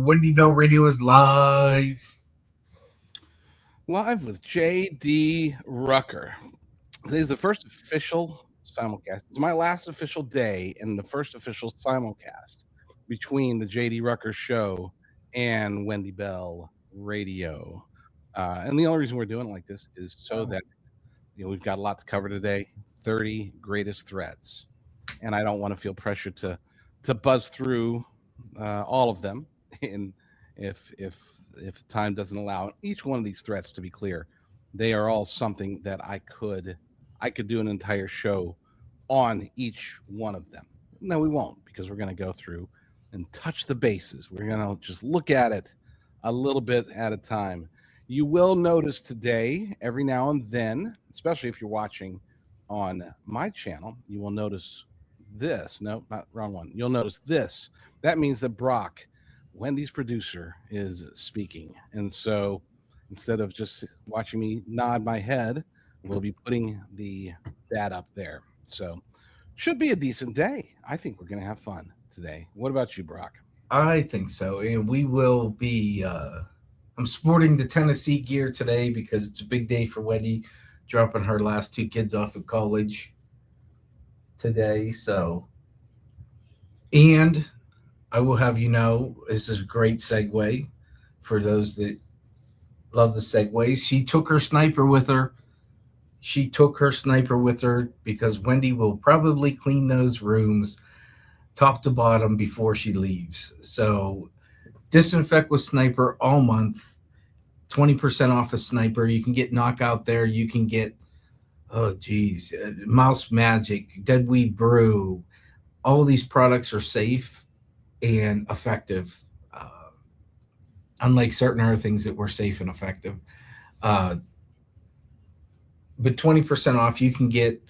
Wendy Bell Radio is live. Live with J.D. Rucker. Today's the first official simulcast. It's my last official day and the first official simulcast between the J.D. Rucker show and Wendy Bell Radio. And the only reason we're doing it like this is so that we've got a lot to cover today. 30 greatest threats, and I don't want to feel pressure to buzz through all of them. And if time doesn't allow each one of these threats to be clear, they are all something that I could do an entire show on each one of them. No, we won't, because we're going to go through and touch the bases. We're going to just look at it a little bit at a time. You will notice today, every now and then, especially if you're watching on my channel, you will notice this. No, not wrong one. You'll notice this. That means that Brock, Wendy's producer, is speaking. And so instead of just watching me nod my head, we'll be putting that up there. So should be a decent day. I think we're going to have fun today. What about you, Brock? I think so. And we will be, I'm sporting the Tennessee gear today because it's a big day for Wendy, dropping her last two kids off at college today. So, and I will have you know, this is a great segue for those that love the segues. She took her sniper with her. Because Wendy will probably clean those rooms top to bottom before she leaves. So disinfect with Sniper all month. 20% off a Sniper. You can get Knockout there. You can get, Mouse Magic, Deadweed Brew. All these products are safe and effective, unlike certain other things that were safe and effective. But 20% off, you can get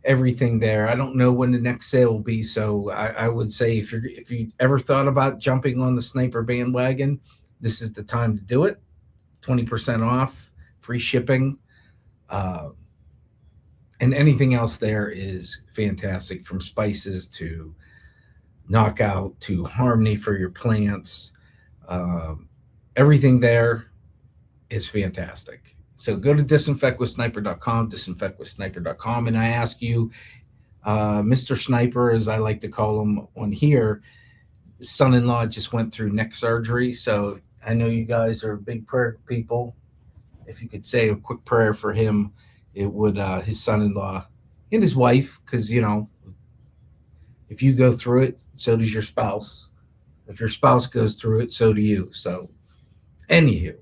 everything there. I don't know when the next sale will be, so I would say if you ever thought about jumping on the Sniper bandwagon, this is the time to do it. 20% off, free shipping, and anything else there is fantastic, from spices to Knockout to Harmony for your plants. Everything there is fantastic. So go to disinfectwithsniper.com, and I ask you, Mr. Sniper, as I like to call him on here, son-in-law just went through neck surgery. So I know you guys are big prayer people. If you could say a quick prayer for him, it would, his son-in-law and his wife, because, if you go through it, so does your spouse. If your spouse goes through it, so do you. So, anywho,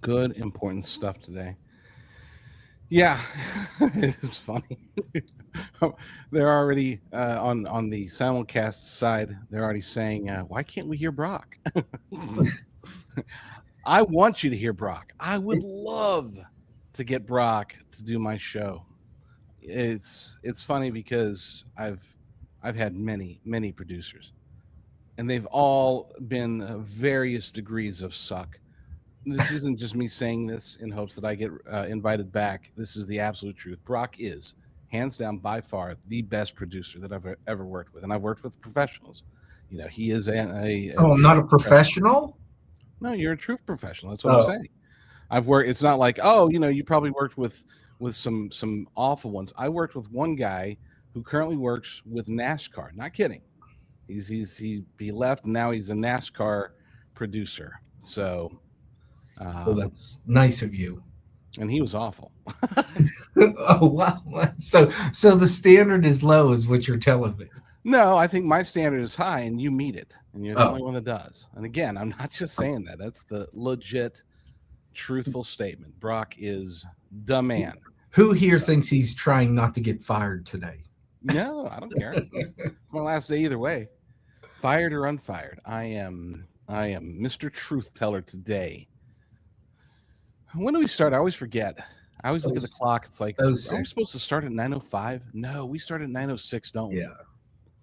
good, important stuff today. Yeah, it is funny. They're already on the simulcast side. They're already saying, "Why can't we hear Brock?" I want you to hear Brock. I would love to get Brock to do my show. It's funny because I've had many producers, and they've all been various degrees of suck. This isn't just me saying this in hopes that I get invited back. This is the absolute truth. Brock is, hands down, by far, the best producer that I've ever worked with. And I've worked with professionals. He is not a professional? No, you're a true professional. That's what I'm saying. I've worked. It's not like, you probably worked with some awful ones. I worked with one guy who currently works with NASCAR. Not kidding. He left, and now he's a NASCAR producer. So. Well, that's nice of you. And he was awful. Oh, wow. So the standard is low, is what you're telling me. No, I think my standard is high, and you meet it, and you're the only one that does. And again, I'm not just saying that. That's the legit, truthful statement. Brock is the man. Who here thinks he's trying not to get fired today? No, I don't care. It's my last day either way. Fired or unfired, I am Mr. Truth Teller today. When do we start? I always forget. I always look at the clock. It's like, are we supposed to start at 9:05? No, we start at 9:06, don't we? Yeah.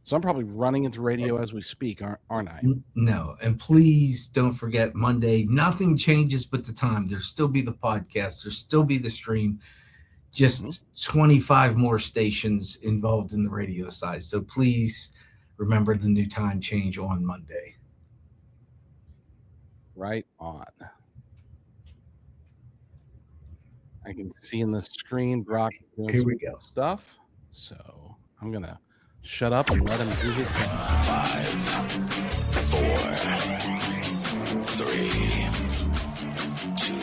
So I'm probably running into radio as we speak, aren't I? No. And please don't forget, Monday, nothing changes but the time. There'll still be the podcast. There'll still be the stream. Just 25 more stations involved in the radio side. So please remember the new time change on Monday. Right on. I can see in the screen Brock doing Here some we go. stuff. So I'm going to shut up and let him do his thing. 5, 4, 3, 2,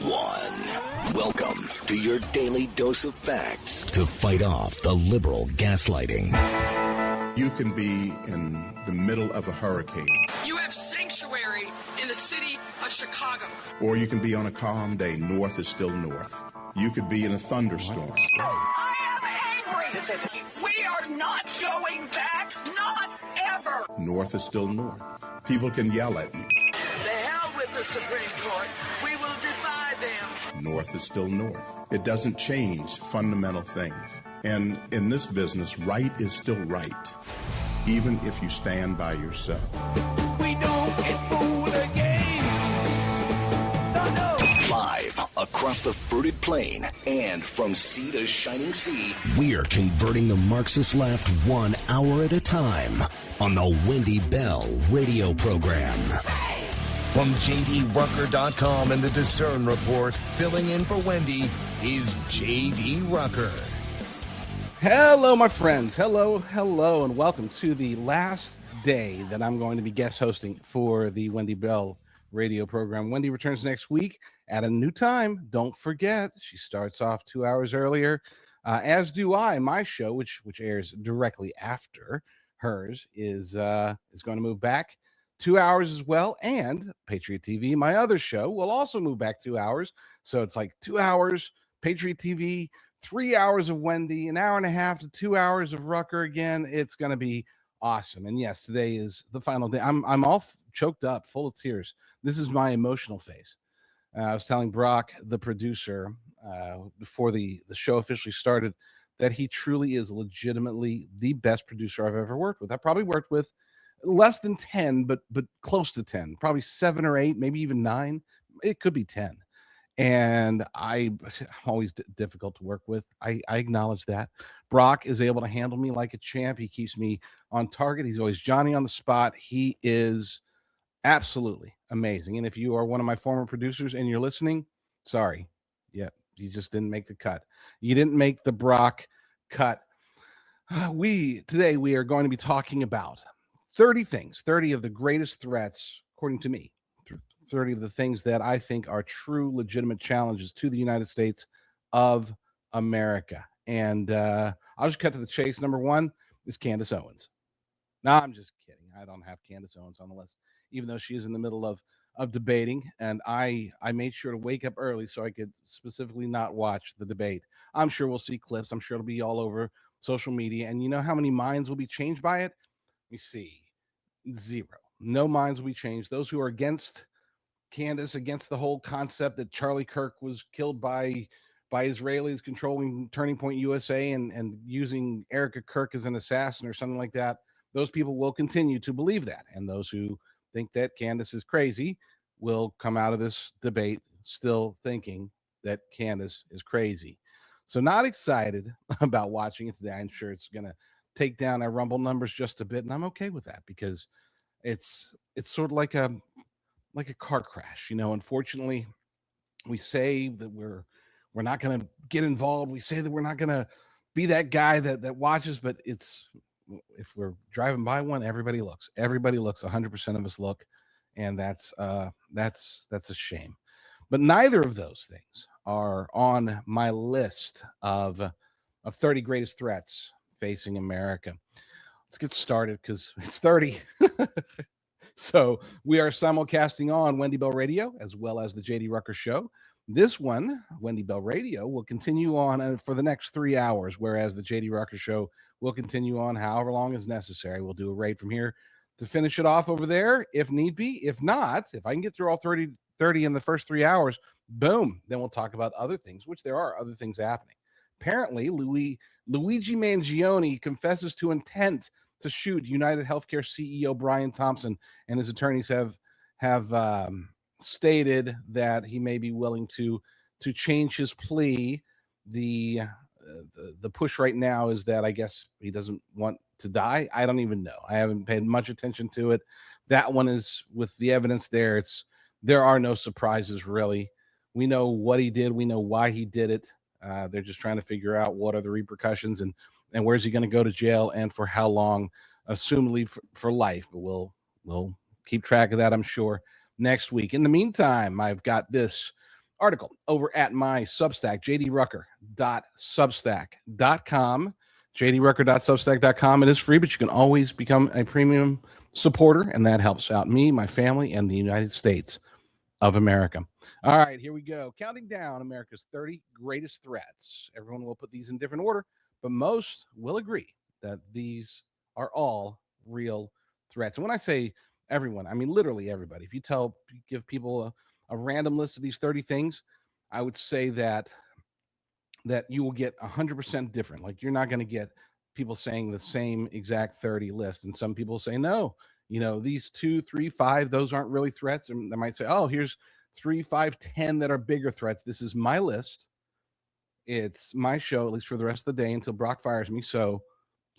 1. Welcome to your daily dose of facts to fight off the liberal gaslighting. You can be in the middle of a hurricane. You have sanctuary in the city of Chicago. Or you can be on a calm day. North is still north. You could be in a thunderstorm. I am angry. We are not going back. Not ever. North is still north. People can yell at you. The hell with the Supreme Court. We will defy them. North is still north. It doesn't change fundamental things. And in this business, right is still right, even if you stand by yourself. We don't get fooled again. No. Live across the fruited plain and from sea to shining sea, we're converting the Marxist left 1 hour at a time on the Wendy Bell radio program. From JDRucker.com and the Discern Report, filling in for Wendy is JD Rucker. Hello, my friends. Hello, and welcome to the last day that I'm going to be guest hosting for the Wendy Bell radio program. Wendy returns next week at a new time. Don't forget, she starts off 2 hours earlier, as do I. My show, which airs directly after hers, is going to move back 2 hours as well. And Patriot TV, my other show, will also move back 2 hours. So it's like 2 hours, Patriot TV, 3 hours of Wendy, an hour and a half to 2 hours of Rucker again. It's going to be awesome. And yes, today is the final day. I'm all choked up, full of tears. This is my emotional face. I was telling Brock, the producer, before the show officially started, that he truly is legitimately the best producer I've ever worked with. I probably worked with less than 10, but close to 10, probably 7 or 8, maybe even 9. It could be 10. And I'm always difficult to work with. I acknowledge that. Brock is able to handle me like a champ. He keeps me on target. He's always Johnny on the spot. He is absolutely amazing. And if you are one of my former producers and you're listening, sorry. Yeah, you just didn't make the cut. You didn't make the Brock cut. Today we are going to be talking about 30 things, 30 of the greatest threats, according to me, 30 of the things that I think are true, legitimate challenges to the United States of America. And I'll just cut to the chase. Number 1 is Candace Owens. No, I'm just kidding. I don't have Candace Owens on the list, even though she is in the middle of debating. And I made sure to wake up early so I could specifically not watch the debate. I'm sure we'll see clips. I'm sure it'll be all over social media. And you know how many minds will be changed by it? Let me see. 0. No minds will be changed. Those who are against Candace, against the whole concept that Charlie Kirk was killed by Israelis controlling Turning Point USA and using Erica Kirk as an assassin or something like that, those people will continue to believe that. And those who think that Candace is crazy will come out of this debate still thinking that Candace is crazy. So not excited about watching it today. I'm sure it's going to take down our Rumble numbers just a bit, and I'm okay with that because it's sort of like a car crash. Unfortunately, we say that we're not going to get involved. We say that we're not going to be that guy that watches, but if we're driving by one, everybody looks. 100% of us look, and that's a shame. But neither of those things are on my list of 30 greatest threats facing America. Let's get started because it's 30. So we are simulcasting on Wendy Bell Radio as well as the JD Rucker Show. This one, Wendy Bell Radio, will continue on for the next 3 hours, whereas the JD Rucker Show will continue on however long is necessary. We'll do a raid from here to finish it off over there if need be. If not, if I can get through all 30 in the first 3 hours, boom, then we'll talk about other things, which there are other things happening. Apparently, Luigi Mangione confesses to intent to shoot United Healthcare CEO Brian Thompson, and his attorneys have stated that he may be willing to change his plea. The the push right now is that I guess he doesn't want to die. I don't even know. I haven't paid much attention to it. That one is with the evidence there. There are no surprises really. We know what he did. We know why he did it. They're just trying to figure out what are the repercussions and where's he going to go to jail and for how long, assumably for life. But we'll keep track of that, I'm sure, next week. In the meantime, I've got this article over at my Substack, jdrucker.substack.com. jdrucker.substack.com. It is free, but you can always become a premium supporter, and that helps out me, my family, and the United States of America. All right, here we go. Counting down America's 30 greatest threats. Everyone will put these in different order, but most will agree that these are all real threats. And when I say everyone, I mean literally everybody. If you give people a random list of these 30 things, I would say that you will get 100% different. Like you're not going to get people saying the same exact 30 list. And some people say, no, these 2, 3, 5, those aren't really threats. And they might say, oh, here's 3, 5, 10 that are bigger threats. This is my list. It's my show, at least for the rest of the day until Brock fires me. So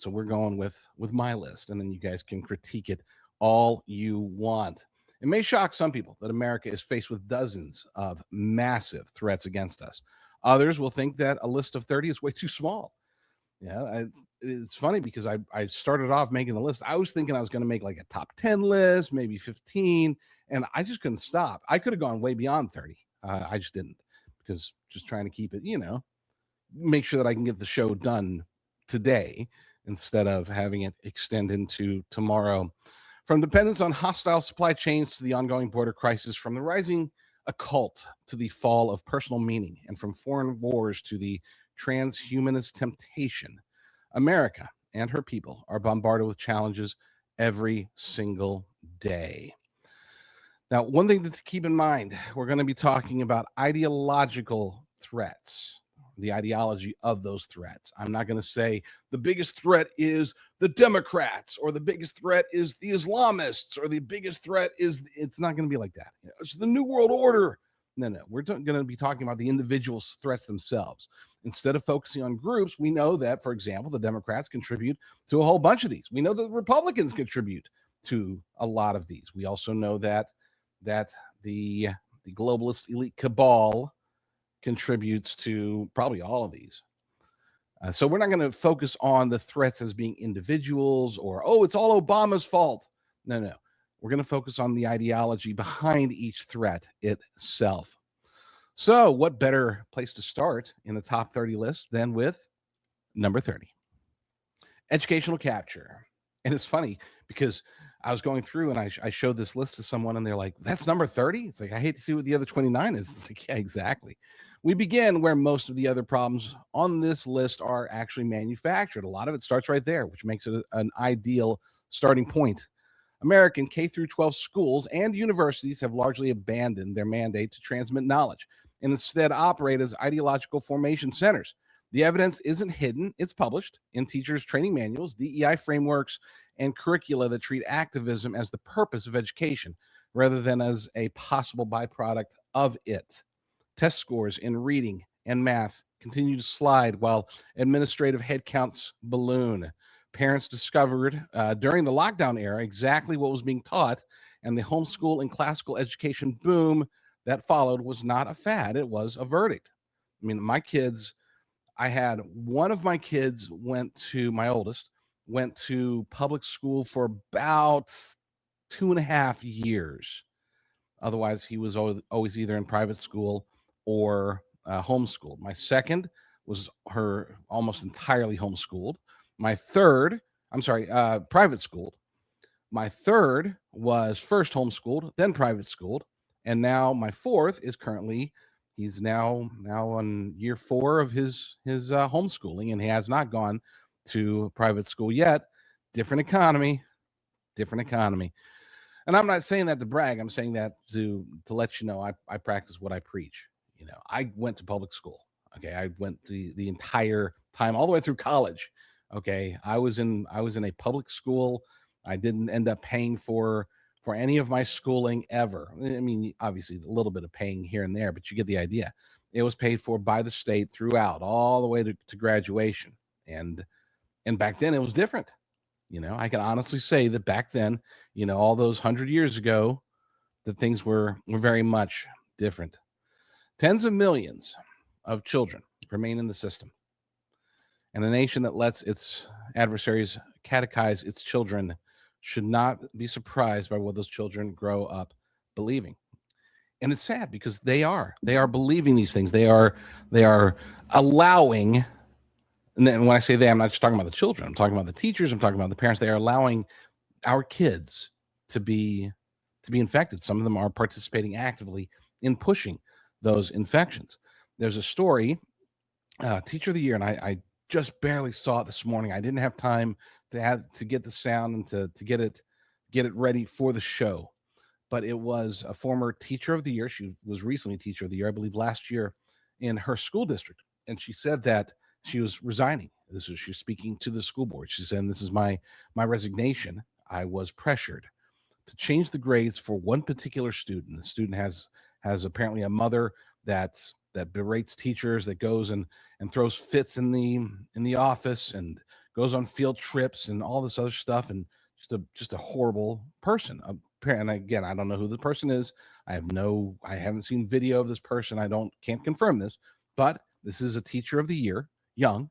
we're going with my list, and then you guys can critique it all you want. It may shock some people that America is faced with dozens of massive threats against us. Others will think that a list of 30 is way too small. Yeah, it's funny because I started off making the list. I was thinking I was going to make like a top 10 list, maybe 15, and I just couldn't stop. I could have gone way beyond 30. I just didn't, because just trying to keep it, make sure that I can get the show done today instead of having it extend into tomorrow. From dependence on hostile supply chains to the ongoing border crisis, from the rising occult to the fall of personal meaning, and from foreign wars to the transhumanist temptation, America and her people are bombarded with challenges every single day. Now, one thing to keep in mind, we're going to be talking about ideological threats, the ideology of those threats. I'm not going to say the biggest threat is the Democrats, or the biggest threat is the Islamists, or the biggest threat is, it's not going to be like that. It's the New World Order. No, we're going to be talking about the individual threats themselves. Instead of focusing on groups, we know that, for example, the Democrats contribute to a whole bunch of these. We know that Republicans contribute to a lot of these. We also know that the globalist elite cabal contributes to probably all of these. So we're not going to focus on the threats as being individuals or, oh, it's all Obama's fault. No. We're going to focus on the ideology behind each threat itself. So what better place to start in the top 30 list than with number 30? Educational capture. And it's funny because I was going through and I showed this list to someone and they're like, that's number 30? It's like, I hate to see what the other 29 is. It's like, yeah, exactly. We begin where most of the other problems on this list are actually manufactured. A lot of it starts right there, which makes it an ideal starting point. American K through 12 schools and universities have largely abandoned their mandate to transmit knowledge and instead operate as ideological formation centers. The evidence isn't hidden. It's published in teachers' training manuals, DEI frameworks, and curricula that treat activism as the purpose of education rather than as a possible byproduct of it. Test scores in reading and math continue to slide while administrative headcounts balloon. Parents discovered during the lockdown era exactly what was being taught, and the homeschool and classical education boom that followed was not a fad. It was a verdict. I mean, I had one of my kids my oldest went to public school for about 2.5 years. Otherwise, he was always either in private school or homeschooled. My second was her almost entirely homeschooled. My third, private schooled. My third was first homeschooled, then private schooled. And now my fourth is he's now on year 4 of his homeschooling, and he has not gone to private school yet. Different economy. And I'm not saying that to brag. I'm saying that to let you know I practice what I preach. I went to public school. Okay, I went the entire time, all the way through college. Okay, I was in a public school. I didn't end up paying for any of my schooling ever. I mean, obviously a little bit of paying here and there, but you get the idea. It was paid for by the state throughout, all the way to graduation. And back then it was different. I can honestly say that back then, all those 100 years ago, that things were very much different. Tens of millions of children remain in the system. And a nation that lets its adversaries catechize its children should not be surprised by what those children grow up believing. And it's sad because they are believing these things. They are allowing, and then when I say they, I'm not just talking about the children. I'm talking about the teachers. I'm talking about the parents. They are allowing our kids to be infected. Some of them are participating actively in pushing those infections. There's a story, Teacher of the Year, and I just barely saw it this morning. I didn't have time to get the sound and to get it ready for the show. But it was a former Teacher of the Year. She was recently Teacher of the Year, I believe last year, in her school district. And she said that she was resigning. She was speaking to the school board. She said, "This is my resignation. I was pressured to change the grades for one particular student. The student has apparently a mother that berates teachers, that goes and throws fits in the office and goes on field trips and all this other stuff, and just a horrible person." And again, I don't know who the person is. I haven't seen video of this person. Can't confirm this, but this is a Teacher of the Year, young,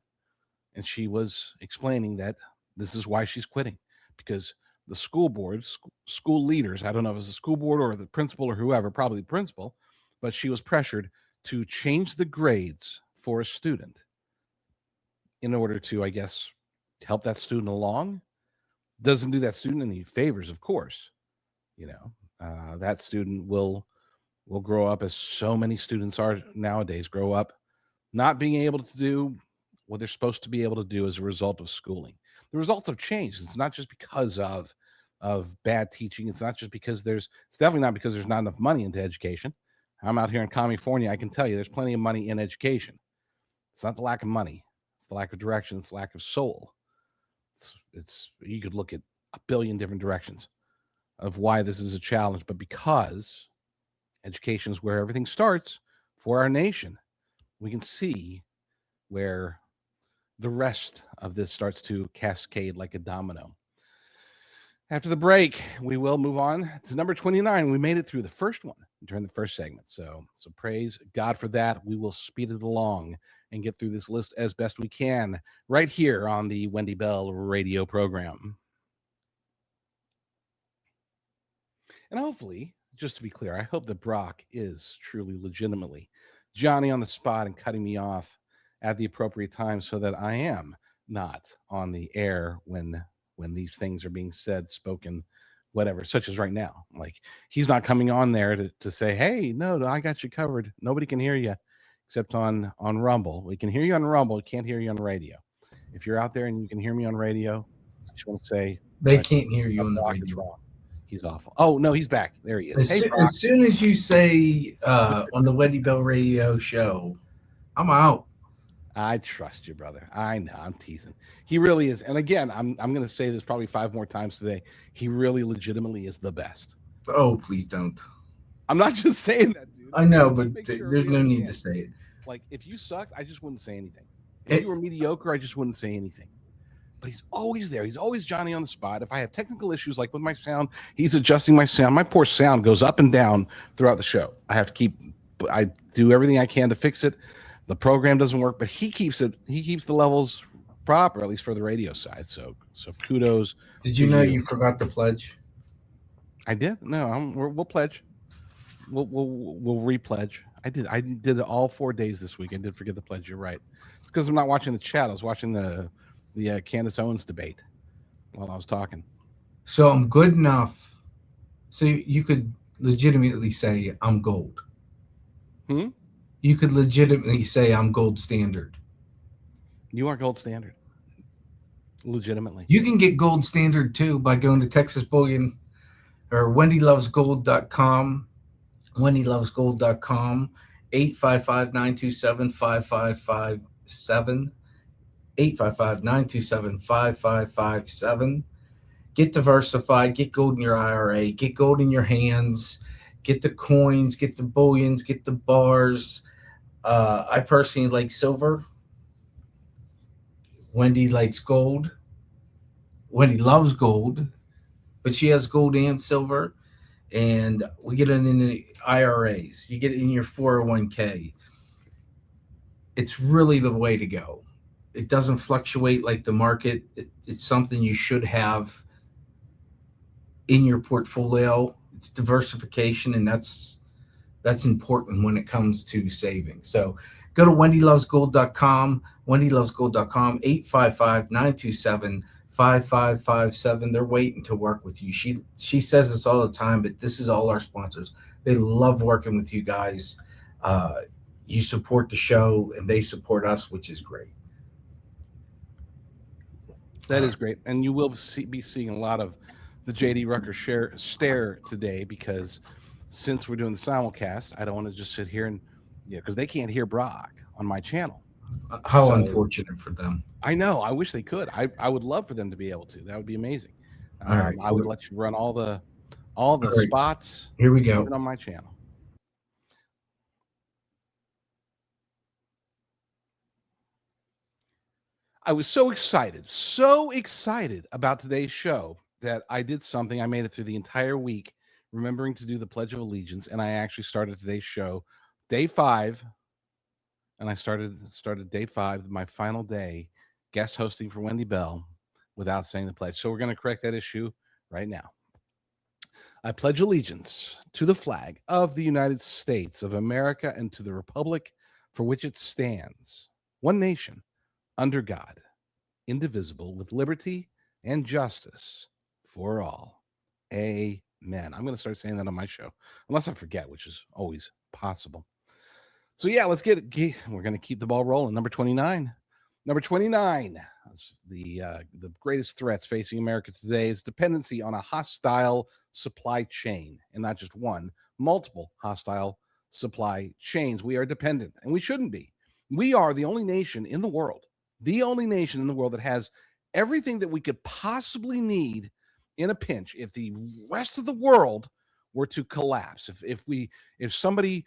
and she was explaining that this is why she's quitting, because the school board, school leaders, I don't know if it's the school board or the principal or whoever, probably the principal, but she was pressured to change the grades for a student in order to, I guess, help that student along. Doesn't do that student any favors, of course. That student will grow up, as so many students are nowadays, grow up not being able to do what they're supposed to be able to do as a result of schooling. The results have changed. It's not just because of bad teaching. It's not just because it's definitely not because there's not enough money into education. I'm out here in California. I can tell you there's plenty of money in education. It's not the lack of money. It's the lack of direction. It's the lack of soul. It's you could look at a billion different directions of why this is a challenge, but because education is where everything starts for our nation, we can see where the rest of this starts to cascade like a domino. After the break, we will move on to number 29. We made it through the first one during the first segment. So praise God for that. We will speed it along and get through this list as best we can right here on the Wendy Bell radio program. And hopefully, just to be clear, I hope that Brock is truly legitimately Johnny on the spot and cutting me off at the appropriate time so that I am not on the air when these things are being said, spoken, whatever, such as right now. Like, he's not coming on there to say, "Hey, no, I got you covered. Nobody can hear you except on Rumble. We can hear you on Rumble. Can't hear you on radio." If you're out there and you can hear me on radio, I just want to say they can't hear you on the radio. It's wrong. He's awful. Oh, no, he's back. There he is. As soon as you say on the Wendy Bell radio show, I'm out. I trust you, brother. I know. I'm teasing. He really is. And again, I'm going to say this probably 5 more times today. He really legitimately is the best. Oh, please don't. I'm not just saying that, dude. I know, but there's no need to say it. Like, if you sucked, I just wouldn't say anything. If you were mediocre, I just wouldn't say anything. But he's always there. He's always Johnny on the spot. If I have technical issues, like with my sound, he's adjusting my sound. My poor sound goes up and down throughout the show. I do everything I can to fix it. The program doesn't work, but he keeps the levels proper, at least for the radio side. So kudos. Did you know you forgot the pledge? I did. No, we'll pledge. We'll repledge. I did it all 4 days this week. I did forget the pledge. You're right. It's because I'm not watching the chat. I was watching the Candace Owens debate while I was talking. So I'm good enough. So you could legitimately say I'm gold. You could legitimately say I'm gold standard. You are gold standard. Legitimately. You can get gold standard too by going to Texas Bullion or wendylovesgold.com. wendylovesgold.com 855-927-5557. 855-927-5557. Get diversified. Get gold in your IRA. Get gold in your hands. Get the coins. Get the bullions. Get the bars. I personally like silver. Wendy likes gold. Wendy loves gold, but she has gold and silver. And we get it in the IRAs. You get it in your 401k. It's really the way to go. It doesn't fluctuate like the market. It's something you should have in your portfolio. It's diversification, and that's important when it comes to saving. So go to wendylovesgold.com, wendylovesgold.com, 855-927-5557. They're waiting to work with you. She says this all the time, but this is all our sponsors. They love working with you guys. You support the show and they support us, which is great. That is great. And you will be seeing a lot of the JD Rucker stare today, because since we're doing the simulcast, I don't want to just sit here and, because they can't hear Brock on my channel. How unfortunate for them. I know. I wish they could. I would love for them to be able to. That would be amazing. All right. I would let you run all the right. spots. Here we go. Even on my channel. I was so excited about today's show that I did something. I made it through the entire week, remembering to do the Pledge of Allegiance, and I actually started today's show, day 5, and I started day 5, my final day, guest hosting for Wendy Bell, without saying the pledge. So we're going to correct that issue right now. I pledge allegiance to the flag of the United States of America and to the republic for which it stands, one nation, under God, indivisible, with liberty and justice for all. Amen. I'm going to start saying that on my show, unless I forget, which is always possible. So yeah, let's get it. We're going to keep the ball rolling. Number 29. Number 29. The greatest threats facing America today is dependency on a hostile supply chain, and not just one, multiple hostile supply chains. We are dependent, and we shouldn't be. We are the only nation in the world that has everything that we could possibly need in a pinch. If the rest of the world were to collapse, if somebody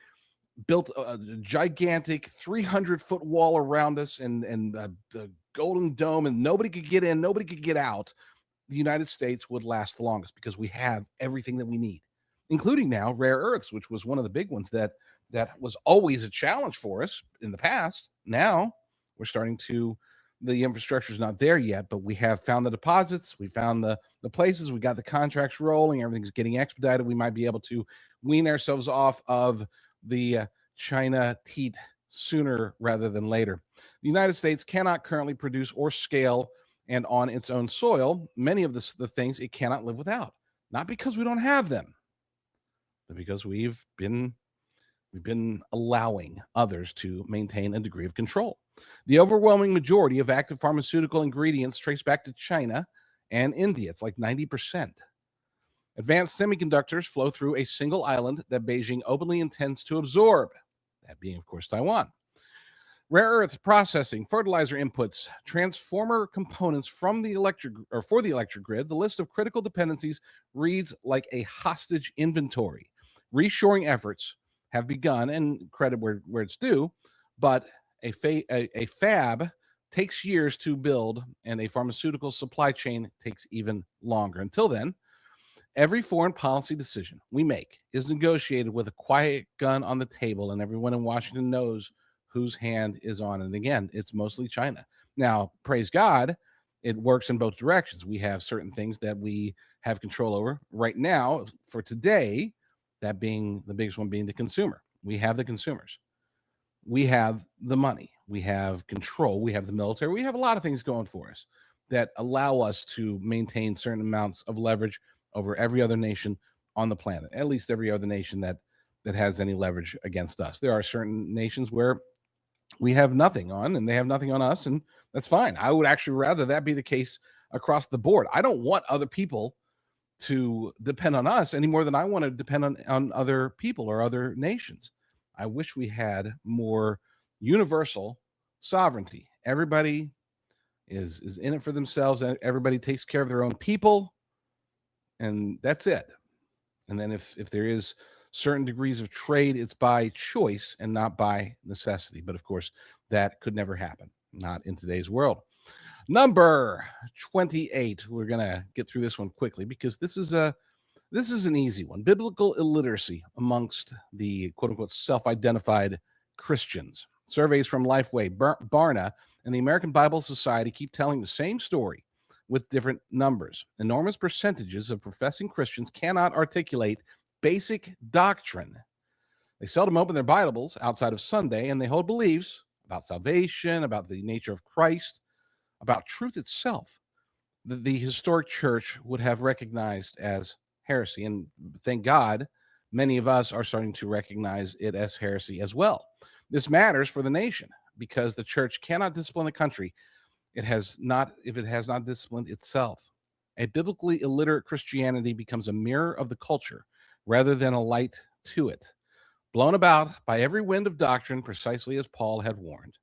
built a gigantic 300-foot wall around us and the Golden Dome, and nobody could get in, nobody could get out, the United States would last the longest, because we have everything that we need, including now rare earths, which was one of the big ones that was always a challenge for us in the past. Now we're starting to, the infrastructure is not there yet, but we have found the deposits, we found the places, we got the contracts rolling, everything's getting expedited. We might be able to wean ourselves off of the China teat sooner rather than later. The United States cannot currently produce or scale, and on its own soil, many of the things it cannot live without. Not because we don't have them, but because we've been allowing others to maintain a degree of control. The overwhelming majority of active pharmaceutical ingredients trace back to China and India. It's like 90%. Advanced semiconductors flow through a single island that Beijing openly intends to absorb, that being, of course, Taiwan. Rare earths processing, fertilizer inputs, transformer components for the electric grid. The list of critical dependencies reads like a hostage inventory. Reshoring efforts have begun, and credit where it's due, but a fab takes years to build, and a pharmaceutical supply chain takes even longer. Until then, every foreign policy decision we make is negotiated with a quiet gun on the table, and everyone in Washington knows whose hand is on. And again, it's mostly China. Now, praise God, it works in both directions. We have certain things that we have control over right now for today, that being the biggest one being the consumer. We have the consumers. We have the money. We have control. We have the military. We have a lot of things going for us that allow us to maintain certain amounts of leverage over every other nation on the planet, at least every other nation that has any leverage against us. There are certain nations where we have nothing on, and they have nothing on us, and that's fine. I would actually rather that be the case across the board. I don't want other people to depend on us any more than I want to depend on other people or other nations. I wish we had more universal sovereignty. Everybody is in it for themselves, and everybody takes care of their own people, and that's it. And then if there is certain degrees of trade, it's by choice and not by necessity. But of course, that could never happen, not in today's world. Number 28. We're going to get through this one quickly because this is an easy one. Biblical illiteracy amongst the quote-unquote self-identified Christians. Surveys from Lifeway, Barna, and the American Bible Society keep telling the same story with different numbers. Enormous percentages of professing Christians cannot articulate basic doctrine. They seldom open their Bibles outside of Sunday, and they hold beliefs about salvation, about the nature of Christ, about truth itself that the historic church would have recognized as heresy. And thank God, many of us are starting to recognize it as heresy as well. This matters for the nation because the church cannot discipline a country if it has not disciplined itself. A biblically illiterate Christianity becomes a mirror of the culture rather than a light to it, blown about by every wind of doctrine, precisely as Paul had warned.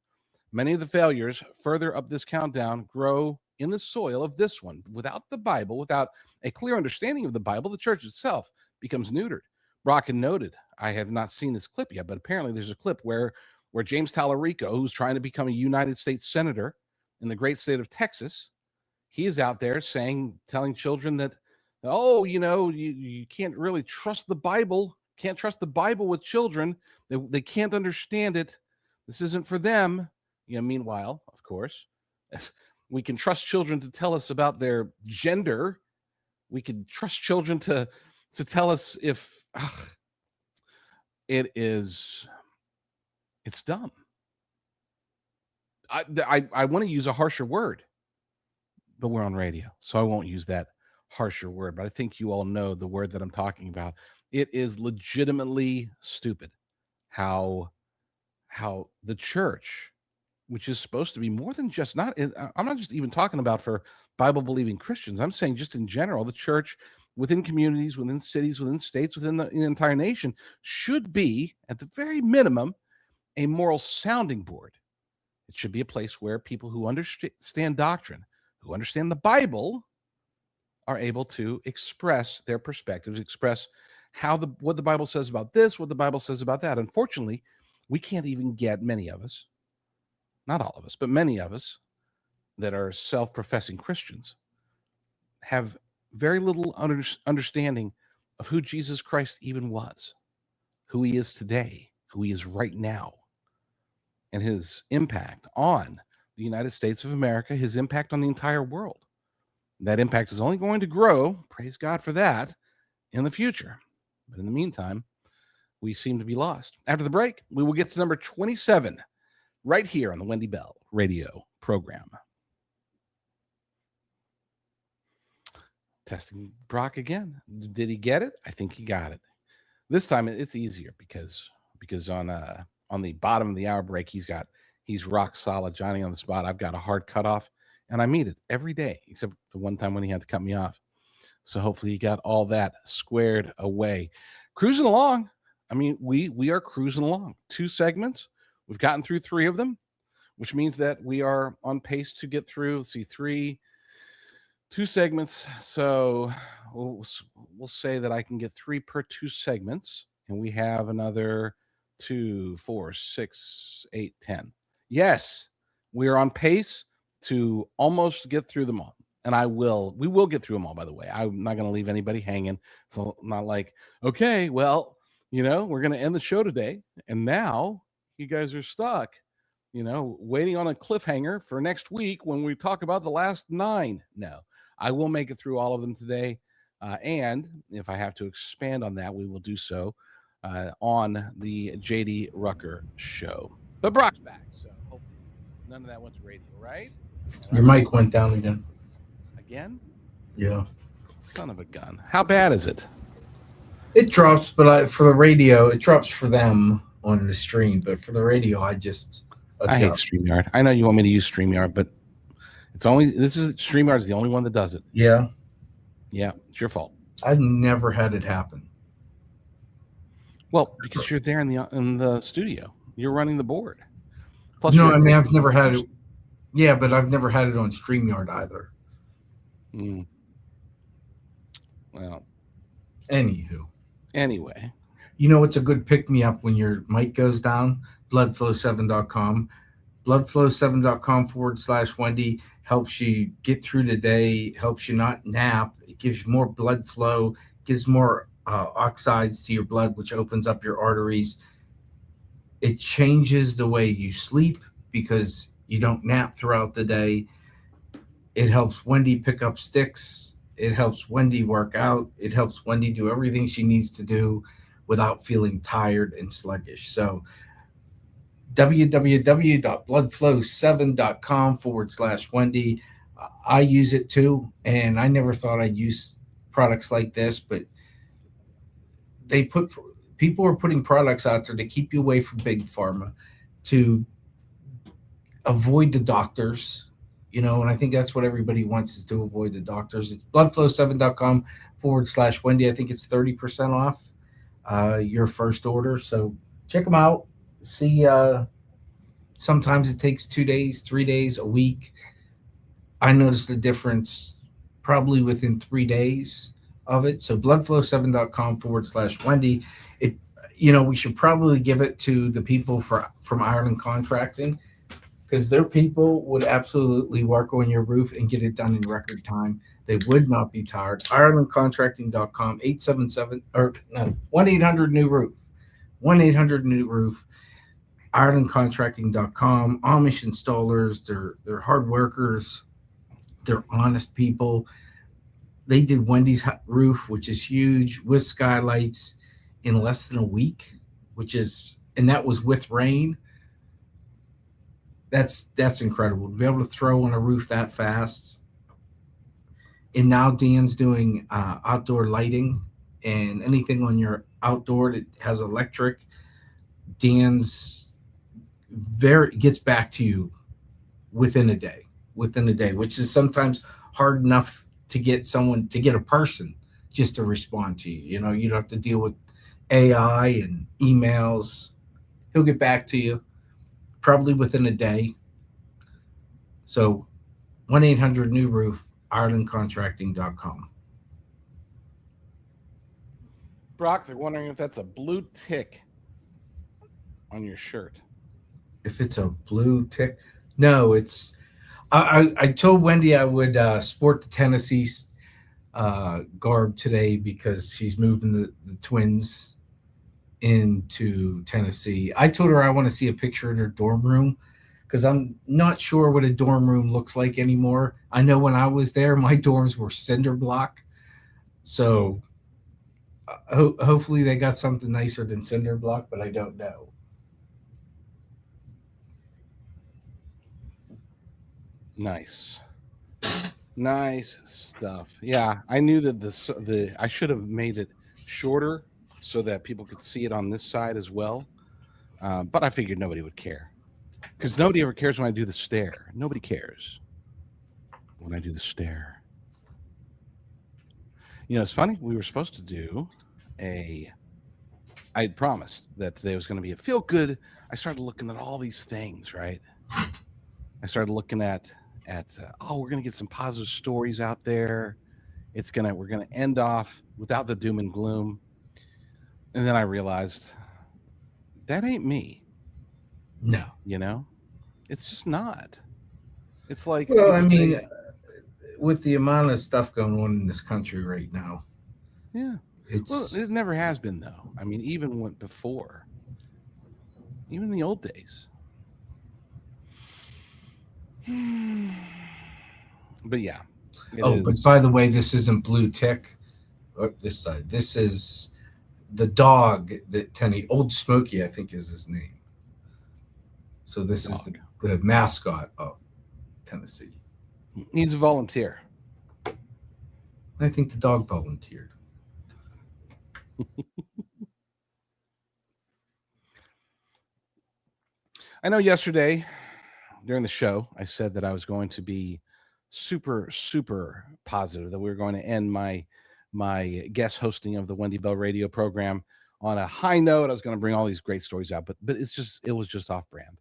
Many of the failures further up this countdown grow in the soil of this one. Without the Bible, without a clear understanding of the Bible, the church itself becomes neutered. Brock had noted, I have not seen this clip yet, but apparently there's a clip where James Tallarico, who's trying to become a United States senator in the great state of Texas, he is out there telling children that, you can't really trust the Bible, can't trust the Bible with children. They can't understand it. This isn't for them. Meanwhile, of course, we can trust children to tell us about their gender. We can trust children to tell us if it's dumb. I want to use a harsher word, but we're on radio, so I won't use that harsher word. But I think you all know the word that I'm talking about. It is legitimately stupid how the church, which is supposed to be more than just I'm not just even talking about for Bible-believing Christians. I'm saying just in general, the church within communities, within cities, within states, within the entire nation should be, at the very minimum, a moral sounding board. It should be a place where people who understand doctrine, who understand the Bible, are able to express their perspectives, express what the Bible says about this, what the Bible says about that. Unfortunately, we can't even get many of us, not all of us, but many of us that are self-professing Christians have very little understanding of who Jesus Christ even was, who he is today, who he is right now, and his impact on the United States of America, his impact on the entire world. That impact is only going to grow, praise God for that, in the future. But in the meantime, we seem to be lost. After the break, we will get to number 27 right here on the Wendy Bell radio program. Testing Brock again. Did he get it? I think he got it. This time it's easier because on the bottom of the hour break, he's rock solid, Johnny on the spot. I've got a hard cutoff, and I meet it every day, except the one time when he had to cut me off. So hopefully he got all that squared away. Cruising along. I mean, we are cruising along. 2 segments. We've gotten through 3 of them, which means that we are on pace to get through, 2 segments. So we'll say that I can get 3 per 2 segments, and we have another 2, 4, 6, 8, 10. Yes, we are on pace to almost get through them all. And we will get through them all, by the way. I'm not going to leave anybody hanging. So not like, okay, well, we're going to end the show today. And now you guys are stuck, waiting on a cliffhanger for next week when we talk about the last 9. No, I will make it through all of them today. And if I have to expand on that, we will do so on the JD Rucker show. But Brock's back, so hopefully none of that went to radio, right? Your mic went down again. Again? Yeah. Son of a gun. How bad is it? It drops, but for the radio, it drops for them on the stream. But for the radio, I hate StreamYard. I know you want me to use StreamYard, but StreamYard is the only one that does it. Yeah. Yeah, it's your fault. I've never had it happen. Well, because you're there in the studio. You're running the board. Plus, no, I mean, I've never had it. Yeah, but I've never had it on StreamYard either. Well, anyway, You know, it's a good pick me up when your mic goes down. Bloodflow7.com. Bloodflow7.com/Wendy helps you get through the day, helps you not nap. It gives you more blood flow, gives more oxides to your blood, which opens up your arteries. It changes the way you sleep because you don't nap throughout the day. It helps Wendy pick up sticks. It helps Wendy work out. It helps Wendy do everything she needs to do without feeling tired and sluggish. So www.bloodflow7.com/Wendy. I use it too, and I never thought I'd use products like this, but they put people are putting products out there to keep you away from big pharma, to avoid the doctors, and I think that's what everybody wants, is to avoid the doctors. It's bloodflow7.com/Wendy. I think it's 30% off your first order. So check them out. See, sometimes it takes 2 days, 3 days, a week. I noticed the difference probably within 3 days of it. So bloodflow7.com/Wendy. It, we should probably give it to the people from Ireland Contracting, because their people would absolutely work on your roof and get it done in record time. They would not be tired. IrelandContracting.com, 877 or no 1-800-new-roof. 1-800-new-roof. IrelandContracting.com. Amish installers, they're hard workers, they're honest people. They did Wendy's roof, which is huge, with skylights in less than a week, and that was with rain. That's incredible to be able to throw on a roof that fast. And now Dan's doing outdoor lighting, and anything on your outdoor that has electric. Dan's gets back to you within a day, which is sometimes hard enough to get a person just to respond to you. You don't have to deal with AI and emails. He'll get back to you probably within a day. So 1-800-new-roof, IrelandContracting.com. Brock, they're wondering if that's a blue tick on your shirt. If it's a blue tick, no, it's. I told Wendy I would sport the Tennessee garb today because she's moving the twins into Tennessee. I told her I want to see a picture in her dorm room, because I'm not sure what a dorm room looks like anymore. I know when I was there, my dorms were cinder block. So hopefully they got something nicer than cinder block, but I don't know. Nice stuff. Yeah, I knew that I should have made it shorter so that people could see it on this side as well. But I figured nobody would care, because nobody ever cares when I do the stare. Nobody cares when I do the stare. It's funny. We were supposed to do I had promised that today was going to be a feel good. I started looking at all these things, right? I started looking at we're going to get some positive stories out there. We're going to end off without the doom and gloom. And then I realized that ain't me. No. It's just not. It's like, well, I mean, with the amount of stuff going on in this country right now. Yeah. It never has been, though. I mean, even before, even in the old days. But yeah. But by the way, this isn't blue tick. This side. This is the dog that Old Smokey, I think, is his name. So this is the mascot of Tennessee. He's a volunteer. I think the dog volunteered. I know yesterday during the show, I said that I was going to be super, super positive, that we were going to end my guest hosting of the Wendy Bell radio program on a high note. I was going to bring all these great stories out, but it was just off brand.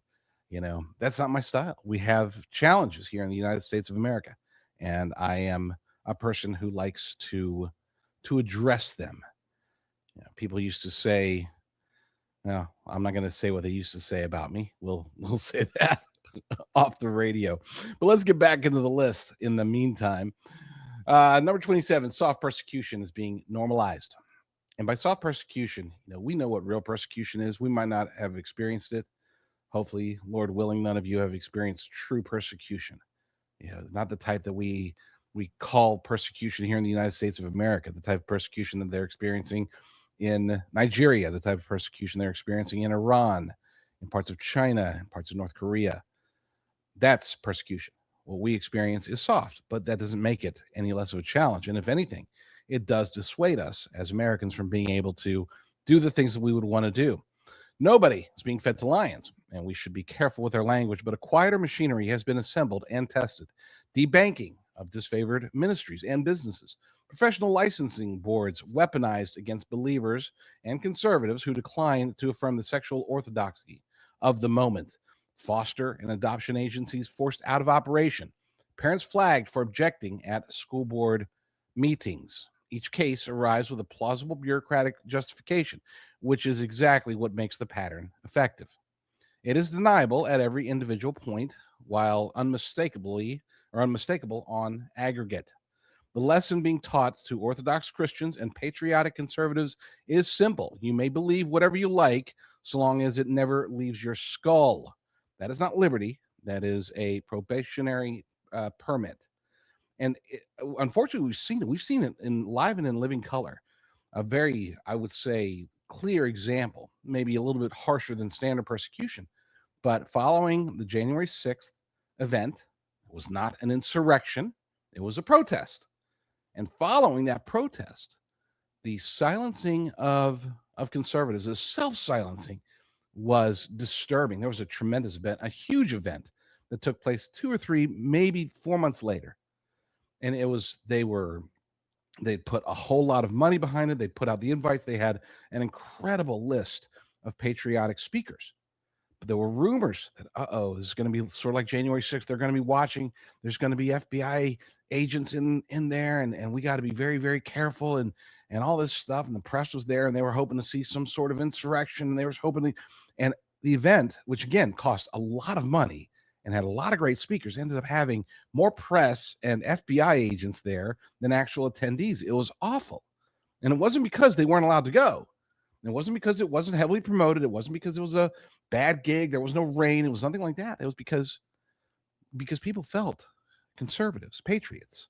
That's not my style. We have challenges here in the United States of America, and I am a person who likes to address them. People used to say, no, I'm not going to say what they used to say about me. We'll say that off the radio. But let's get back into the list in the meantime. Number 27, soft persecution is being normalized. And by soft persecution, we know what real persecution is. We might not have experienced it. Hopefully, Lord willing, none of you have experienced true persecution. Not the type that we call persecution here in the United States of America, the type of persecution that they're experiencing in Nigeria, the type of persecution they're experiencing in Iran, in parts of China, in parts of North Korea. That's persecution. What we experience is soft, but that doesn't make it any less of a challenge. And if anything, it does dissuade us as Americans from being able to do the things that we would want to do. Nobody is being fed to lions, and we should be careful with our language, but a quieter machinery has been assembled and tested. Debanking of disfavored ministries and businesses, professional licensing boards weaponized against believers and conservatives who decline to affirm the sexual orthodoxy of the moment, foster and adoption agencies forced out of operation, parents flagged for objecting at school board meetings. Each case arrives with a plausible bureaucratic justification, which is exactly what makes the pattern effective. It is deniable at every individual point, while unmistakable on aggregate. The lesson being taught to Orthodox Christians and patriotic conservatives is simple. You may believe whatever you like, so long as it never leaves your skull. That is not liberty. That is a probationary permit. And unfortunately, we've seen it in live and in living color. A very, I would say, clear example, maybe a little bit harsher than standard persecution, but following the January 6th event, it was not an insurrection, it was a protest. And following that protest, the silencing of conservatives, the self-silencing, was disturbing. There was a tremendous event, a huge event that took place 2 or 3, maybe 4 months later. And they'd put a whole lot of money behind it. They'd put out the invites. They had an incredible list of patriotic speakers. But there were rumors that, this is going to be sort of like January 6th. They're going to be watching. There's going to be FBI agents in there, and we got to be very, very careful and all this stuff. And the press was there, and they were hoping to see some sort of insurrection. And they were hoping and the event, which again cost a lot of money and had a lot of great speakers, ended up having more press and FBI agents there than actual attendees. It was awful. And it wasn't because they weren't allowed to go. It wasn't because it wasn't heavily promoted. It wasn't because it was a bad gig. There was no rain. It was nothing like that. It was because people felt, conservatives, patriots,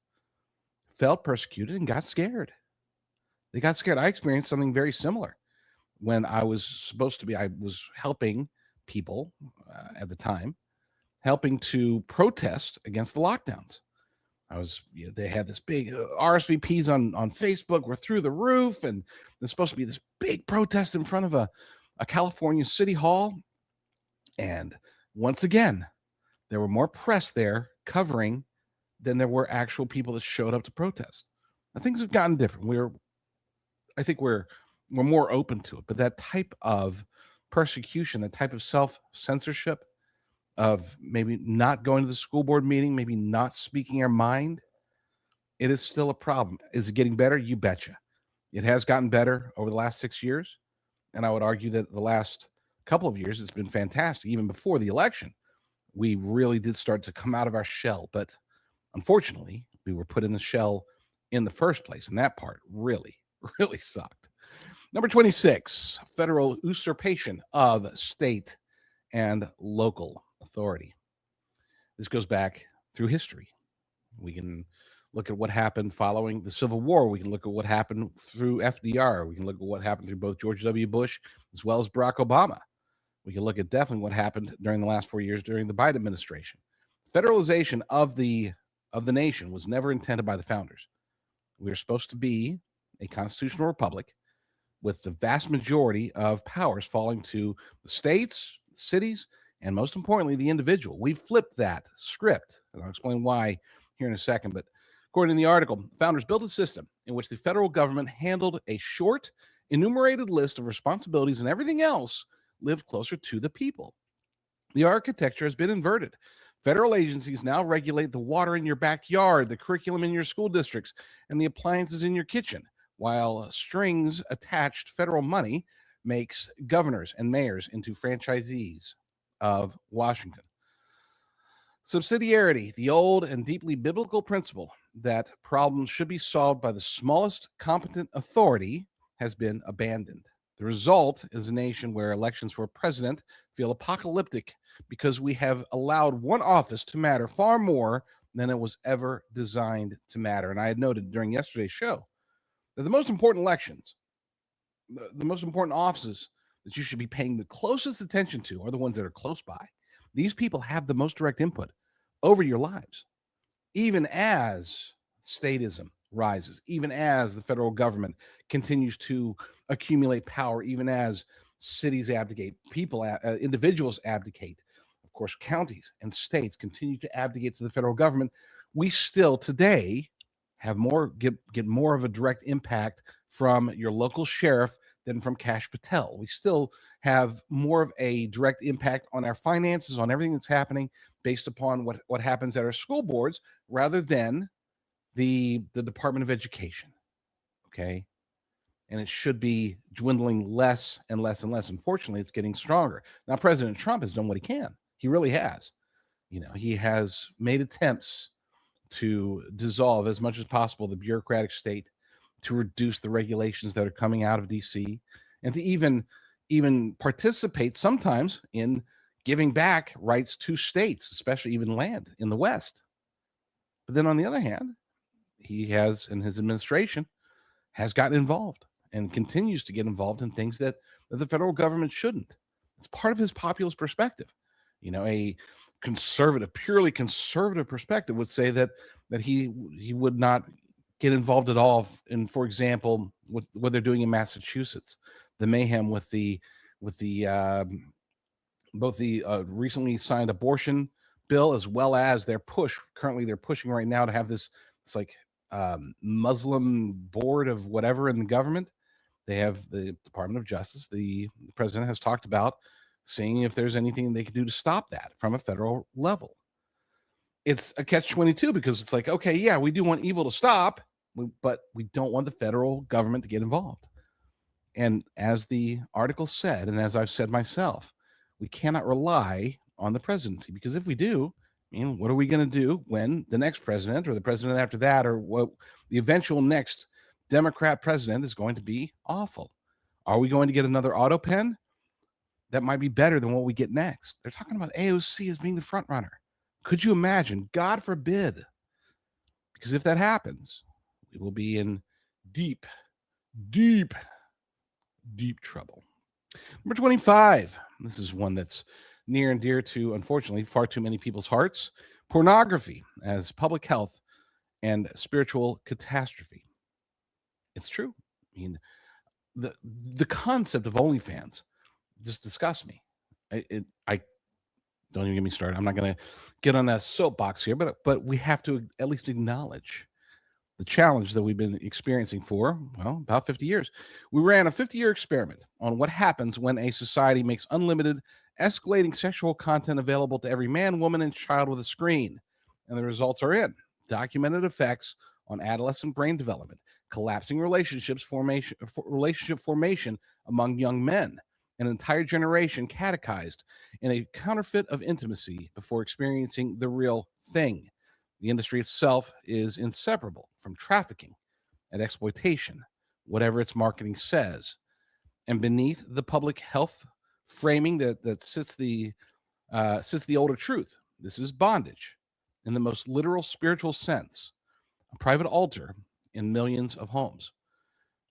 felt persecuted and got scared. They got scared. I experienced something very similar when I was helping people at the time, helping to protest against the lockdowns. They had this big RSVPs on Facebook were through the roof, and there's supposed to be this big protest in front of a California city hall. And once again, there were more press there covering than there were actual people that showed up to protest. Now, things have gotten different. I think we're more open to it, but that type of persecution, that type of self-censorship, of maybe not going to the school board meeting, maybe not speaking our mind, it is still a problem. Is it getting better? You betcha. It has gotten better over the last 6 years. And I would argue that the last couple of years, it's been fantastic. Even before the election, we really did start to come out of our shell. But unfortunately, we were put in the shell in the first place. And that part really, really sucked. Number 26, federal usurpation of state and local authority. This goes back through history. We can look at what happened following the Civil War. We can look at what happened through FDR. We can look at what happened through both George W. Bush as well as Barack Obama. We can look at definitely what happened during the last 4 years during the Biden administration. Federalization of the nation was never intended by the founders. We are supposed to be a constitutional republic with the vast majority of powers falling to the states, cities, and most importantly, the individual. We've flipped that script, and I'll explain why here in a second. But according to the article, founders built a system in which the federal government handled a short, enumerated list of responsibilities, and everything else lived closer to the people. The architecture has been inverted. Federal agencies now regulate the water in your backyard, the curriculum in your school districts, and the appliances in your kitchen. while strings attached federal money makes governors and mayors into franchisees of Washington. Subsidiarity, the old and deeply biblical principle that problems should be solved by the smallest competent authority, has been abandoned. The result is a nation where elections for president feel apocalyptic because we have allowed one office to matter far more than it was ever designed to matter. And I had noted during yesterday's show that the most important elections, the most important offices that you should be paying the closest attention to are the ones that are close by. These people have the most direct input over your lives, even as statism rises, even as the federal government continues to accumulate power, even as cities abdicate, people, individuals abdicate. Of course, counties and states continue to abdicate to the federal government. We still today have get more of a direct impact from your local sheriff than from Kash Patel. We still have more of a direct impact on our finances, on everything that's happening based upon what happens at our school boards rather than the Department of Education. Okay. And it should be dwindling less and less and less. Unfortunately, it's getting stronger. Now, President Trump has done what he can. He really has. He has made attempts to dissolve as much as possible the bureaucratic state, to reduce the regulations that are coming out of DC, and to even participate sometimes in giving back rights to states, especially even land in the West. But then on the other hand, he has, in his administration, has gotten involved and continues to get involved in things that the federal government shouldn't. It's part of his populist perspective. A conservative, purely conservative perspective would say that he would not get involved at all in, for example, with what they're doing in Massachusetts, the mayhem with the both the recently signed abortion bill, as well as they're pushing right now to have this, it's like Muslim board of whatever in the government. They have the Department of Justice. The president has talked about seeing if there's anything they can do to stop that from a federal level. It's a catch-22 because it's like, okay, yeah, we do want evil to stop, but we don't want the federal government to get involved. And as the article said, and as I've said myself, we cannot rely on the presidency, because if we do, what are we going to do when the next president or the president after that, or what the eventual next Democrat president is going to be awful? Are we going to get another auto pen that might be better than what we get next? They're talking about AOC as being the front runner. Could you imagine? God forbid. Because if that happens, we will be in deep, deep, deep trouble. Number 25. This is one that's near and dear to, unfortunately, far too many people's hearts. Pornography as public health and spiritual catastrophe. It's true. The concept of OnlyFans just disgusts me. I don't even get me started. I'm not going to get on that soapbox here, but we have to at least acknowledge the challenge that we've been experiencing for, about 50 years. We ran a 50-year experiment on what happens when a society makes unlimited, escalating sexual content available to every man, woman, and child with a screen. And the results are in. Documented effects on adolescent brain development, collapsing relationship formation among young men, an entire generation catechized in a counterfeit of intimacy before experiencing the real thing. The industry itself is inseparable from trafficking and exploitation, whatever its marketing says. And beneath the public health framing that sits the older truth, this is bondage in the most literal spiritual sense, a private altar in millions of homes.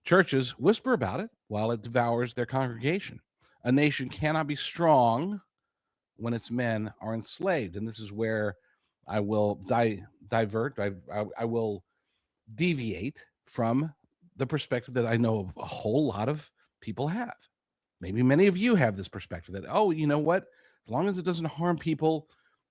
Churches whisper about it while it devours their congregation. A nation cannot be strong when its men are enslaved. And this is where I will divert. I will deviate from the perspective that I know a whole lot of people have. Maybe many of you have this perspective that, oh, you know what? As long as it doesn't harm people,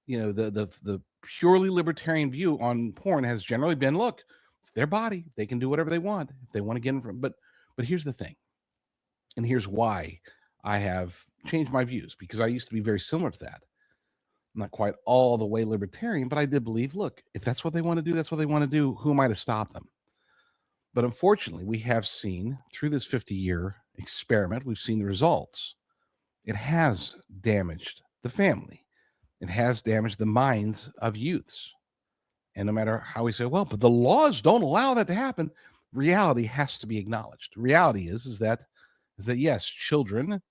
the purely libertarian view on porn has generally been, look, it's their body. They can do whatever they want if they want to get in from. But here's the thing, and here's why I have changed my views, because I used to be very similar to that. I'm not quite all the way libertarian, but I did believe, look, if that's what they want to do, that's what they want to do. Who am I to stop them? But unfortunately, we have seen through this 50-year experiment, we've seen the results. It has damaged the family. It has damaged the minds of youths. And no matter how we say, well, but the laws don't allow that to happen, reality has to be acknowledged. Reality is that yes, children,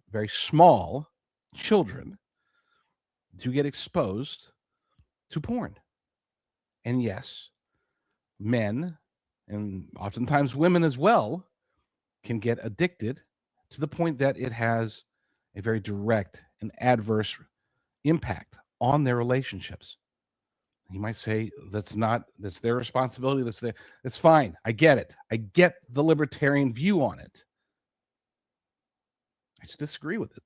very small children, do get exposed to porn. And yes, men, and oftentimes women as well, can get addicted to the point that it has a very direct and adverse impact on their relationships. You might say that's their responsibility. That's fine. I get it. I get the libertarian view on it. I just disagree with it.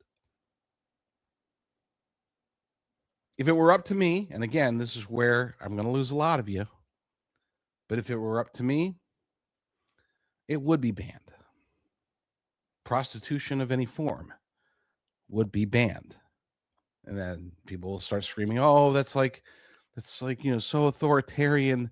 If it were up to me, and again, this is where I'm going to lose a lot of you, but if it were up to me, it would be banned. Prostitution of any form would be banned. And then people will start screaming, oh, that's like, so authoritarian.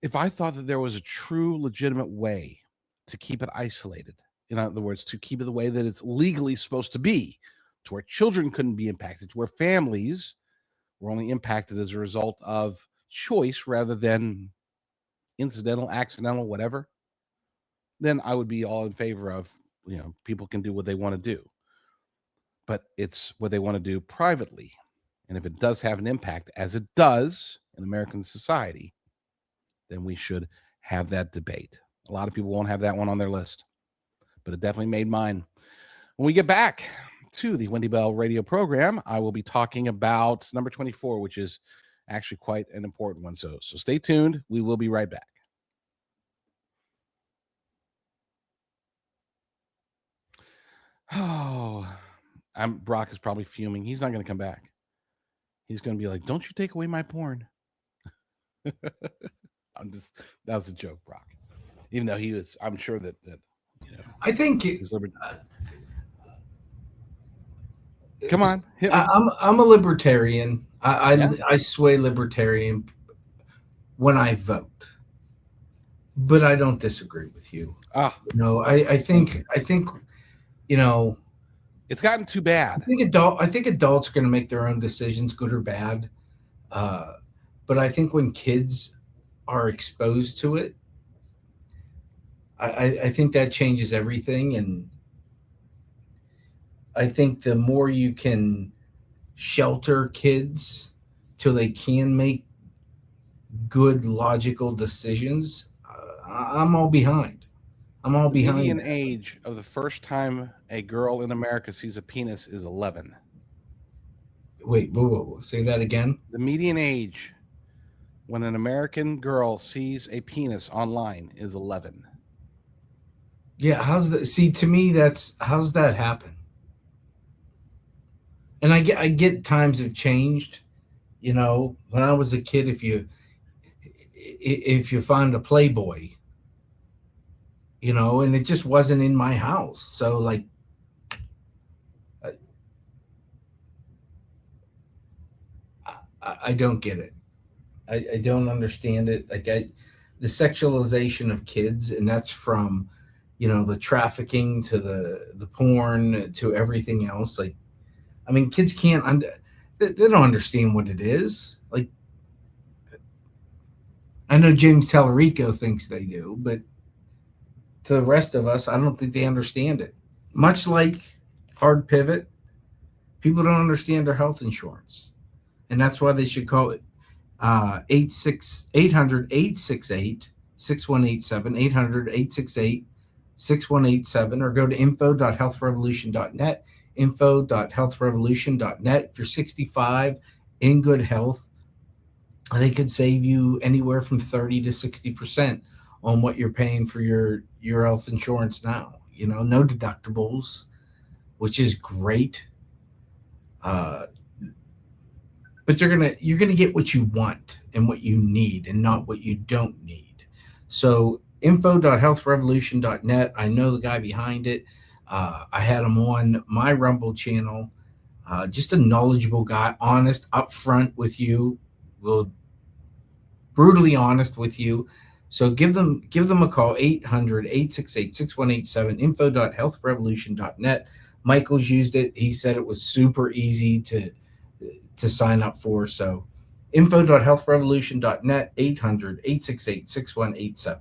If I thought that there was a true, legitimate way to keep it isolated, in other words, to keep it the way that it's legally supposed to be, to where children couldn't be impacted, to where families were only impacted as a result of choice rather than incidental, accidental, whatever, then I would be all in favor of, people can do what they want to do. But it's what they want to do privately. And if it does have an impact, as it does in American society, then we should have that debate. A lot of people won't have that one on their list, but it definitely made mine. When we get back to the Wendy Bell radio program, I will be talking about number 24, which is actually quite an important one. So stay tuned. We will be right back. Oh, Brock is probably fuming. He's not going to come back. He's going to be like, don't you take away my porn. That was a joke, Brock. Even though I'm sure that I think come on, hit me. I'm a libertarian. I sway libertarian when I vote, but I don't disagree with you. I think it's gotten too bad. I think adults are going to make their own decisions, good or bad. But I think when kids are exposed to it, I think that changes everything. And I think the more you can shelter kids till they can make good, logical decisions, I'm all behind. I'm all behind. The median age of the first time a girl in America sees a penis is 11. Wait, whoa. Say that again. The median age when an American girl sees a penis online is 11. Yeah, how's that? See, to me, how's that happen? And I get times have changed. When I was a kid, if you find a Playboy, and it just wasn't in my house, so like, I don't get it. I don't understand it. Like the sexualization of kids, and that's from, the trafficking to the porn to everything else. Like, I mean, kids can't, they don't understand what it is. Like, I know James Tallarico thinks they do, but to the rest of us, I don't think they understand it. Much like Hard Pivot, people don't understand their health insurance. And that's why they should call it 800-868-6187, 800-868-6187, or go to info.healthrevolution.net, info.healthrevolution.net. If you're 65 in good health, they could save you anywhere from 30 to 60% on what you're paying for your health insurance now. No deductibles, which is great. But you're gonna get what you want and what you need, and not what you don't need. So info.healthrevolution.net. I know the guy behind it. I had him on my Rumble channel. Just a knowledgeable guy, honest, upfront with you. Will brutally honest with you. So give them a call, 800-868-6187, info.healthrevolution.net. Michael's used it. He said it was super easy to sign up for. So info.healthrevolution.net, 800-868-6187.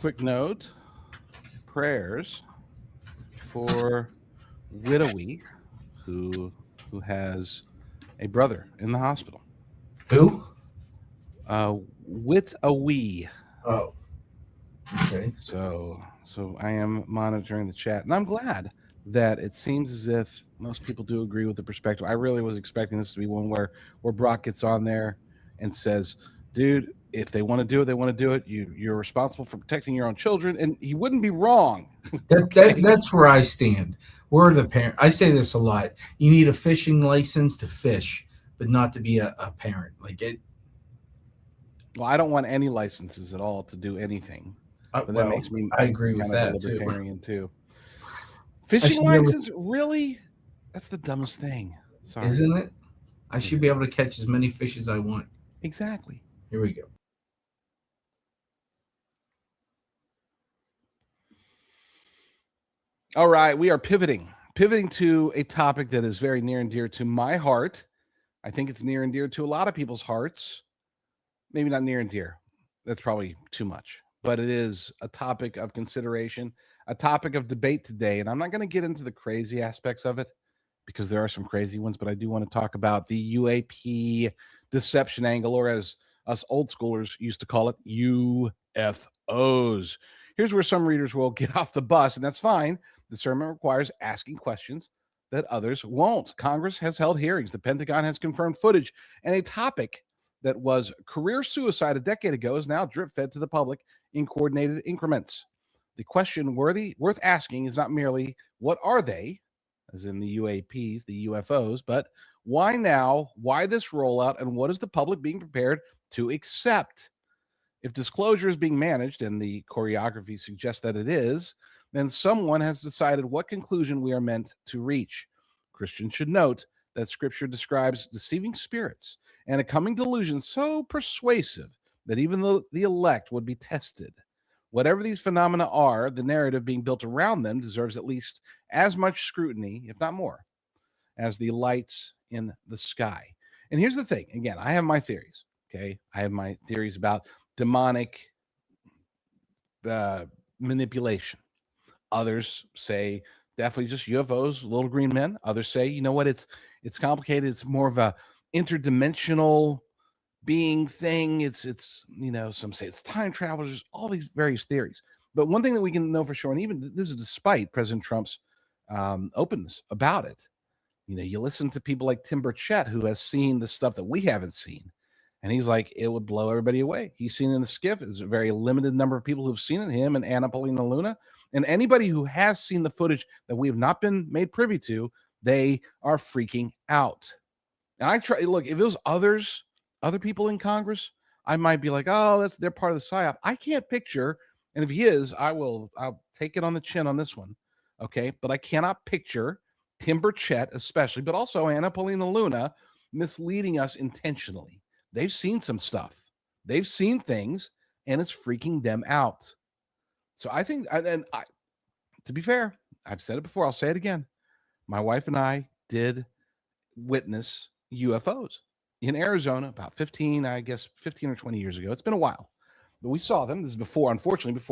Quick note, prayers for Widowy, who has a brother in the hospital. Who? Widowy. Oh, okay. So I am monitoring the chat, and I'm glad that it seems as if most people do agree with the perspective. I really was expecting this to be one where Brock gets on there and says, dude, if they want to do it, they want to do it. You're responsible for protecting your own children, and he wouldn't be wrong. That's where I stand. We're the parent. I say this a lot. You need a fishing license to fish, but not to be a parent. Like it. Well, I don't want any licenses at all to do anything. But that makes me I agree with kind of that a libertarian too. Fishing license, really? That's the dumbest thing. Sorry. Isn't it? I should be able to catch as many fish as I want. Exactly. Here we go. All right, we are pivoting to a topic that is very near and dear to my heart. I think it's near and dear to a lot of people's hearts. Maybe not near and dear. That's probably too much. But it is a topic of consideration, a topic of debate today. And I'm not going to get into the crazy aspects of it because there are some crazy ones, but I do want to talk about the UAP deception angle, or as us old schoolers used to call it, UFOs. Here's where some readers will get off the bus, and that's fine. Discernment requires asking questions that others won't. Congress has held hearings. The Pentagon has confirmed footage, and a topic that was career suicide a decade ago is now drip-fed to the public in coordinated increments. The question worth asking is not merely what are they, as in the UAPs, the UFOs, but why now, why this rollout, and what is the public being prepared to accept? If disclosure is being managed, and the choreography suggests that it is, then someone has decided what conclusion we are meant to reach. Christians should note that Scripture describes deceiving spirits and a coming delusion so persuasive that even the elect would be tested. Whatever these phenomena are, the narrative being built around them deserves at least as much scrutiny, if not more, as the lights in the sky. And here's the thing. Again, I have my theories, okay? I have my theories about demonic manipulation. Others say definitely just UFOs, little green men. Others say, you know what, it's complicated. It's more of a interdimensional being thing. It's some say it's time travelers. There's all these various theories. But one thing that we can know for sure, and even this is despite President Trump's openness about it, you listen to people like Tim Burchett, who has seen the stuff that we haven't seen. And he's like, it would blow everybody away. He's seen it in the skiff. There's a very limited number of people who've seen it, him and Anna Paulina Luna. And anybody who has seen the footage that we have not been made privy to, they are freaking out. And I try, look, if it was other people in Congress, I might be like, oh, they're part of the PSYOP. I can't picture, and if he is, I'll take it on the chin on this one. Okay. But I cannot picture Tim Burchett, especially, but also Anna Paulina Luna misleading us intentionally. They've seen some stuff. They've seen things, and it's freaking them out. So I think, to be fair, I've said it before, I'll say it again. My wife and I did witness UFOs in Arizona about 15 or 20 years ago. It's been a while, but we saw them. This is before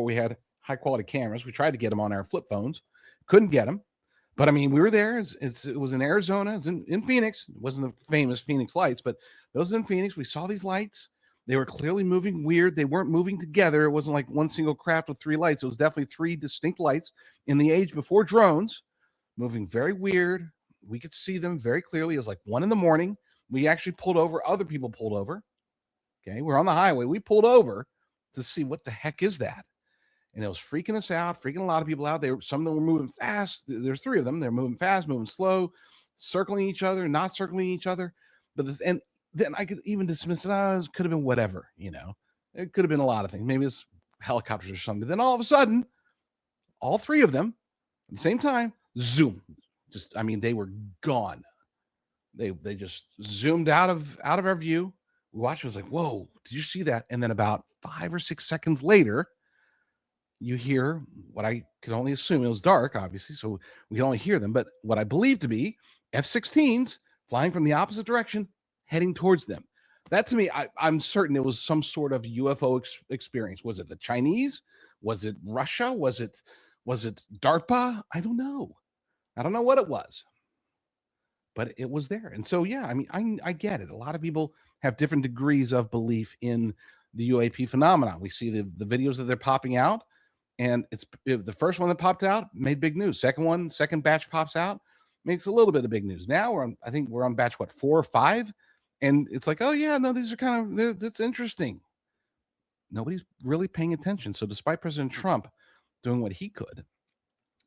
we had high quality cameras. We tried to get them on our flip phones, couldn't get them. But I mean, we were there. It was in Arizona. It was in Phoenix. It wasn't the famous Phoenix lights, but it was in Phoenix. We saw these lights. They were clearly moving weird. They weren't moving together. It wasn't like one single craft with three lights. It was definitely three distinct lights in the age before drones, moving very weird. We could see them very clearly. It was like 1 a.m. We actually pulled over. Other people pulled over. Okay, we're on the highway. We pulled over to see what the heck is that. And it was freaking us out, freaking a lot of people out. Some of them were moving fast. There's 3 of them. They're moving fast, moving slow, circling each other, not circling each other. And then I could even dismiss it. It could have been whatever, It could have been a lot of things. Maybe it's helicopters or something. Then all of a sudden, all 3 of them at the same time, zoom, Just, I mean, they were gone. They just zoomed out of our view. We watched. It was like, whoa! Did you see that? And then about 5 or 6 seconds later, you hear what I could only assume, it was dark, obviously, so we can only hear them. But what I believe to be F-16s flying from the opposite direction, heading towards them. That to me, I'm certain it was some sort of UFO experience. Was it the Chinese? Was it Russia? Was it DARPA? I don't know. I don't know what it was, but it was there. And so, yeah, I mean, I get it. A lot of people have different degrees of belief in the UAP phenomenon. We see the videos that they're popping out, and the first one that popped out made big news. Second batch pops out, makes a little bit of big news. Now I think we're on batch 4 or 5, and it's like, oh yeah, no, these are that's interesting. Nobody's really paying attention. So despite President Trump doing what he could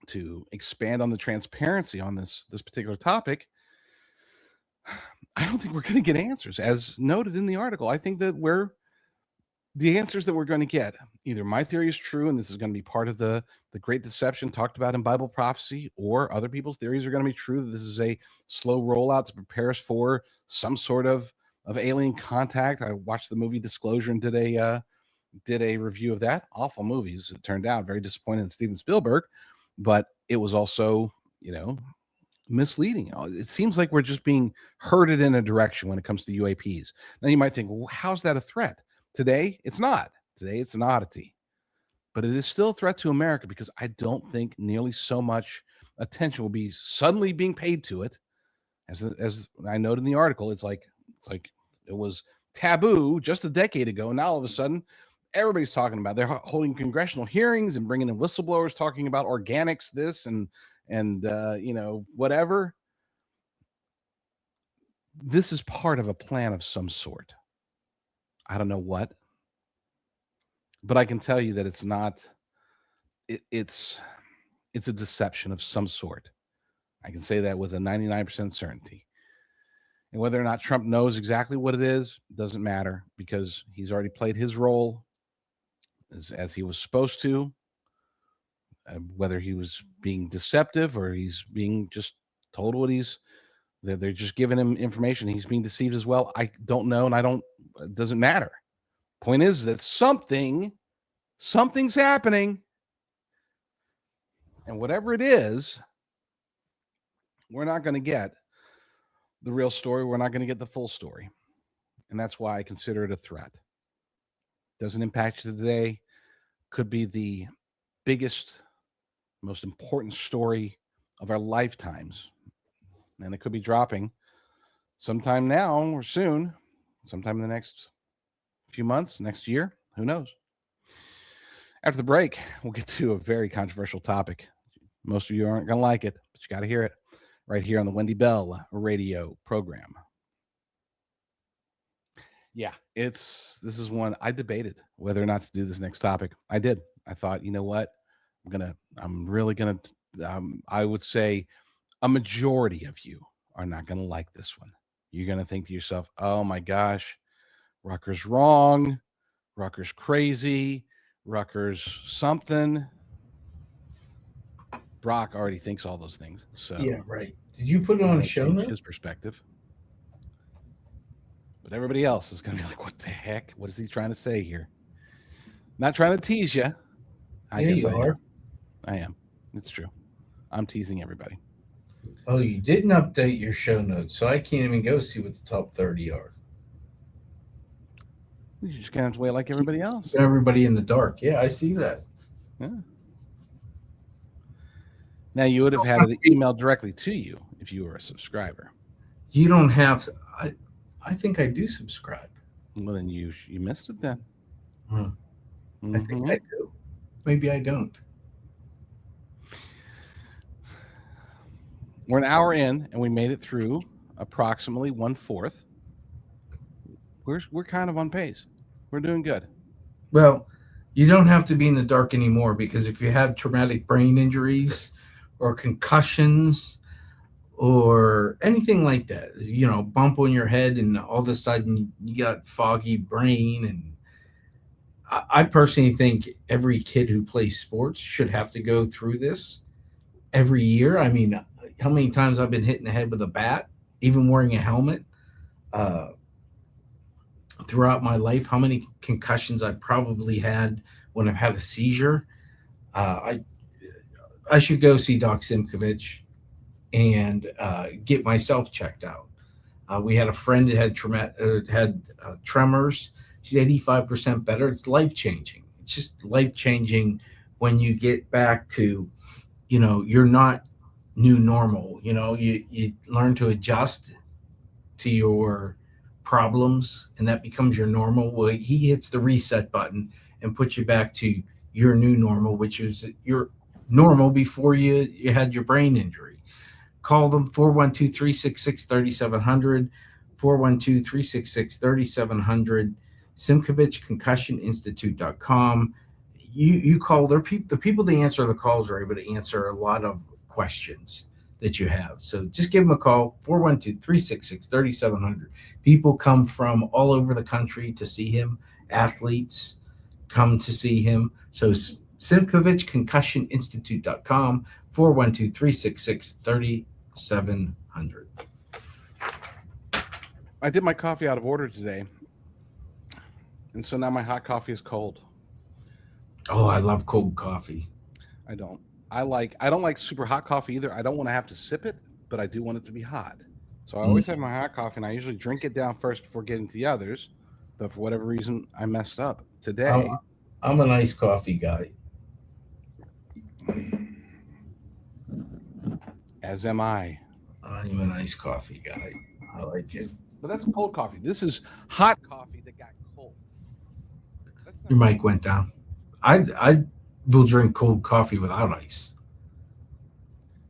to expand on the transparency on this particular topic, I don't think we're going to get answers. As noted in the article, I think that the answers that we're going to get, either my theory is true and this is going to be part of the great deception talked about in Bible prophecy, or other people's theories are going to be true, that this is a slow rollout to prepare us for some sort of alien contact. I watched the movie Disclosure and did a review of that. Awful movies, it turned out. Very disappointed in Steven Spielberg, but it was also, misleading. It seems like we're just being herded in a direction when it comes to UAPs. Now you might think, well, how's that a threat? Today, it's not. Today, it's an oddity. But it is still a threat to America, because I don't think nearly so much attention will be suddenly being paid to it. As I noted in the article, it's like it was taboo just a decade ago. And now all of a sudden, everybody's talking about it. They're holding congressional hearings and bringing in whistleblowers talking about organics, this and whatever. This is part of a plan of some sort. I don't know what, but I can tell you that it's not. It's a deception of some sort. I can say that with a 99% certainty. And whether or not Trump knows exactly what it is doesn't matter, because he's already played his role as he was supposed to. Whether he was being deceptive or he's being just told what they're just giving him information, he's being deceived as well, I don't know, and it doesn't matter. Point is that something's happening, and whatever it is, we're not going to get the real story. We're not going to get the full story, and that's why I consider it a threat. Doesn't impact you today. Could be the biggest, most important story of our lifetimes, and it could be dropping sometime now or soon, sometime in the next few months, next year, who knows. After the break, we'll get to a very controversial topic. Most of you aren't going to like it, but you got to hear it right here on the Wendy Bell radio program. Yeah, this is one I debated whether or not to do this next topic. I did. I thought, you know what? I would say a majority of you are not going to like this one. You're going to think to yourself, oh my gosh, Rucker's wrong. Rucker's crazy. Rucker's something. Brock already thinks all those things. So yeah, right. Did you put it on a show notes? His perspective. But everybody else is going to be like, what the heck? What is he trying to say here? Not trying to tease you. I guess you are. I am. It's true. I'm teasing everybody. Oh, you didn't update your show notes, so I can't even go see what the top 30 are. You just gonna have to wait like everybody else. Everybody in the dark. Yeah, I see that. Yeah. Now you would have had it emailed directly to you if you were a subscriber. You don't have to. I think I do subscribe. Well, then you missed it then. Mm-hmm. I think I do. Maybe I don't. We're an hour in, and we made it through approximately 1/4. We're kind of on pace. We're doing good. Well, you don't have to be in the dark anymore, because if you have traumatic brain injuries or concussions or anything like that, bump on your head and all of a sudden you got foggy brain. And I personally think every kid who plays sports should have to go through this every year. I mean, how many times I've been hit in the head with a bat, even wearing a helmet. Throughout my life, how many concussions I probably had when I've had a seizure. I should go see Doc Simkovich and get myself checked out. We had a friend that had tremors. She's 85% better. It's life changing. It's just life changing when you get back to, you're not new normal. You learn to adjust to your problems, and that becomes your normal. Well, he hits the reset button and puts you back to your new normal, which is your normal before you had your brain injury. Call them 412-366-3700, 412-366-3700, SimkovichConcussionInstitute.com. You call the people that answer the calls are able to answer a lot of questions that you have. So just give them a call, 412-366-3700. People come from all over the country to see him. Athletes come to see him. So SimkovichConcussionInstitute.com, 412-366-3700. I did my coffee out of order today, and so now my hot coffee is cold. Oh, I love cold coffee. I don't like super hot coffee either. I don't want to have to sip it, but I do want it to be hot. So I always have my hot coffee, and I usually drink it down first before getting to the others. But for whatever reason, I messed up today. I'm a nice coffee guy. As am I. I'm a nice coffee guy. I like it. But that's cold coffee. This is hot coffee that got cold. Your mic went down. I will drink cold coffee without ice.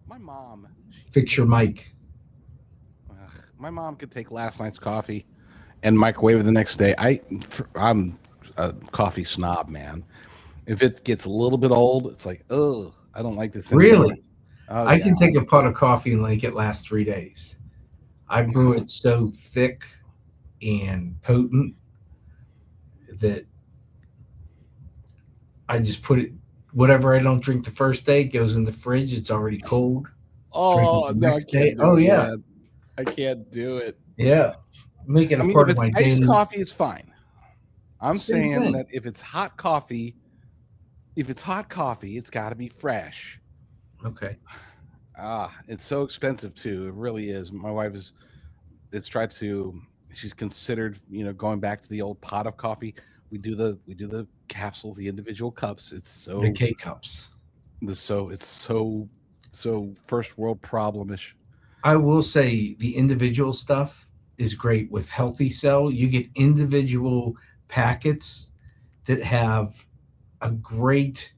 My mom. Fix your mic. My mom could take last night's coffee and microwave it the next day. I'm a coffee snob, man. If it gets a little bit old, it's like, oh, I don't like this anymore. Really? I can take a pot of coffee and make it last 3 days. I brew it so thick and potent that I just put it, whatever I don't drink the first day goes in the fridge. It's already cold. Oh, no, I can't. I can't do it. Yeah. Make it a part of my daily. Iced coffee is fine. I'm Same saying thing. that if it's hot coffee, it's got to be fresh. Okay. It's so expensive too. It really is. My wife she's considered, going back to the old pot of coffee. We do the capsules, the individual cups. It's so the K cups. It's so first world problemish. I will say the individual stuff is great with Healthy Cell. You get individual packets that have a great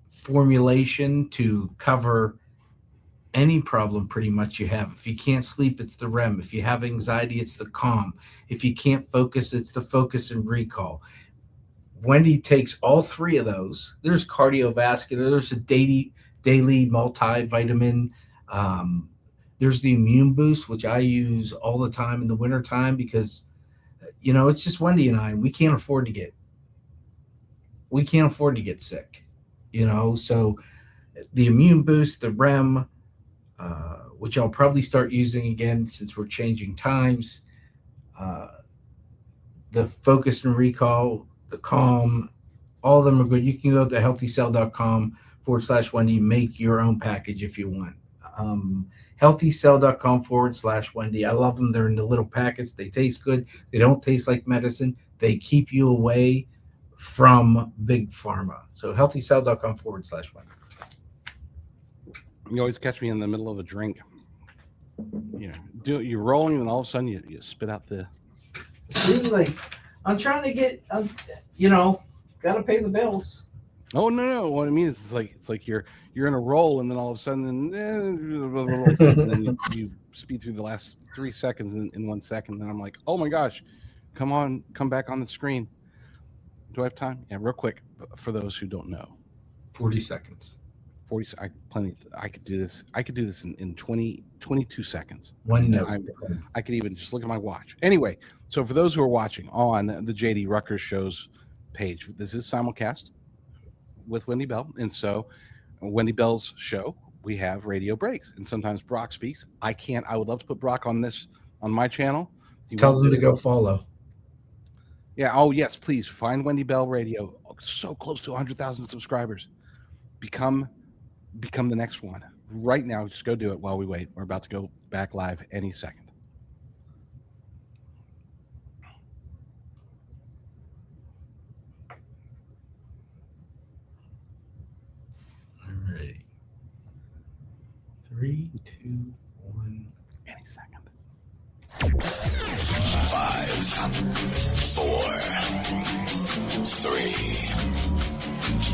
formulation to cover any problem pretty much you have. If you can't sleep, it's the REM. If you have anxiety, it's the calm. If you can't focus, it's the focus and recall. Wendy takes all three of those. There's cardiovascular, there's a daily multivitamin. There's the immune boost, which I use all the time in the wintertime because, it's just Wendy and I, and we can't afford to get sick, so the immune boost, the REM, which I'll probably start using again since we're changing times, the focus and recall, the calm, all of them are good. You can go to healthycell.com/Wendy, make your own package if you want. Healthycell.com/Wendy. I love them. They're in the little packets. They taste good. They don't taste like medicine. They keep you away from big pharma. So healthycell.com/Wendy. You always catch me in the middle of a drink. You're rolling, and all of a sudden you spit out the. See, like I'm trying to get, gotta pay the bills. Oh no! What I mean is, it's like you're in a roll, and then all of a sudden, and then you speed through the last 3 seconds in 1 second, and I'm like, oh my gosh, come back on the screen. Do I have time? Yeah, real quick for those who don't know. 40 seconds. 40. I could do this. I could do this in 22 seconds. One note. I could even just look at my watch. Anyway, so for those who are watching on the JD Rucker Show's page, this is simulcast with Wendy Bell, and so Wendy Bell's show we have radio breaks, and sometimes Brock speaks. I would love to put Brock on my channel. Tell them to go follow. Yeah. Oh, yes, please find Wendy Bell Radio. Oh, so close to 100,000 subscribers. Become the next one right now. Just go do it while we wait. We're about to go back live any second. All right. 3, 2, 1. Any second. 5, 4, 3,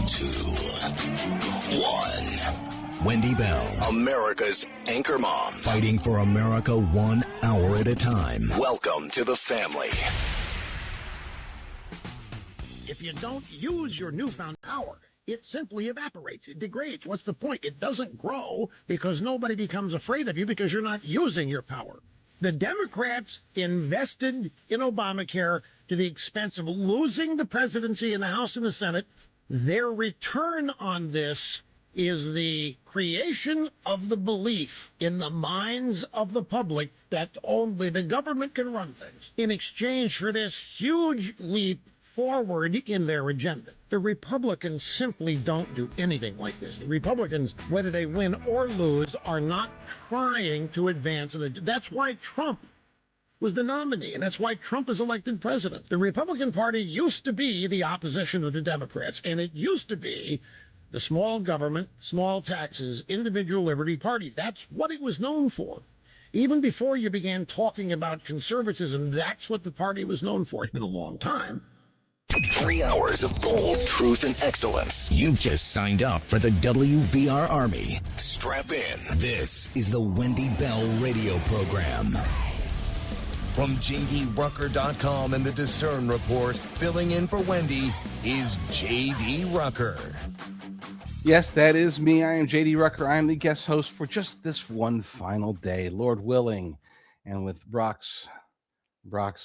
2, 1. Wendy Bell, America's anchor mom, fighting for America 1 hour at a time. Welcome to the family. If you don't use your newfound power, it simply evaporates. It degrades. What's the point? It doesn't grow because nobody becomes afraid of you because you're not using your power. The Democrats invested in Obamacare to the expense of losing the presidency in the House and the Senate. Their return on this is the creation of the belief in the minds of the public that only the government can run things in exchange for this huge leap forward in their agenda. The Republicans simply don't do anything like this. The Republicans, whether they win or lose, are not trying to advance an agenda. That's why Trump was the nominee, and that's why Trump is elected president. The Republican Party used to be the opposition of the Democrats, and it used to be the small government, small taxes, individual liberty party. That's what it was known for. Even before you began talking about conservatism, that's what the party was known for. It's been a long time. 3 hours of bold truth and excellence. You've just signed up for the WVR Army. Strap in. This is the Wendy Bell radio program. From JDRucker.com and the Discern Report, filling in for Wendy is JD Rucker. Yes, that is me. I am JD Rucker. I am the guest host for just this one final day, Lord willing. And with Brock's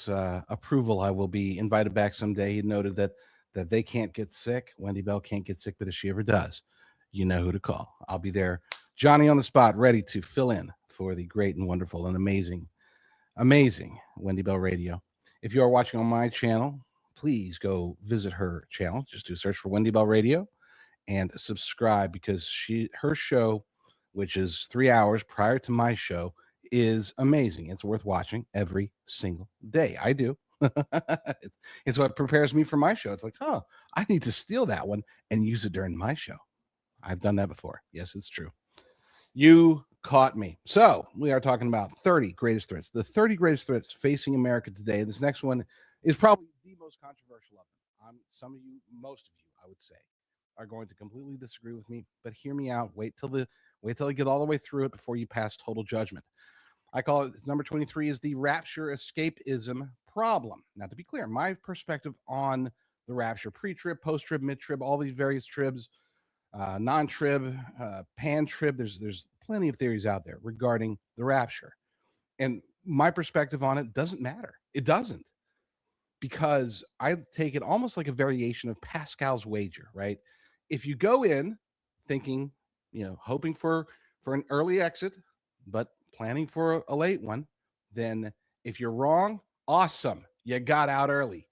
approval, I will be invited back someday. He noted that they can't get sick. Wendy Bell can't get sick, but if she ever does, you know who to call. I'll be there, Johnny on the spot, ready to fill in for the great and wonderful and amazing Wendy Bell Radio. If you are watching on my channel, please go visit her channel. Just do a search for Wendy Bell Radio and subscribe, because her show, which is 3 hours prior to my show, is amazing. It's worth watching every single day. I do. It's what prepares me for my show. It's like, oh, I need to steal that one and use it during my show. I've done that before. Yes, it's true. You caught me. So we are talking about 30 greatest threats. The 30 greatest threats facing America today. This next one is probably the most controversial of them. Some of you, most of you, I would say, are going to completely disagree with me, but hear me out. Wait till I get all the way through it before you pass total judgment. I call it, number 23 is the rapture escapism problem. Now, to be clear, my perspective on the rapture, pre-trib, post-trib, mid-trib, all these various tribs, non-trib, pan-trib, there's plenty of theories out there regarding the rapture. And my perspective on it doesn't matter. It doesn't. Because I take it almost like a variation of Pascal's wager, right? If you go in thinking, hoping for an early exit, but planning for a late one, then if you're wrong, awesome, you got out early.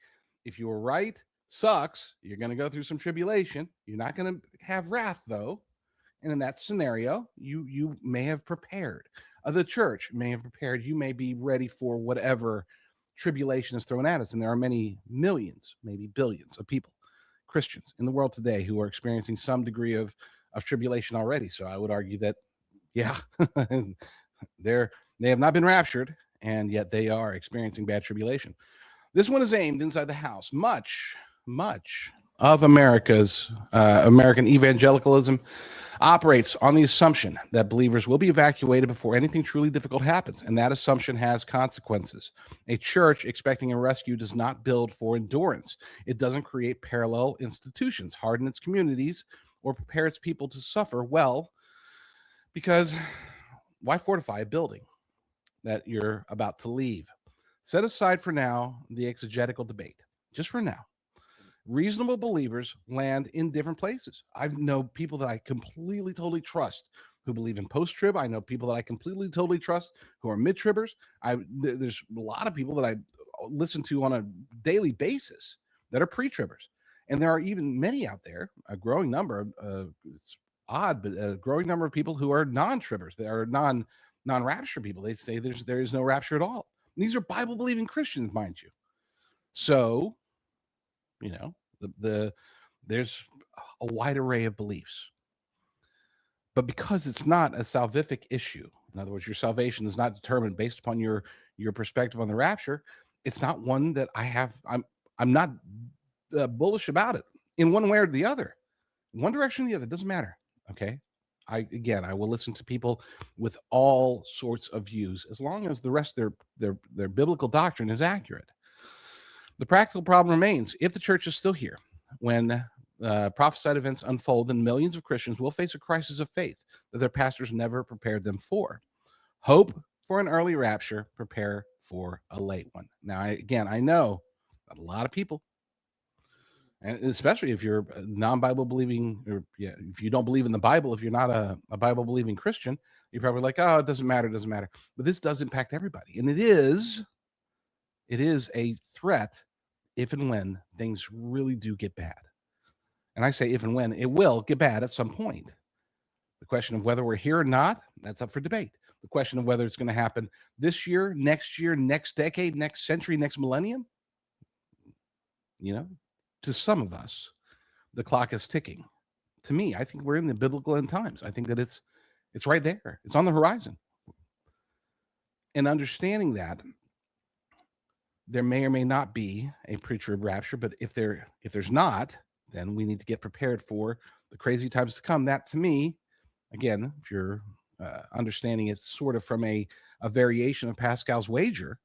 If you were right, sucks, you're going to go through some tribulation. You're not going to have wrath, though. And in that scenario, you may have prepared. The church may have prepared. You may be ready for whatever tribulation is thrown at us. And there are many millions, maybe billions of people, Christians in the world today, who are experiencing some degree of tribulation already. So I would argue that, yeah, they have not been raptured, and yet they are experiencing bad tribulation. This one is aimed inside the house. Much of America's American evangelicalism operates on the assumption that believers will be evacuated before anything truly difficult happens, and that assumption has consequences. A church expecting a rescue does not build for endurance. It doesn't create parallel institutions, harden its communities, or prepare its people to suffer well, because why fortify a building that you're about to leave? Set aside for now the exegetical debate, just for now. Reasonable believers land in different places. I know people that I completely, totally trust who believe in post-trib. I know people that I completely, totally trust who are mid-tribbers. There's a lot of people that I listen to on a daily basis that are pre-tribbers. And there are even many out there, a growing number, it's odd, but a growing number of people who are non-tribbers. They are non-rapture people. They say there is no rapture at all. And these are Bible-believing Christians, mind you. So, there's a wide array of beliefs. But because it's not a salvific issue, in other words, your salvation is not determined based upon your perspective on the rapture, it's not one that I'm not bullish about it in one way or the other. One direction or the other, doesn't matter. Okay. I will listen to people with all sorts of views as long as the rest of their biblical doctrine is accurate. The practical problem remains: if the church is still here when prophesied events unfold, then millions of Christians will face a crisis of faith that their pastors never prepared them for. Hope for an early rapture, prepare for a late one. Now, I know that a lot of people, and especially if you're a non-Bible believing, or if you don't believe in the Bible, if you're not a Bible believing Christian, you're probably like, oh, it doesn't matter. But this does impact everybody. And it is a threat if and when things really do get bad. And I say if and when, it will get bad at some point. The question of whether we're here or not, that's up for debate. The question of whether it's going to happen this year, next decade, next century, next millennium, to some of us, the clock is ticking. To me, I think we're in the biblical end times. I think that it's right there. It's on the horizon. And understanding that, there may or may not be a pre-trib rapture, but if there's not, then we need to get prepared for the crazy times to come. That, to me, again, if you're understanding it sort of from a variation of Pascal's wager,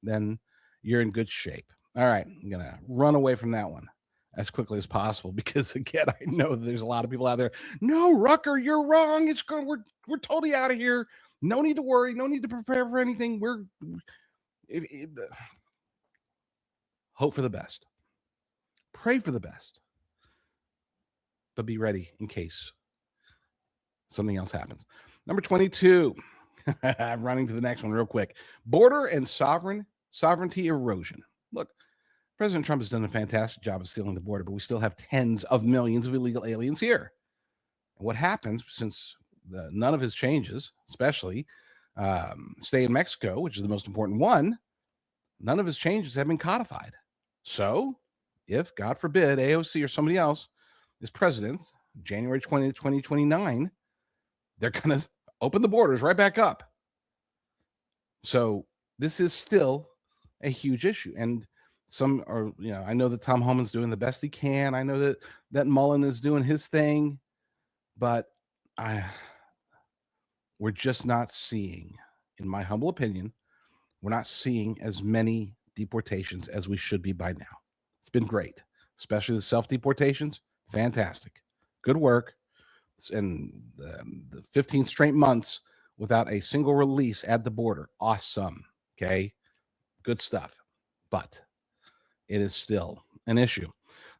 then you're in good shape. All right, I'm going to run away from that one as quickly as possible because, again, I know that there's a lot of people out there. No, Rucker, you're wrong. We're totally out of here. No need to worry. No need to prepare for anything. Hope for the best. Pray for the best. But be ready in case something else happens. Number 22. I'm running to the next one real quick. Border and sovereignty erosion. Look, President Trump has done a fantastic job of sealing the border, but we still have tens of millions of illegal aliens here. And what happens since none of his changes, especially stay in Mexico, which is the most important one, none of his changes have been codified. So if, God forbid, AOC or somebody else is president, January 20th, 2029, they're going to open the borders right back up. So this is still a huge issue. And some are, I know that Tom Homan's doing the best he can. I know that Mullen is doing his thing, but we're just not seeing, in my humble opinion, we're not seeing as many deportations as we should be by now. It's been great, especially the self-deportations. Fantastic. Good work. And the 15 straight months without a single release at the border. Awesome. Okay. Good stuff. But it is still an issue.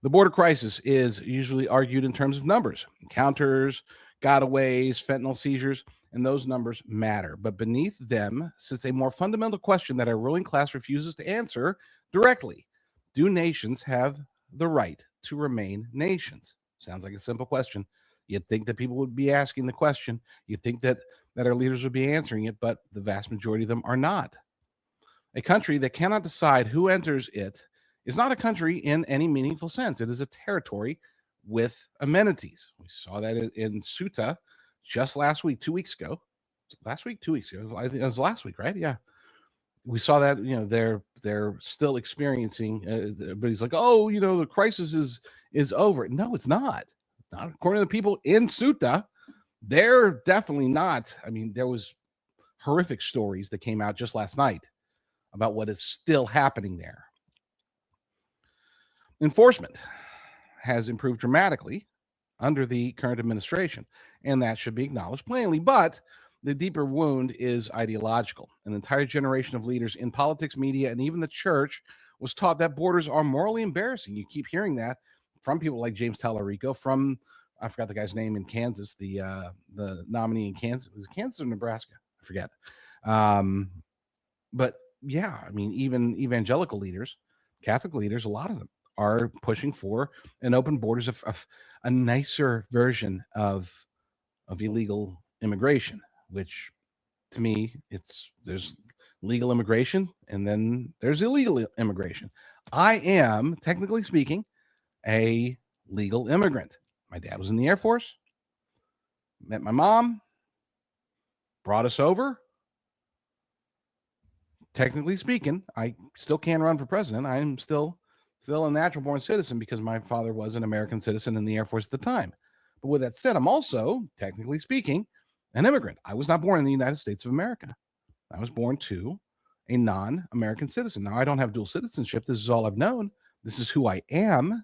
The border crisis is usually argued in terms of numbers: encounters, gotaways, fentanyl seizures, and those numbers matter. But beneath them sits a more fundamental question that our ruling class refuses to answer directly. Do nations have the right to remain nations? Sounds like a simple question. You'd think that people would be asking the question. You'd think that our leaders would be answering it, but the vast majority of them are not. A country that cannot decide who enters it is not a country in any meaningful sense. It is a territory with amenities. We saw that in Ceuta just last week, 2 weeks ago. Last week, 2 weeks ago. I think it was last week, right? Yeah. We saw that, they're still experiencing, but he's like, oh, the crisis is over. No, it's not. Not according to the people in Ceuta. They're definitely not. I mean, there was horrific stories that came out just last night about what is still happening there. Enforcement has improved dramatically under the current administration, and that should be acknowledged plainly. But the deeper wound is ideological. An entire generation of leaders in politics, media, and even the church was taught that borders are morally embarrassing. You keep hearing that from people like James Tallarico, from I forgot the guy's name in Kansas, the nominee in Kansas. Was it Kansas or Nebraska? I forget. But yeah, I mean, even evangelical leaders, Catholic leaders, a lot of them are pushing for an open borders of a nicer version of illegal immigration, which to me, there's legal immigration and then there's illegal immigration. I am, technically speaking, a legal immigrant. My dad was in the Air Force, met my mom, brought us over. Technically speaking, I still can run for president. I am still a natural born citizen because my father was an American citizen in the Air Force at the time. But with that said, I'm also, technically speaking, an immigrant. I was not born in the United States of America. I was born to a non-American citizen. Now, I don't have dual citizenship. This is all I've known. This is who I am.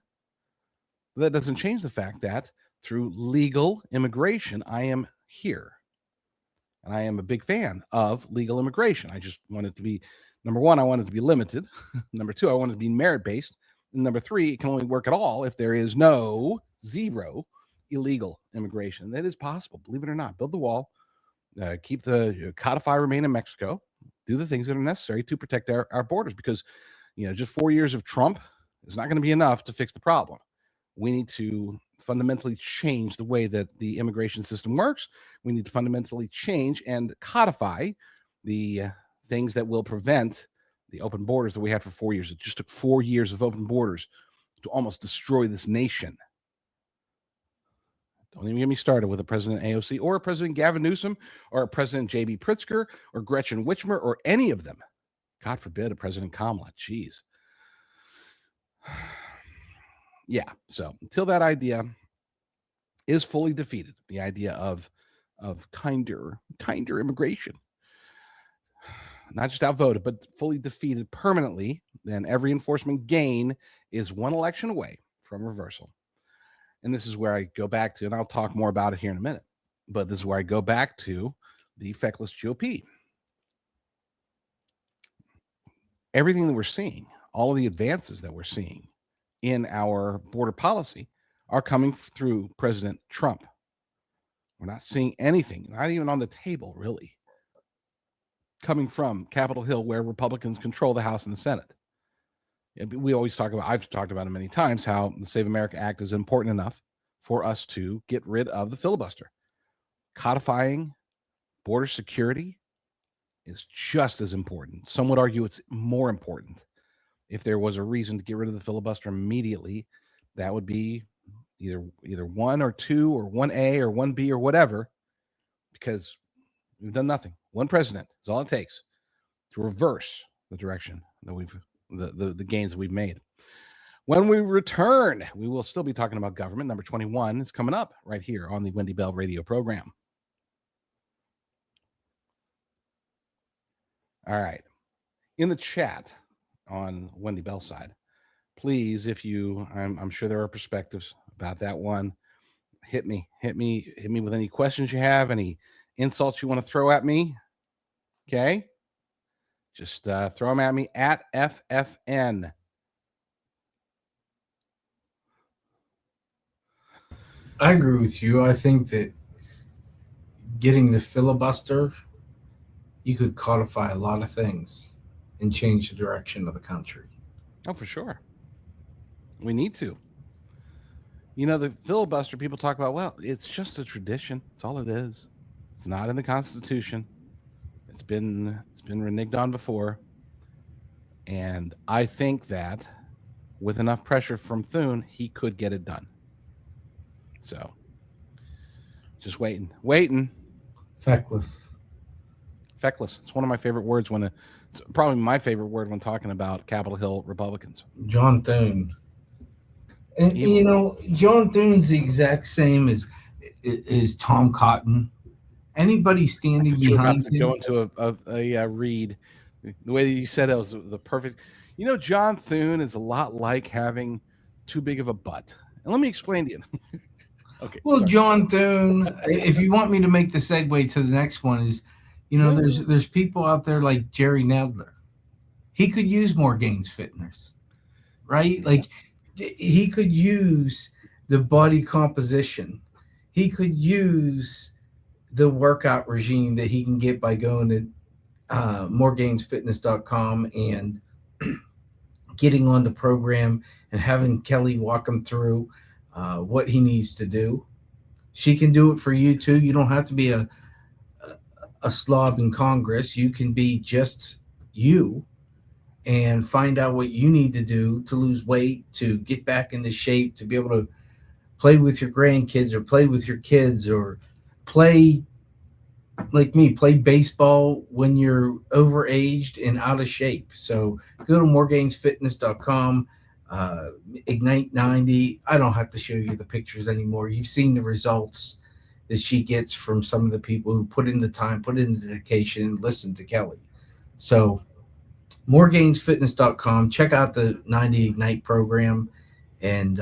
But that doesn't change the fact that through legal immigration, I am here. And I am a big fan of legal immigration. I just want it to be, number one, I want it to be limited. Number two, I want it to be merit-based. And number three, it can only work at all if there is zero illegal immigration. That is possible, believe it or not. Build the wall, keep the codify, remain in Mexico, do the things that are necessary to protect our borders, because just 4 years of Trump is not going to be enough to fix the problem. We need to fundamentally change the way that the immigration system works. We need to fundamentally change and codify the things that will prevent the open borders that we had for 4 years. It just took 4 years of open borders to almost destroy this nation. Don't even get me started with a President AOC or a President Gavin Newsom or a President J.B. Pritzker or Gretchen Whitmer or any of them. God forbid a President Kamala. Jeez. Yeah, so until that idea is fully defeated, the idea of kinder immigration, not just outvoted, but fully defeated permanently, then every enforcement gain is one election away from reversal. And this is where I go back to, and I'll talk more about it here in a minute, but this is where I go back to the feckless GOP. Everything that we're seeing, all of the advances that we're seeing in our border policy are coming through President Trump. We're not seeing anything, not even on the table, really, coming from Capitol Hill, where Republicans control the House and the Senate. We always talk about, I've talked about it many times, how the Save America Act is important enough for us to get rid of the filibuster. Codifying border security is just as important. Some would argue it's more important. If there was a reason to get rid of the filibuster immediately, that would be either 1 or 2 or 1A or 1B or whatever, because we've done nothing. One president is all it takes to reverse the direction that we've the gains that we've made. When we return, we will still be talking about government. Number 21 is coming up right here on the Wendy Bell radio program. All right. In the chat on Wendy Bell's side, please, if you, I'm sure there are perspectives about that one. Hit me with any questions you have, any insults you want to throw at me. Okay. Just throw them at me at FFN. I agree with you. I think that getting the filibuster, you could codify a lot of things and change the direction of the country. Oh, for sure. We need to. The filibuster, people talk about, well, it's just a tradition. That's all it is. It's not in the Constitution. It's been reneged on before. And I think that with enough pressure from Thune, he could get it done. So just waiting. Feckless. It's one of my favorite words it's probably my favorite word when talking about Capitol Hill Republicans. John Thune. And John Thune's the exact same as Tom Cotton. Anybody standing behind him. Go into a read. The way that you said it was the perfect. John Thune is a lot like having too big of a butt. And let me explain to you. Okay. Well, sorry. John Thune, if you want me to make the segue to the next one, is there's people out there like Jerry Nadler. He could use more Gaines Fitness, right? Like he could use the body composition. He could use the workout regime that he can get by going to moregainsfitness.com and getting on the program and having Kelly walk him through what he needs to do. She can do it for you too. You don't have to be a slob in Congress. You can be just you and find out what you need to do to lose weight, to get back into shape, to be able to play with your grandkids or play with your kids or play like me, play baseball when you're overaged and out of shape. So go to moregainsfitness.com, Ignite 90. I don't have to show you the pictures anymore. You've seen the results that she gets from some of the people who put in the time, put in the dedication, and listen to Kelly. So moregainsfitness.com, check out the 90 Ignite program and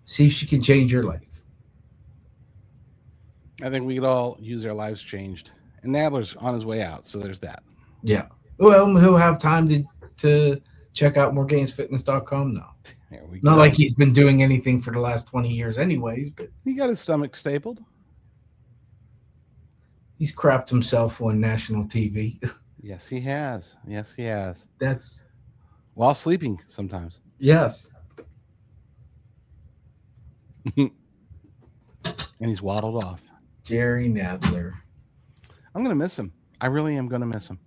see if she can change your life. I think we could all use our lives changed. And Nadler's on his way out, so there's that. Yeah. Well, he'll have time to check out moregainsfitness.com now. Not like he's been doing anything for the last 20 years anyways, but he got his stomach stapled. He's crapped himself on national TV. Yes, he has. Yes, he has. That's while sleeping sometimes. Yes. And he's waddled off. Jerry Nadler. I'm going to miss him. I really am going to miss him.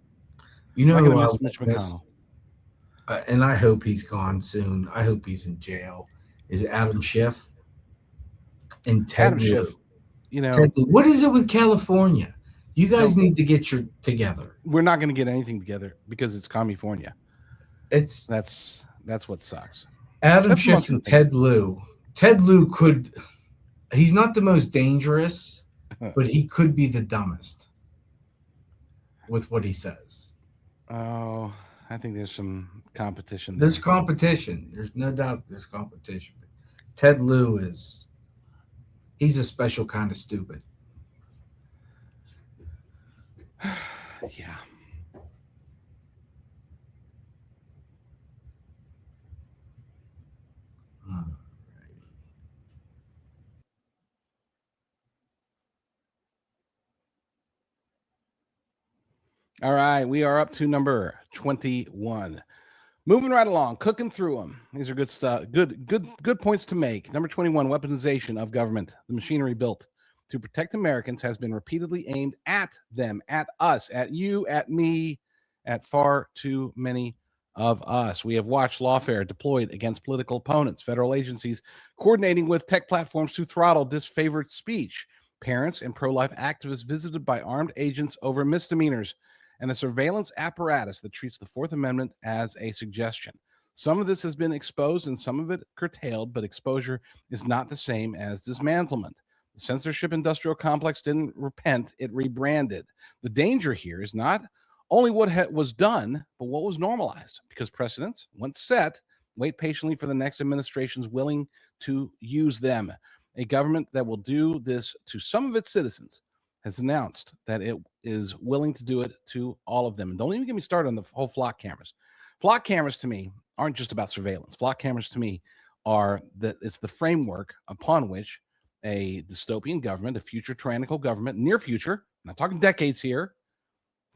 You know who miss Mitch McConnell. And I hope he's gone soon. I hope he's in jail. Is Adam Schiff and Ted Schiff? You know, Ted, what is it with California? You guys need to get your together. We're not going to get anything together because it's California. That's what sucks. Adam Schiff and Ted Lieu. Ted Lieu could. He's not the most dangerous, but he could be the dumbest with what he says. Oh, I think there's some competition. There's competition. There's no doubt there's competition. Ted Lieu he's a special kind of stupid. Yeah. All right, we are up to number 21. Moving right along, cooking through them. These are good stuff. Good points to make. Number 21, weaponization of government. The machinery built to protect Americans has been repeatedly aimed at them, at us, at you, at me, at far too many of us. We have watched lawfare deployed against political opponents, federal agencies coordinating with tech platforms to throttle disfavored speech, parents and pro-life activists visited by armed agents over misdemeanors, and a surveillance apparatus that treats the Fourth Amendment as a suggestion. Some of this has been exposed and some of it curtailed, but exposure is not the same as dismantlement. The censorship industrial complex didn't repent, it rebranded. The danger here is not only what was done, but what was normalized, because precedents, once set, wait patiently for the next administrations willing to use them. A government that will do this to some of its citizens has announced that it is willing to do it to all of them. And don't even get me started on the whole flock cameras. Flock cameras to me aren't just about surveillance. Flock cameras to me it's the framework upon which a dystopian government, a future tyrannical government, near future, I'm not talking decades here,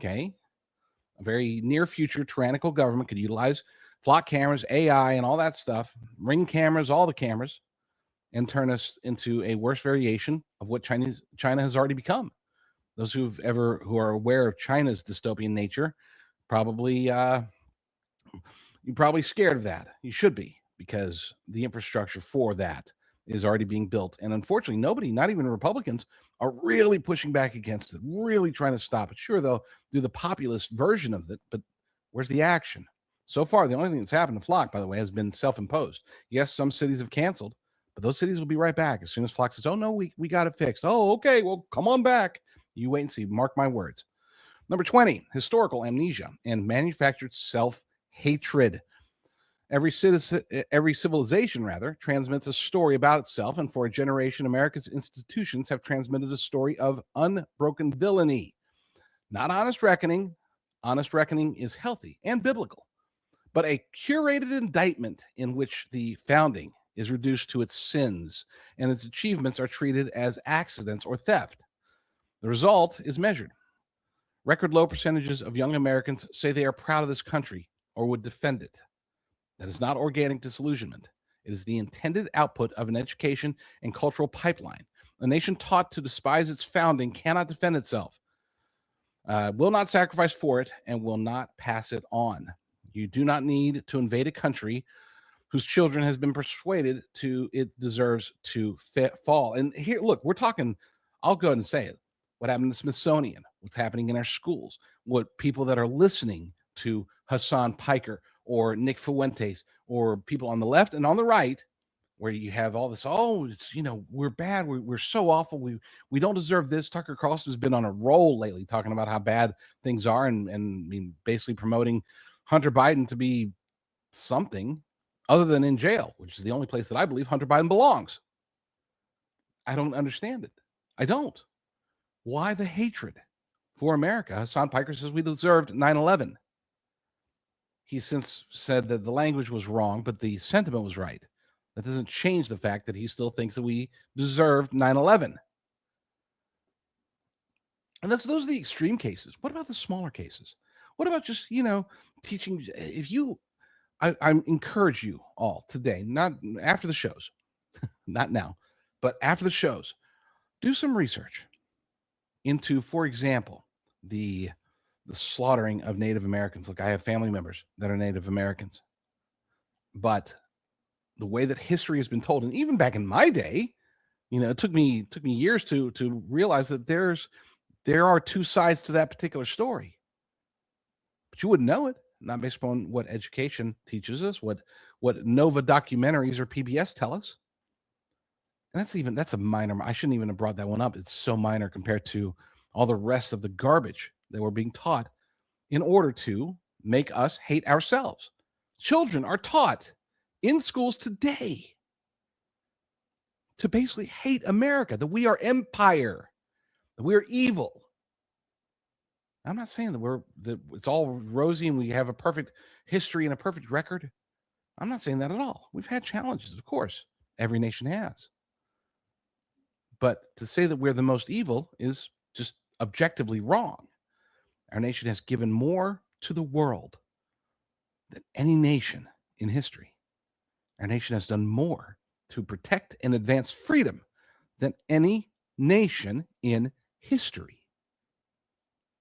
okay? A very near future tyrannical government could utilize flock cameras, AI, and all that stuff, ring cameras, all the cameras, and turn us into a worse variation of what China has already become. Those who are aware of China's dystopian nature, you're probably scared of that. You should be, because the infrastructure for that is already being built. And unfortunately, nobody, not even Republicans, are really pushing back against it, really trying to stop it. Sure, they'll do the populist version of it, but where's the action? So far, the only thing that's happened to Flock, by the way, has been self-imposed. Yes, some cities have canceled, but those cities will be right back as soon as Flock says, oh, no, we got it fixed. Oh, okay, well, come on back. You wait and see. Mark my words. Number 20, historical amnesia and manufactured self-hatred. Every civilization, transmits a story about itself, and for a generation, America's institutions have transmitted a story of unbroken villainy. Not honest reckoning. Honest reckoning is healthy and biblical, but a curated indictment in which the founding is reduced to its sins, and its achievements are treated as accidents or theft. The result is measured. Record low percentages of young Americans say they are proud of this country or would defend it. That is not organic disillusionment. It is the intended output of an education and cultural pipeline. A nation taught to despise its founding cannot defend itself, will not sacrifice for it, and will not pass it on. You do not need to invade a country whose children has been persuaded to it deserves to fall. And here, look, we're talking, I'll go ahead and say it. What happened in the Smithsonian, what's happening in our schools, what people that are listening to Hassan Piker or Nick Fuentes or people on the left and on the right, where you have all this, it's, we're bad. We're so awful. We don't deserve this. Tucker Carlson's been on a roll lately talking about how bad things are and basically promoting Hunter Biden to be something other than in jail, which is the only place that I believe Hunter Biden belongs. I don't understand it. I don't. Why the hatred for America? Hassan Piker says we deserved 9/11. He since said that the language was wrong, but the sentiment was right. That doesn't change the fact that he still thinks that we deserved 9/11. And those are the extreme cases. What about the smaller cases? What about just, teaching? I encourage you all today, not after the shows, not now, but after the shows, do some research into, for example, the slaughtering of Native Americans. Look, I have family members that are Native Americans, but the way that history has been told, and even back in my day, it took me years to realize that there are two sides to that particular story, but you wouldn't know it, not based upon what education teaches us, what Nova documentaries or PBS tell us. And that's a minor. I shouldn't even have brought that one up. It's so minor compared to all the rest of the garbage that we're being taught in order to make us hate ourselves. Children are taught in schools today to basically hate America, that we are empire, that we are evil. I'm not saying that it's all rosy and we have a perfect history and a perfect record. I'm not saying that at all. We've had challenges, of course. Every nation has. But to say that we're the most evil is just objectively wrong. Our nation has given more to the world than any nation in history. Our nation has done more to protect and advance freedom than any nation in history.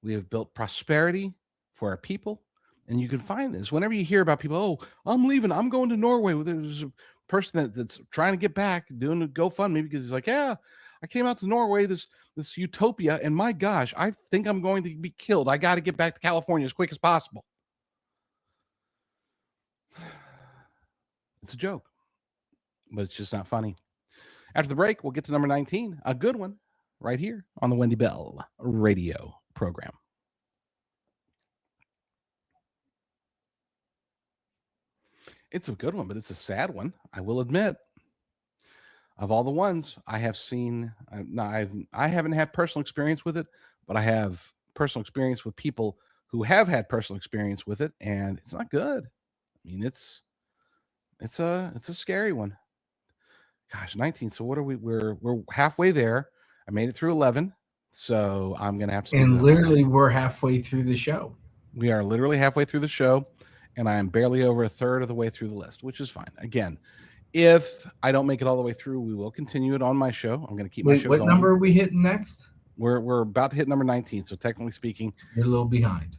We have built prosperity for our people, and you can find this whenever you hear about people. I'm leaving. I'm going to Norway. There's a person that's trying to get back, doing a GoFundMe because he's like, I came out to Norway, this utopia, and my gosh, I think I'm going to be killed. I got to get back to California as quick as possible. It's a joke, but it's just not funny. After the break, we'll get to number 19, a good one, right here on the Wendy Bell radio program. It's a good one, but it's a sad one, I will admit. Of all the ones I have seen, I haven't had personal experience with it, but I have personal experience with people who have had personal experience with it, and it's not good. I mean, it's a scary one. Gosh, 19. So what are we? We're halfway there. I made it through 11, so I'm gonna have to. And literally, we're halfway through the show. We are literally halfway through the show, and I am barely over a third of the way through the list, which is fine. Again, if I don't make it all the way through, we will continue it on my show. I'm going to keep my show going. What number are we hitting next? We're about to hit number 19. So technically speaking, you're a little behind.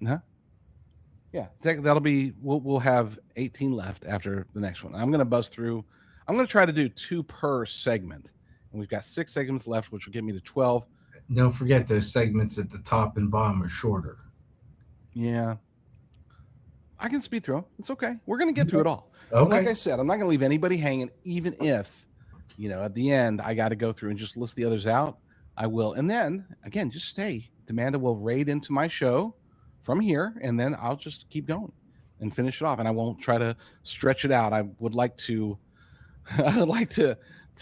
Huh? Yeah, that'll be. We'll have 18 left after the next one. I'm going to buzz through. I'm going to try to do 2 per segment, and we've got 6 segments left, which will get me to 12. Don't forget those segments at the top and bottom are shorter. Yeah. I can speed through them. It's okay. We're going to get through it all. Okay. Like I said, I'm not going to leave anybody hanging, even if, at the end, I got to go through and just list the others out. I will. And then, again, just stay. Demanda will raid into my show from here, and then I'll just keep going and finish it off. And I won't try to stretch it out. I would like to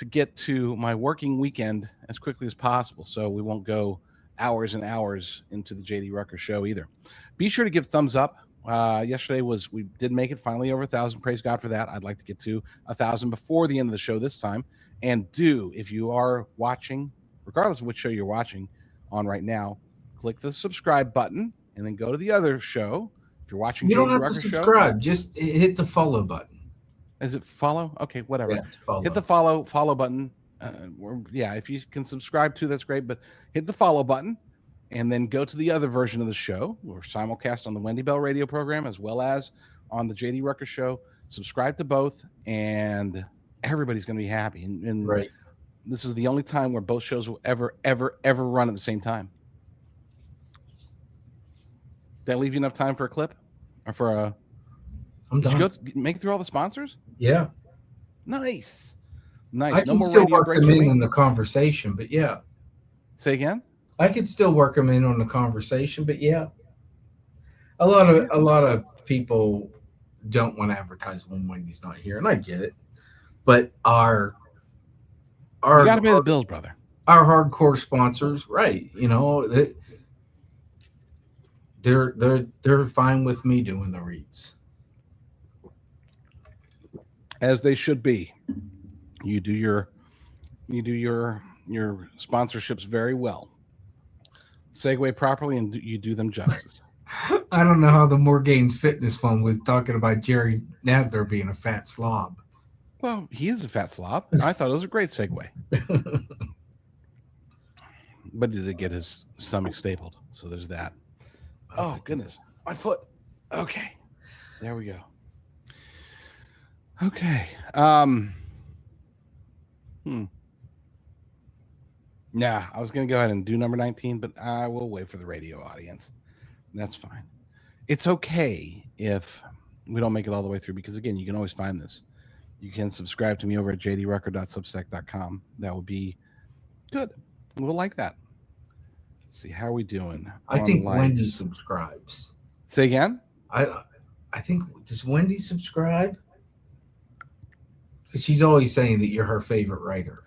get to my working weekend as quickly as possible, so we won't go hours and hours into the JD Rucker show either. Be sure to give thumbs up Yesterday we did make it finally over 1,000. Praise God for that. I'd like to get to 1,000 before the end of the show this time. And if you are watching, regardless of which show you're watching on right now, click the subscribe button and then go to the other show. If you're watching, You don't JD have to Rucker subscribe. Just hit the follow button. Is it follow? Okay, whatever. Yeah, it's follow. Hit the follow button. If you can subscribe to, that's great. But hit the follow button, and then go to the other version of the show. We're simulcast on the Wendy Bell radio program as well as on the JD Rucker show. Subscribe to both, and everybody's going to be happy. And right. This is the only time where both shows will ever run at the same time. Did that leave you enough time for a clip, or for a? I'm done. Did you make it through all the sponsors? Yeah. Nice. I can still work them in the conversation, but yeah. Say again? I could still work them in on the conversation, but yeah. A lot of people don't want to advertise when Wendy's not here, and I get it. But you got to pay the bills, brother. Our hardcore sponsors, right? You know, they're fine with me doing the reads. As they should be. You do your sponsorships very well. Segue properly, and you do them justice. I don't know how the More Gains Fitness Fund was talking about Jerry Nadler being a fat slob. Well, he is a fat slob. I thought it was a great segue. But he did get his stomach stapled, so there's that. Oh, goodness. My foot. Okay. There we go. Okay. Yeah, I was going to go ahead and do number 19, but I will wait for the radio audience. That's fine. It's okay if we don't make it all the way through, because, again, you can always find this. You can subscribe to me over at jdrucker.substack.com. That would be good. We'll like that. Let's see, how are we doing? I think Wendy subscribes. Say again? I think, does Wendy subscribe? Because she's always saying that you're her favorite writer,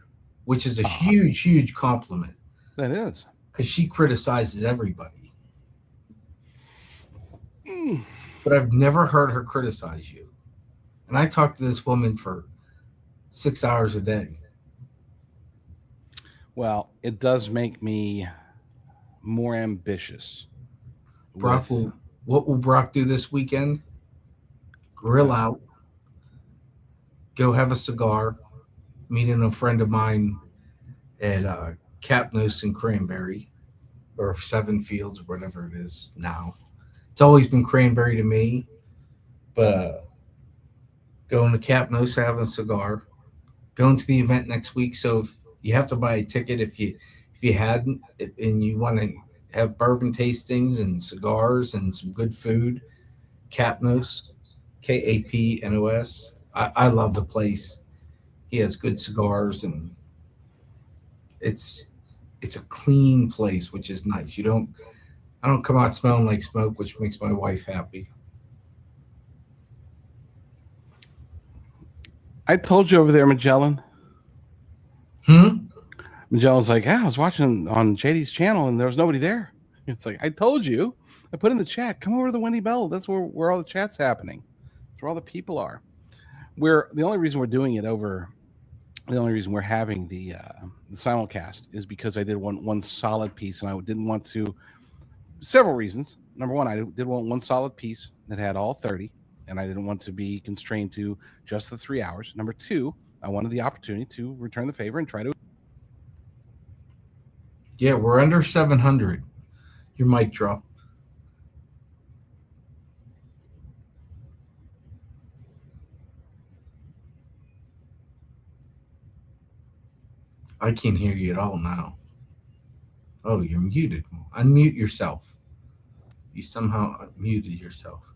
which is a huge, huge compliment. That is. Because she criticizes everybody. But I've never heard her criticize you. And I talk to this woman for 6 hours a day. Well, it does make me more ambitious. Brock what will Brock do this weekend? Grill out. Go have a cigar. Meeting a friend of mine at Capnos and Cranberry, or Seven Fields, whatever it is now. It's always been Cranberry to me, but going to Capnos, having a cigar, going to the event next week. So if you have to buy a ticket, if you hadn't, and you want to have bourbon tastings and cigars and some good food, Capnos, Kapnos. I love the place. He has good cigars, and it's a clean place, which is nice. I don't come out smelling like smoke, which makes my wife happy. I told you over there, Magellan. Magellan's like, I was watching on JD's channel and there was nobody there. It's like, I told you. I put in the chat, come over to the Wendy Bell. That's where all the chat's happening. That's where all the people are. The only reason we're doing it over, the only reason we're having the simulcast is because I did one solid piece, and I didn't want to, several reasons. Number one, I did want one solid piece that had all 30, and I didn't want to be constrained to just the 3 hours. Number two, I wanted the opportunity to return the favor and try to. Yeah, we're under 700. Your mic drop. I can't hear you at all now. Oh, you're muted. Unmute yourself. You somehow muted yourself.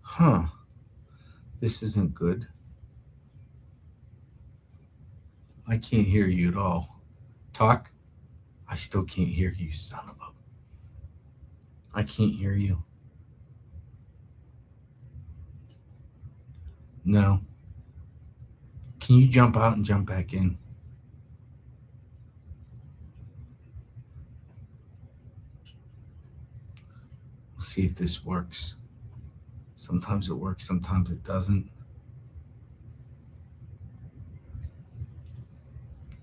Huh. This isn't good. I can't hear you at all. Talk. I still can't hear you, son of a... I can't hear you. No. Can you jump out and jump back in? See if this works. Sometimes it works, sometimes it doesn't.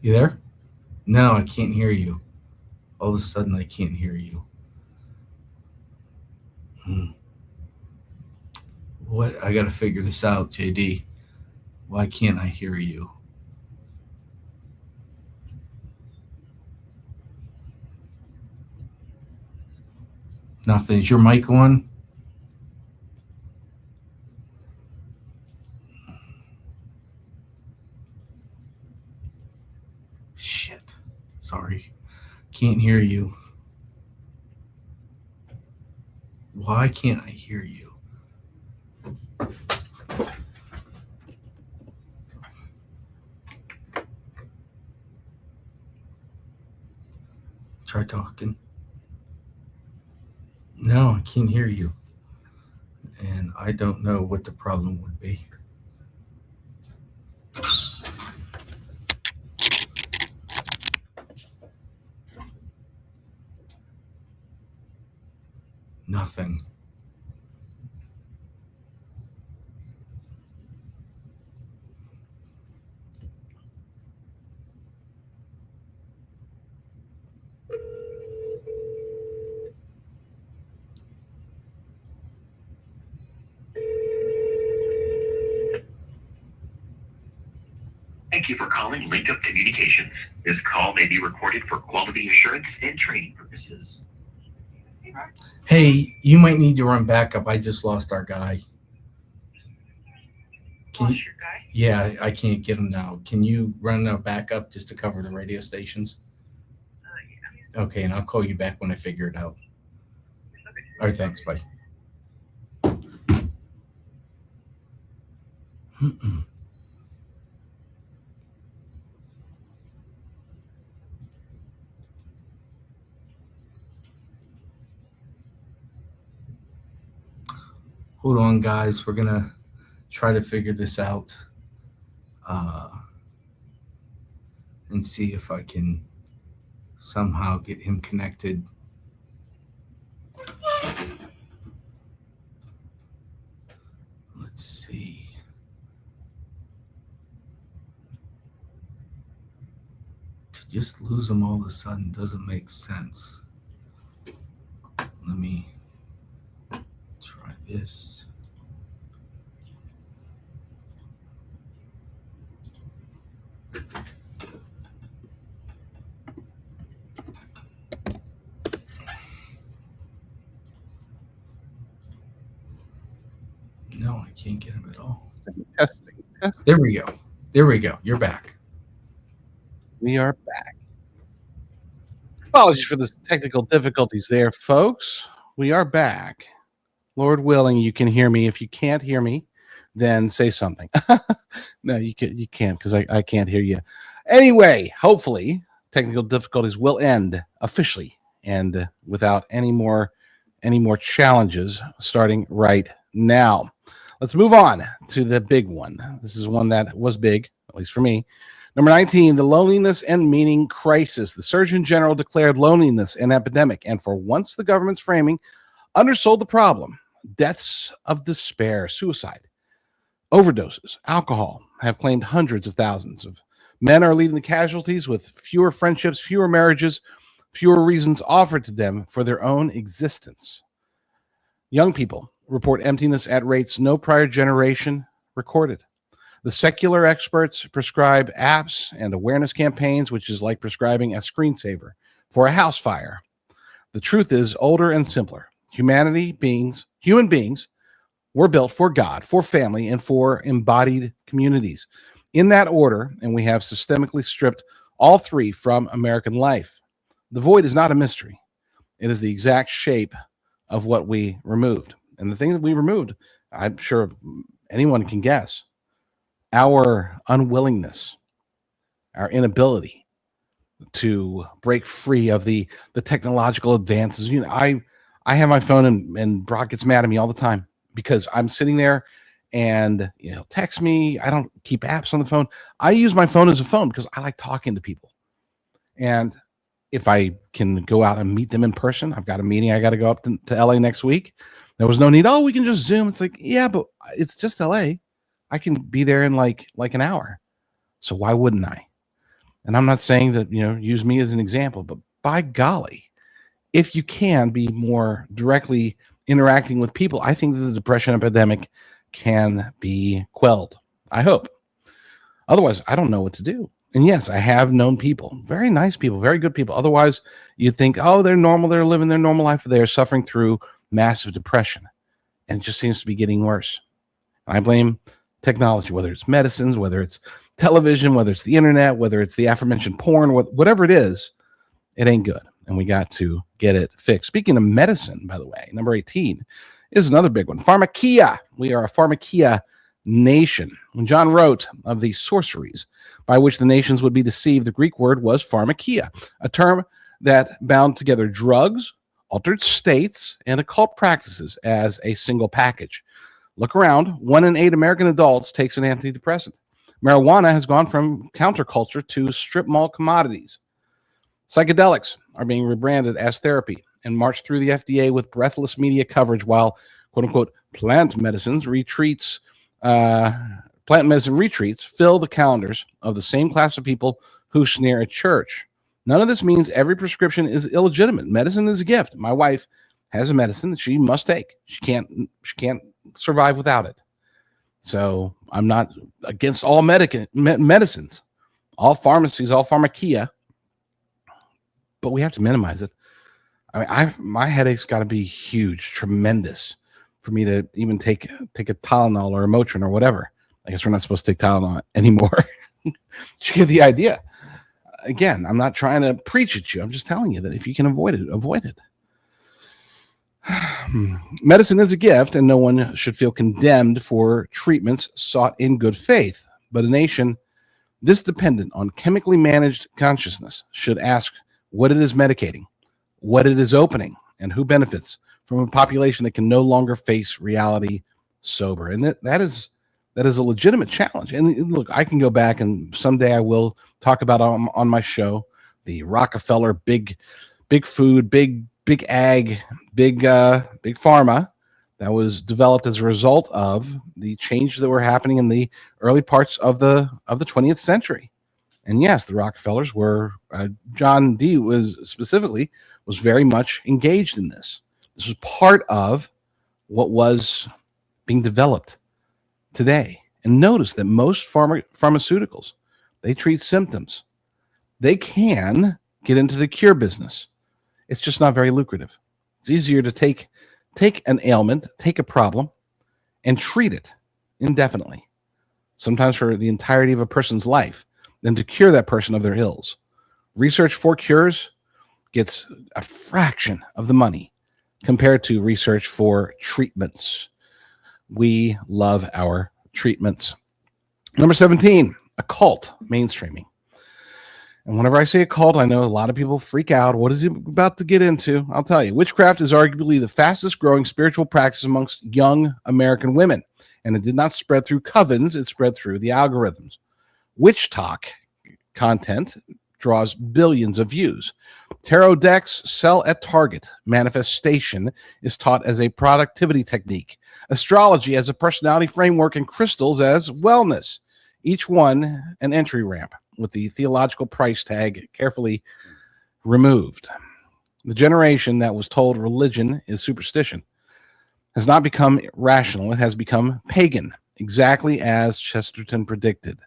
You there? No, I can't hear you. All of a sudden, I can't hear you. What? I got to figure this out, JD. Why can't I hear you? Nothing. Is your mic on? Shit. Sorry. Can't hear you. Why can't I hear you? Try talking. No, I can't hear you. And I don't know what the problem would be. Nothing. Thank you for calling Link Up Communications. This call may be recorded for quality assurance and training purposes. Hey, you might need to run backup. I just lost our guy. Lost your guy? Yeah, I can't get him now. Can you run a backup just to cover the radio stations? Yeah. Okay, and I'll call you back when I figure it out. All right, thanks. Bye. Hold on, guys. We're going to try to figure this out and see if I can somehow get him connected. Let's see. To just lose him all of a sudden doesn't make sense. Let me try this. No, I can't get him at all. Testing. There we go. There we go. You're back. We are back. Apologies for the technical difficulties there, folks. We are back. Lord willing, you can hear me. If you can't hear me, then say something. No, you can't because I can't hear you. Anyway, hopefully, technical difficulties will end officially and without any more challenges starting right now. Let's move on to the big one. This is one that was big, at least for me. Number 19, the loneliness and meaning crisis. The Surgeon General declared loneliness an epidemic, and for once the government's framing undersold the problem. Deaths of despair, suicide, overdoses, alcohol have claimed hundreds of thousands of men are leading the casualties with fewer friendships, fewer marriages, fewer reasons offered to them for their own existence. Young people report emptiness at rates no prior generation recorded. The secular experts prescribe apps and awareness campaigns, which is like prescribing a screensaver for a house fire. The truth is older and simpler. Human beings were built for God, for family, and for embodied communities. In that order, and we have systemically stripped all three from American life. The void is not a mystery. It is the exact shape of what we removed. And the thing that we removed, I'm sure anyone can guess, our unwillingness, our inability to break free of the technological advances. You know, I have my phone and Brock gets mad at me all the time because I'm sitting there and, you know, text me. I don't keep apps on the phone. I use my phone as a phone because I like talking to people. And if I can go out and meet them in person, I've got a meeting. I got to go up to LA next week. There was no need. Oh, we can just Zoom. It's like, yeah, but it's just LA. I can be there in like an hour. So why wouldn't I? And I'm not saying that, use me as an example, but by golly, if you can be more directly interacting with people, I think that the depression epidemic can be quelled. I hope. Otherwise, I don't know what to do. And yes, I have known people, very nice people, very good people. Otherwise, you'd think, oh, they're normal. They're living their normal life. But they're suffering through massive depression. And it just seems to be getting worse. I blame technology, whether it's medicines, whether it's television, whether it's the internet, whether it's the aforementioned porn, whatever it is, it ain't good. And we got to get it fixed. Speaking of medicine, by the way, number 18 is another big one. Pharmakia. We are a pharmakia nation. When John wrote of the sorceries by which the nations would be deceived, the Greek word was pharmakia, a term that bound together drugs, altered states, and occult practices as a single package. Look around. 1 in 8 American adults takes an antidepressant. Marijuana has gone from counterculture to strip mall commodities. Psychedelics are being rebranded as therapy and marched through the FDA with breathless media coverage, while quote-unquote plant medicine retreats fill the calendars of the same class of people who sneer at church. None of this means every prescription is illegitimate. Medicine is a gift. My wife has a medicine that she must take. She can't survive without it. So I'm not against all medicines, all pharmacies, all pharmakia, but we have to minimize it. I mean, my headache's got to be huge, tremendous, for me to even take a Tylenol or a Motrin or whatever. I guess we're not supposed to take Tylenol anymore. You get the idea. Again, I'm not trying to preach at you. I'm just telling you that if you can avoid it, avoid it. Medicine is a gift, and no one should feel condemned for treatments sought in good faith. But a nation this dependent on chemically managed consciousness should ask what it is medicating, what it is opening, and who benefits from a population that can no longer face reality sober. And that is a legitimate challenge. And look, I can go back, and someday I will talk about on my show the Rockefeller big food, big ag, big pharma that was developed as a result of the changes that were happening in the early parts of the 20th century. And yes, the Rockefellers were John D. was very much engaged in this. This was part of what was being developed today. And notice that most pharmaceuticals, they treat symptoms. They can get into the cure business. It's just not very lucrative. It's easier to take an ailment, take a problem, and treat it indefinitely, sometimes for the entirety of a person's life, than to cure that person of their ills. Research for cures gets a fraction of the money compared to research for treatments. We love our treatments. Number 17, occult mainstreaming. And whenever I say occult, I know a lot of people freak out. What is he about to get into? I'll tell you. Witchcraft is arguably the fastest growing spiritual practice amongst young American women. And it did not spread through covens. It spread through the algorithms. Witch talk content draws billions of views. Tarot decks sell at Target. Manifestation is taught as a productivity technique. Astrology as a personality framework, and crystals as wellness. Each one an entry ramp with the theological price tag carefully removed. The generation that was told religion is superstition has not become rational. It has become pagan, exactly as Chesterton predicted.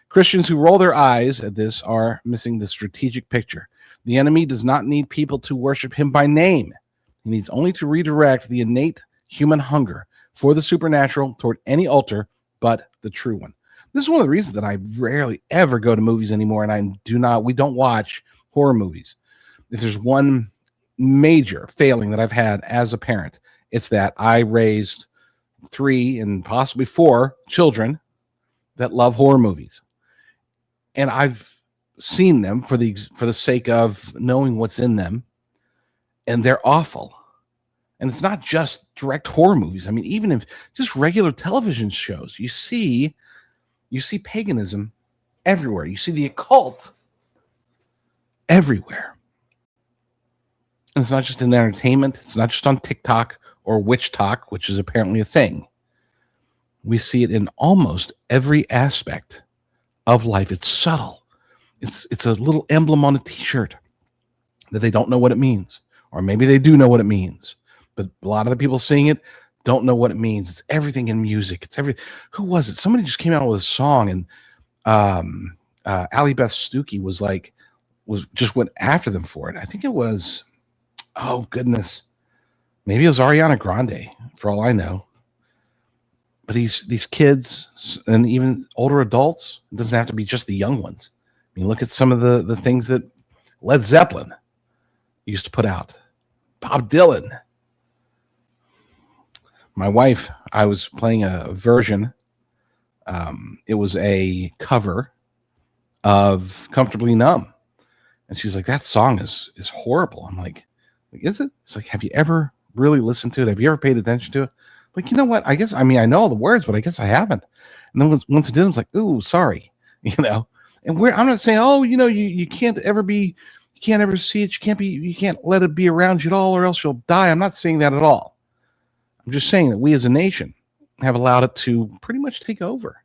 Christians who roll their eyes at this are missing the strategic picture. The enemy does not need people to worship him by name. He needs only to redirect the innate human hunger for the supernatural toward any altar but the true one. This is one of the reasons that I rarely ever go to movies anymore, and we don't watch horror movies. If there's one major failing that I've had as a parent, it's that I raised 3 and possibly 4 children that love horror movies. And I've seen them for the sake of knowing what's in them, and they're awful. And it's not just direct horror movies. I mean, even if just regular television shows, you see paganism everywhere. You see the occult everywhere. And it's not just in entertainment. It's not just on TikTok or witch talk, which is apparently a thing. We see it in almost every aspect of life. It's subtle. It's a little emblem on a t-shirt that they don't know what it means. Or maybe they do know what it means. But a lot of the people seeing it don't know what it means. It's everything in music. It's who was it? Somebody just came out with a song, and Allie Beth Stuckey was just went after them for it. I think it was, oh goodness, maybe it was Ariana Grande, for all I know. But these kids and even older adults, it doesn't have to be just the young ones. I mean, look at some of the things that Led Zeppelin used to put out. Bob Dylan. My wife, I was playing a version. It was a cover of Comfortably Numb. And she's like, that song is horrible. I'm like, is it? It's like, have you ever really listened to it? Have you ever paid attention to it? Like, you know what? I know all the words, but I guess I haven't. And then once it did, it's like, ooh, sorry. And I'm not saying, oh, you can't ever see it. You can't let it be around you at all, or else you'll die. I'm not saying that at all. I'm just saying that we as a nation have allowed it to pretty much take over.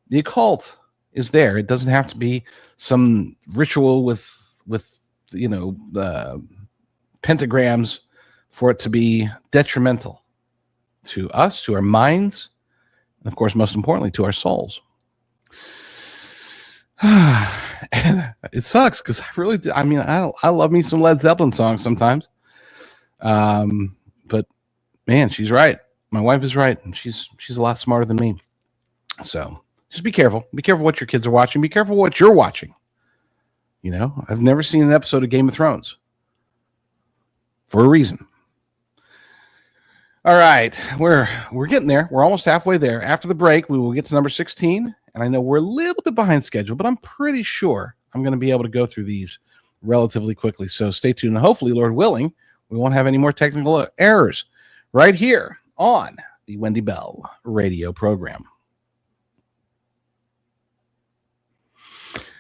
The occult is there. It doesn't have to be some ritual with the pentagrams for it to be detrimental to us, to our minds, and of course, most importantly, to our souls. And it sucks because I love me some Led Zeppelin songs sometimes. But man, she's right. My wife is right, and she's a lot smarter than me. So just be careful. Be careful what your kids are watching. Be careful what you're watching. I've never seen an episode of Game of Thrones for a reason. All right, we're getting there. We're almost halfway there. After the break, we will get to number 16. And I know we're a little bit behind schedule, but I'm pretty sure I'm going to be able to go through these relatively quickly. So stay tuned. And hopefully, Lord willing, we won't have any more technical errors right here on the Wendy Bell radio program.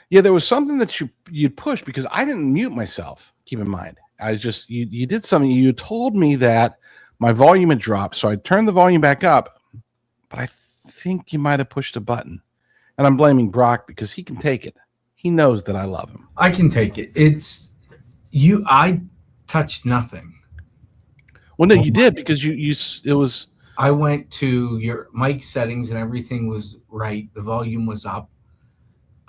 Yeah, there was something that you'd push because I didn't mute myself. Keep in mind, you did something. You told me that my volume had dropped, so I turned the volume back up, but I think you might have pushed a button. And I'm blaming Brock because he can take it. He knows that I love him. I can take it. It's you. I touched nothing. Well, no, you did because it was. I went to your mic settings and everything was right. The volume was up.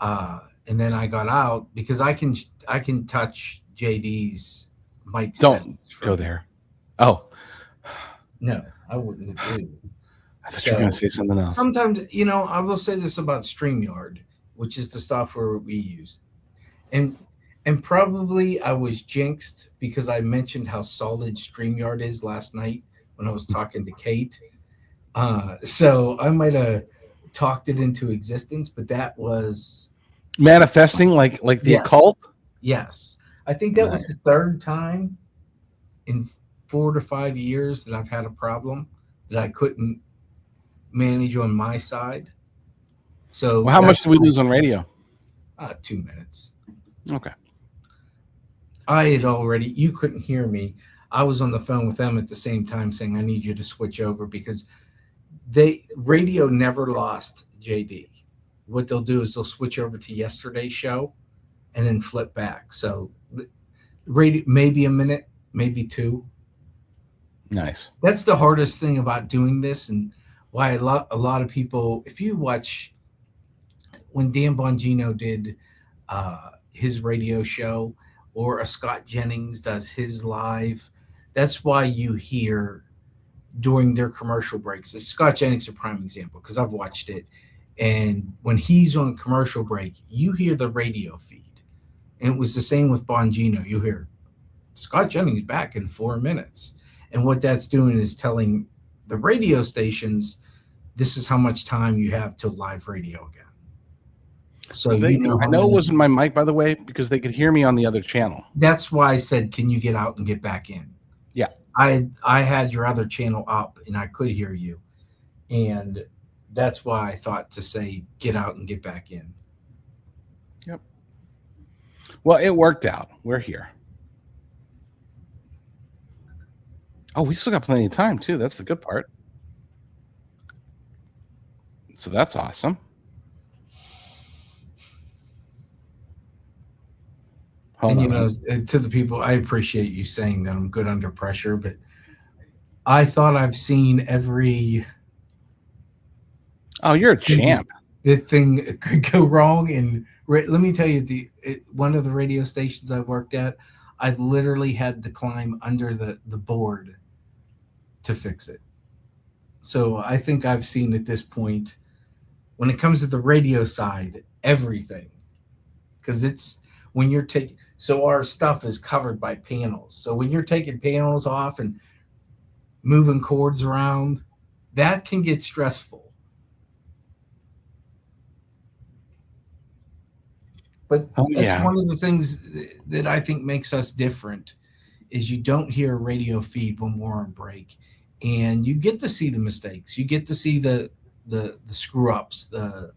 And then I got out because I can touch JD's mic settings. Don't go there. Oh. No, I wouldn't agree. I thought you were going to say something else. Sometimes, I will say this about StreamYard, which is the software we use. And probably I was jinxed because I mentioned how solid StreamYard is last night when I was talking to Kate. So I might have talked it into existence, but that was manifesting like the occult? Yes. I think that was the third time in 4 to 5 years that I've had a problem that I couldn't manage on my side. So how much do we lose on radio? 2 minutes. Okay. You couldn't hear me. I was on the phone with them at the same time saying, I need you to switch over because radio never lost JD. What they'll do is they'll switch over to yesterday's show and then flip back. So radio, maybe a minute, maybe 2. Nice. That's the hardest thing about doing this, and why a lot of people, if you watch when Dan Bongino did his radio show, or a Scott Jennings does his live, that's why you hear during their commercial breaks. Scott Jennings is a prime example because I've watched it, and when he's on commercial break, you hear the radio feed, and it was the same with Bongino. You hear Scott Jennings back in 4 minutes. And what that's doing is telling the radio stations, this is how much time you have till live radio again. So I know it wasn't my mic, by the way, because they could hear me on the other channel. That's why I said, can you get out and get back in? Yeah. I had your other channel up and I could hear you. And that's why I thought to say, get out and get back in. Yep. Well, it worked out. We're here. Oh, we still got plenty of time too. That's the good part. So that's awesome. Hold And on. to the people, I appreciate you saying that I'm good under pressure, but I thought I've seen every Oh, you're a champ. the thing could go wrong. And let me tell you, one of the radio stations I worked at, I literally had to climb under the board to fix it. So I think I've seen at this point, when it comes to the radio side, everything, because it's when you're taking. So our stuff is covered by panels. So when you're taking panels off and moving cords around, that can get stressful. But Oh, that's yeah. one of the things that I think makes us different is you don't hear a radio feed when we're on break, and you get to see the mistakes. You get to see the screw ups, the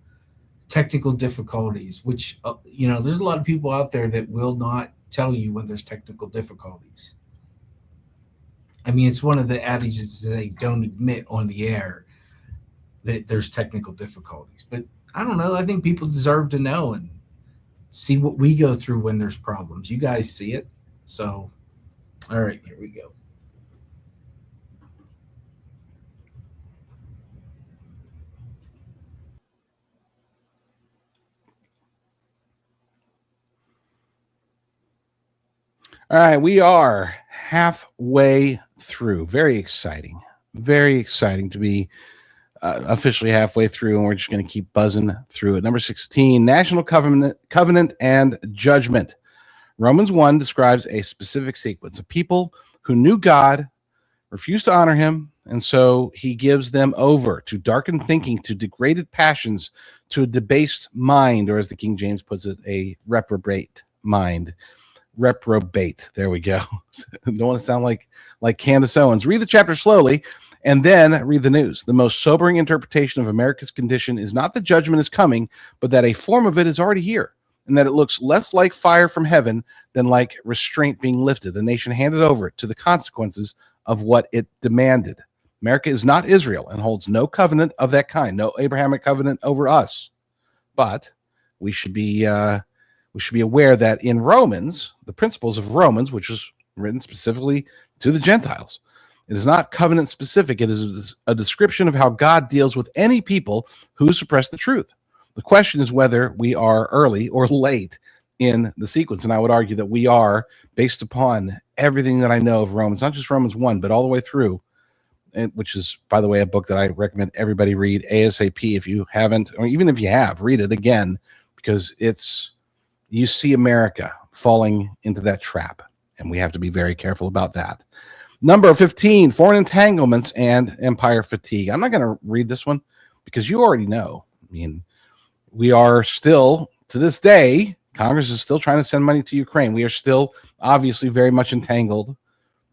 technical difficulties. Which there's a lot of people out there that will not tell you when there's technical difficulties. I mean, it's one of the adages that they don't admit on the air that there's technical difficulties. But I don't know. I think people deserve to know and see what we go through when there's problems. You guys see it. So, all right, here we go. All right, we are halfway through. Very exciting. Very exciting to be officially halfway through, and we're just going to keep buzzing through it. Number 16, National Covenant and Judgment. Romans 1 describes a specific sequence of people who knew God, refused to honor him, and so he gives them over to darkened thinking, to degraded passions, to a debased mind, or as the King James puts it, a reprobate mind. Reprobate. There we go. Don't want to sound like Candace Owens. Read the chapter slowly and then read the news. The most sobering interpretation of America's condition is not that judgment is coming, but that a form of it is already here, and that it looks less like fire from heaven than like restraint being lifted. The nation handed over to the consequences of what it demanded. America is not Israel and holds no covenant of that kind, no Abrahamic covenant over us. But we should be aware that in Romans, the principles of Romans, which is written specifically to the Gentiles, it is not covenant specific. It is a description of how God deals with any people who suppress the truth. The question is whether we are early or late in the sequence. And I would argue that we are, based upon everything that I know of Romans, not just Romans 1, but all the way through, which is, by the way, a book that I recommend everybody read ASAP. If you haven't, or even if you have, read it again, because you see America falling into that trap, and we have to be very careful about that. Number 15, foreign entanglements and empire fatigue. I'm not going to read this one because you already know. I mean, we are still, to this day, Congress is still trying to send money to Ukraine. We are still obviously very much entangled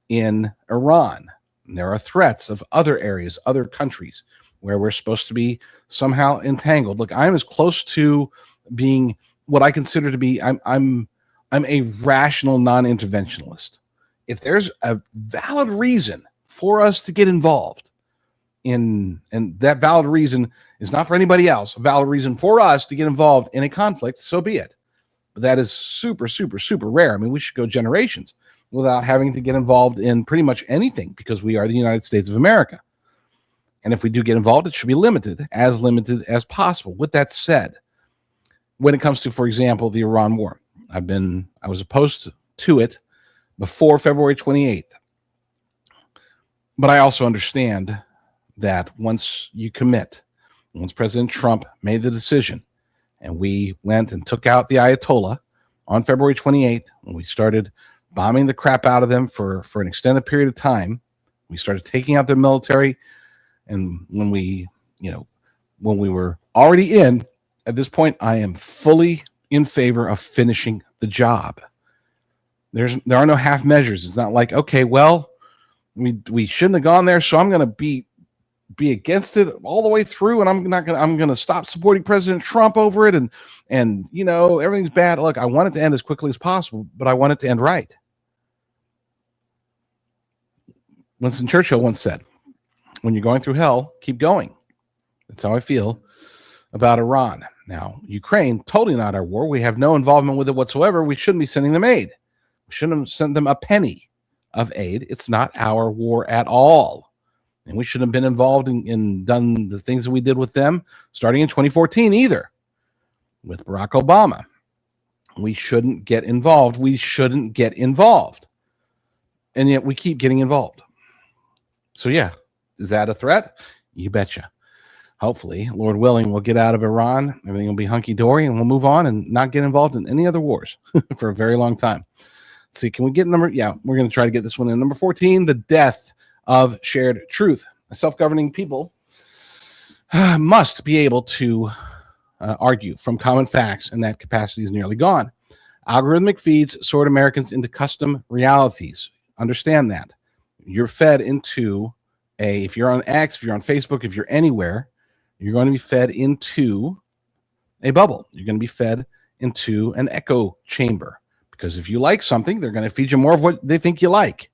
in Iran. And there are threats of other areas, other countries where we're supposed to be somehow entangled. Look, I'm as close to being what I consider to be, I'm a rational non-interventionalist. If there's a valid reason for us to get involved and that valid reason is not for anybody else, a valid reason for us to get involved in a conflict, so be it. But that is super, super, super rare. I mean, we should go generations without having to get involved in pretty much anything because we are the United States of America. And if we do get involved, it should be limited as possible. With that said, when it comes to, for example, the Iran war, I was opposed to it before February 28th. But I also understand that once President Trump made the decision and we went and took out the Ayatollah on February 28th, when we started bombing the crap out of them for an extended period of time, we started taking out their military. And when we were already in, at this point, I am fully in favor of finishing the job. There are no half measures. It's not like, okay, well, we shouldn't have gone there, so I'm going to be against it all the way through, and I'm going to stop supporting President Trump over it, and everything's bad. Look, I want it to end as quickly as possible, but I want it to end right. Winston Churchill once said, when you're going through hell, keep going. That's how I feel about Iran. Now, Ukraine, totally not our war. We have no involvement with it whatsoever. We shouldn't be sending them aid. We shouldn't have sent them a penny of aid. It's not our war at all. And we shouldn't have been involved in done the things that we did with them starting in 2014 either with Barack Obama. We shouldn't get involved. We shouldn't get involved. And yet we keep getting involved. So yeah, is that a threat? You betcha. Hopefully, Lord willing, we'll get out of Iran. Everything will be hunky-dory, and we'll move on and not get involved in any other wars for a very long time. Let's see, can we get number? Yeah, we're going to try to get this one in. Number 14, the death of shared truth. Self-governing people must be able to argue from common facts, and that capacity is nearly gone. Algorithmic feeds sort Americans into custom realities. Understand that. You're fed into if you're on X, if you're on Facebook, if you're anywhere, you're going to be fed into a bubble. You're going to be fed into an echo chamber, because if you like something, they're going to feed you more of what they think you like.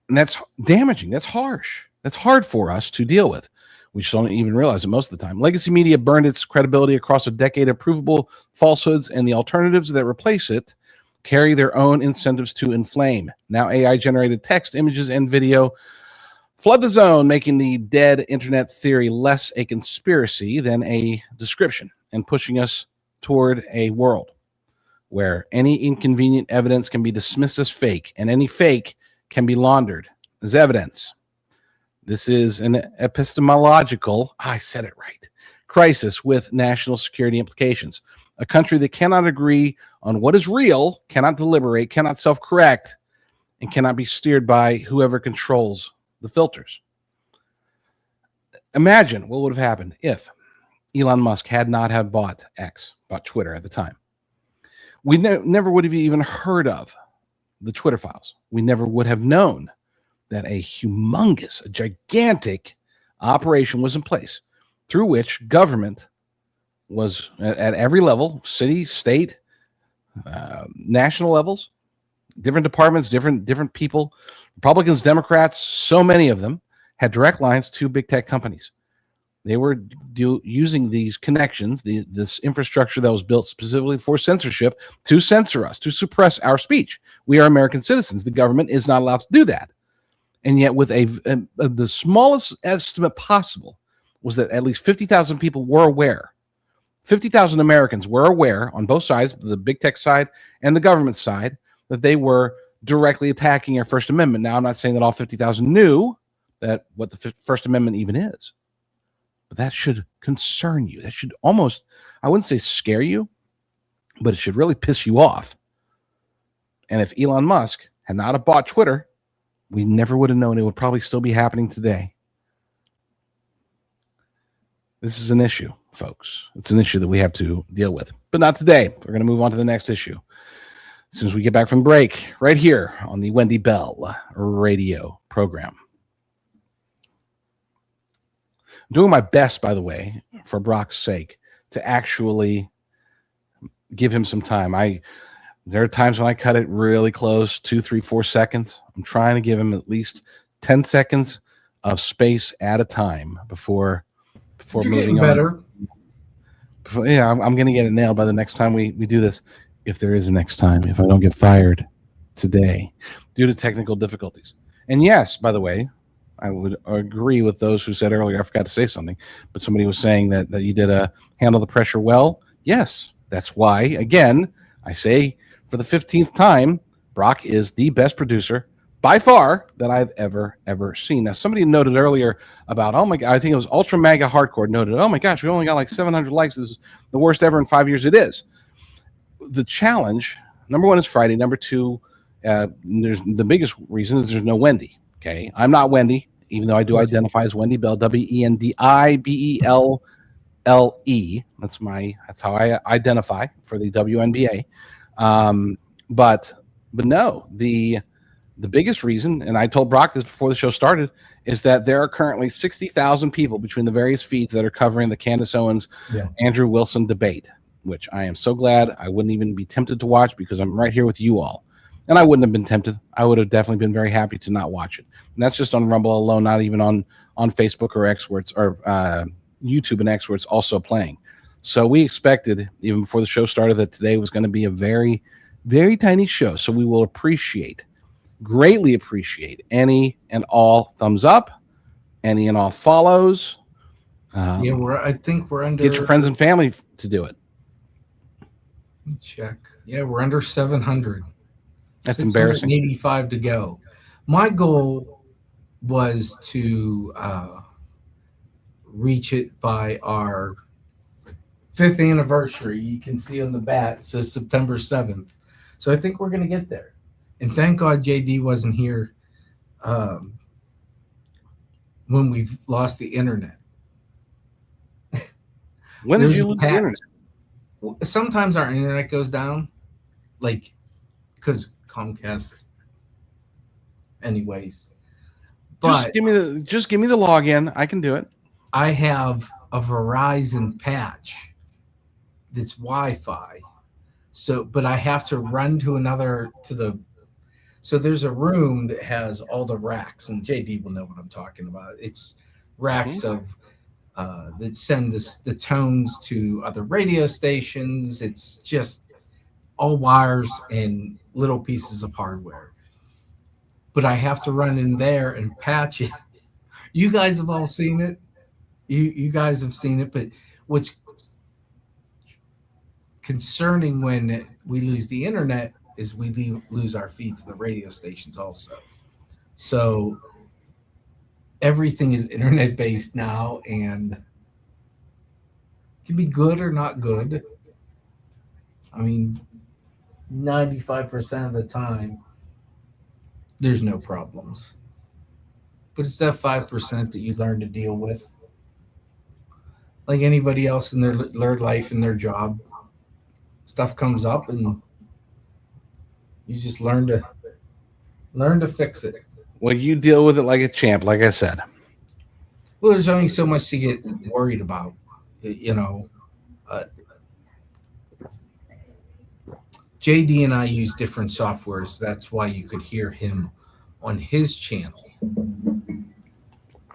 And that's damaging. That's harsh. That's hard for us to deal with. We just don't even realize it most of the time. Legacy media burned its credibility across a decade of provable falsehoods, and the alternatives that replace it carry their own incentives to inflame. Now AI-generated text, images, and video flood the zone, making the dead internet theory less a conspiracy than a description, and pushing us toward a world where any inconvenient evidence can be dismissed as fake, and any fake can be laundered as evidence. This is an epistemological, I said it right, crisis with national security implications. A country that cannot agree on what is real, cannot deliberate, cannot self-correct, and cannot be steered by whoever controls the filters. Imagine what would have happened if Elon Musk had not have bought Twitter at the time. We never would have even heard of the Twitter files. We never would have known that a humongous, a gigantic operation was in place through which government was at every level, city, state, national levels, different departments, different people, Republicans, Democrats, so many of them had direct lines to big tech companies. They were using these connections, this infrastructure that was built specifically for censorship, to censor us, to suppress our speech. We are American citizens. The government is not allowed to do that. And yet with the smallest estimate possible was that at least 50,000 people were aware. 50,000 Americans were aware on both sides, the big tech side and the government side, that they were directly attacking our First Amendment. Now, I'm not saying that all 50,000 knew that what the First Amendment even is, but that should concern you. That should almost, I wouldn't say scare you, but it should really piss you off. And if Elon Musk had not have bought Twitter, we never would have known. It would probably still be happening today. This is an issue, folks. It's an issue that we have to deal with, but not today. We're going to move on to the next issue as soon as we get back from break, right here on the Wendy Bell radio program. I'm doing my best, by the way, for Brock's sake, to actually give him some time. There are times when I cut it really close, 2, 3, 4 seconds. I'm trying to give him at least 10 seconds of space at a time before moving on. I'm going to get it nailed by the next time we do this, if there is a next time, if I don't get fired today due to technical difficulties. And yes, by the way, I would agree with those who said earlier, I forgot to say something, but somebody was saying that you did handle the pressure well. Yes, that's why, again, I say for the 15th time, Brock is the best producer by far that I've ever seen. Now, somebody noted earlier about, oh my God, I think it was Ultra Mega Hardcore noted, oh my gosh, we only got like 700 likes. This is the worst ever in 5 years. It is. The challenge, number one, is Friday. Number two, there's the biggest reason is there's no Wendy. Okay, I'm not Wendy, even though I do identify as Wendy Bell, WENDIBELLE. That's how I identify for the WNBA. But no, the biggest reason, and I told Brock this before the show started, is that there are currently 60,000 people between the various feeds that are covering the Candace Owens, Andrew Wilson debate, which I am so glad I wouldn't even be tempted to watch because I'm right here with you all. And I wouldn't have been tempted. I would have definitely been very happy to not watch it. And that's just on Rumble alone, not even on Facebook or X where it's, or YouTube and X where it's also playing. So we expected, even before the show started, that today was going to be a very, very tiny show. So we will greatly appreciate any and all thumbs up, any and all follows. I think we're under. Get your friends and family to do it. Let me check. Yeah, we're under 700. That's embarrassing. 85 to go. My goal was to reach it by our 5th anniversary. You can see on the bat, it says September 7th. So I think we're going to get there. And thank God JD wasn't here when we've lost the internet. When did you lose the internet? Sometimes our internet goes down, like, because Comcast. Anyways, but just give me the login. I can do it. I have a Verizon patch that's Wi-Fi. So, but I have to run so there's a room that has all the racks, and JD will know what I'm talking about. It's racks of that send the tones to other radio stations. It's just all wires and little pieces of hardware. But I have to run in there and patch it. You guys have all seen it. You guys have seen it, but what's concerning when we lose the internet is we lose our feed to the radio stations also. So everything is internet based now, and it can be good or not good. I mean, 95% of the time, there's no problems. But it's that 5% that you learn to deal with. Like anybody else in their life and their job, stuff comes up and you just learn to fix it. Well, you deal with it like a champ, like I said. Well, there's only so much to get worried about, JD and I use different softwares. That's why you could hear him on his channel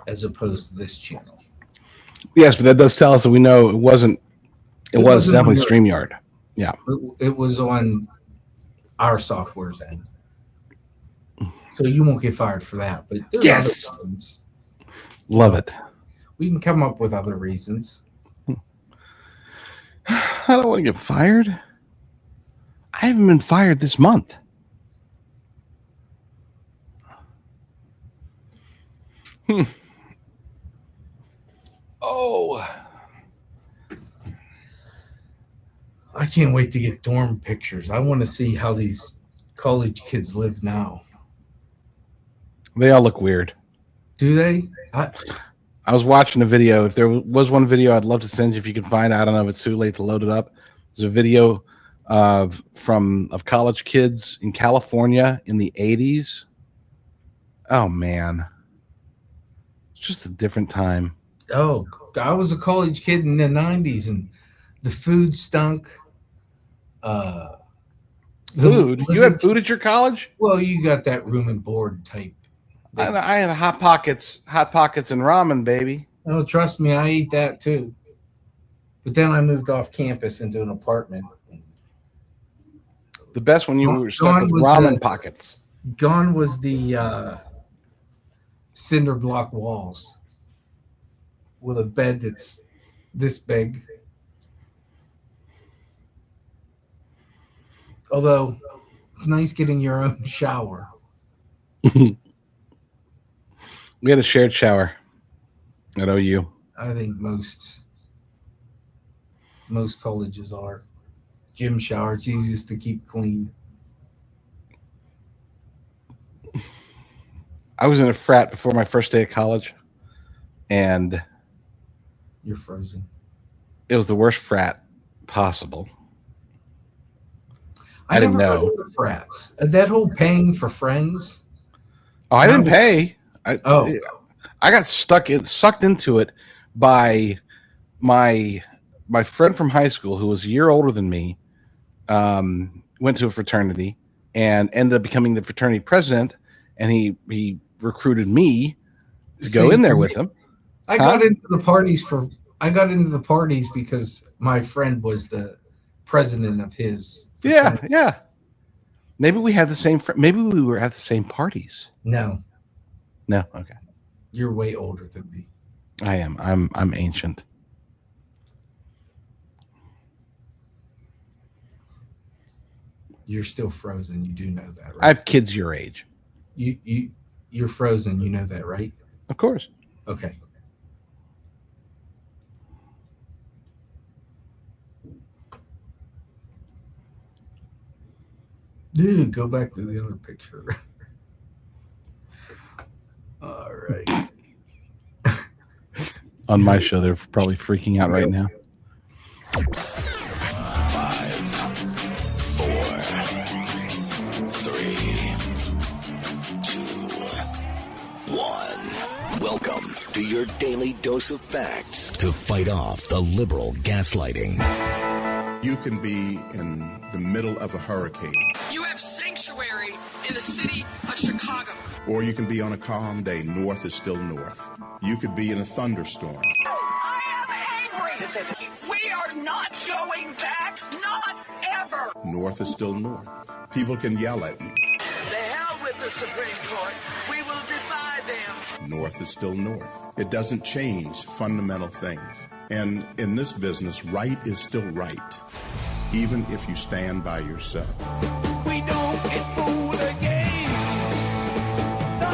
as opposed to this channel. Yes, but that does tell us that we know it was definitely StreamYard. Yeah. It was on our software's end. So you won't get fired for that. But there's other reasons. Love it. We can come up with other reasons. I don't want to get fired. I haven't been fired this month. Oh. I can't wait to get dorm pictures. I want to see how these college kids live now. They all look weird. Do they? I was watching a video. If there was one video I'd love to send you if you can find it. I don't know if it's too late to load it up. There's a video of college kids in California in the 80s. Oh man. It's just a different time. Oh, I was a college kid in the 90s and the food stunk. Food? You had food at your college? Well, you got that room and board type. I had Hot Pockets and ramen, baby. Oh, trust me, I ate that too. But then I moved off campus into an apartment. The best when you were stuck with ramen pockets. Gone was the cinder block walls with a bed that's this big. Although it's nice getting your own shower. We had a shared shower at OU. I think most colleges are. Gym shower, it's easiest to keep clean. I was in a frat before my first day of college, and you're frozen. It was the worst frat possible. I didn't know. Frats. That whole paying for friends. Oh, I didn't pay. I got sucked into it by my friend from high school who was a year older than me. Went to a fraternity, and ended up becoming the fraternity president. And he recruited me to go Same in there for with me. him. I got into the parties because my friend was the president of his fraternity. Yeah. Maybe we had the same. Maybe we were at the same parties. No, Okay. you're way older than me. I am. I'm ancient. You're still frozen. You do know that, right? I have kids your age. You're frozen. You know that, right? Of course. Okay. Dude, go back to the other picture. All right. On my show, they're probably freaking out right now. 5, 4, 3, 2, 1. Welcome to your daily dose of facts to fight off the liberal gaslighting. You can be in the middle of a hurricane, You have sanctuary in the city of Chicago. or you can be on a calm day. North is still north. You could be in a thunderstorm. I am angry. We are not going back. Not ever. North is still north. People can yell at you. The hell with the Supreme Court. We will defy them. North is still north. It doesn't change fundamental things. And in this business, right is still right, even if you stand by yourself. We don't get fooled again.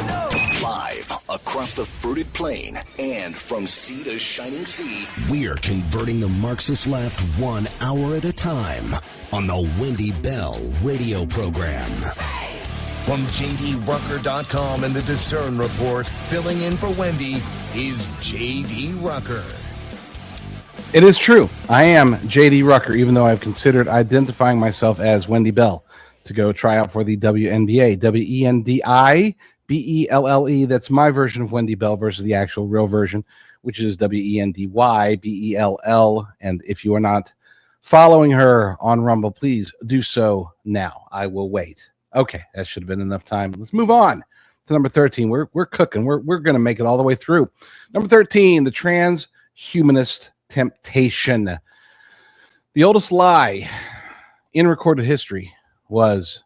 No. Live across the fruited plain and from sea to shining sea, we are converting the Marxist left 1 hour at a time on the Wendy Bell radio program. From JDRucker.com and the Discern Report, filling in for Wendy is JD Rucker. It is true. I am JD Rucker, even though I've considered identifying myself as Wendy Bell to go try out for the WNBA. WENDIBELLE. That's my version of Wendy Bell versus the actual real version, which is WENDYBELL. And if you are not following her on Rumble, please do so now. I will wait. Okay, that should have been enough time. Let's move on to number 13. We're cooking. We're going to make it all the way through. Number 13, the transhumanist temptation. The oldest lie in recorded history was,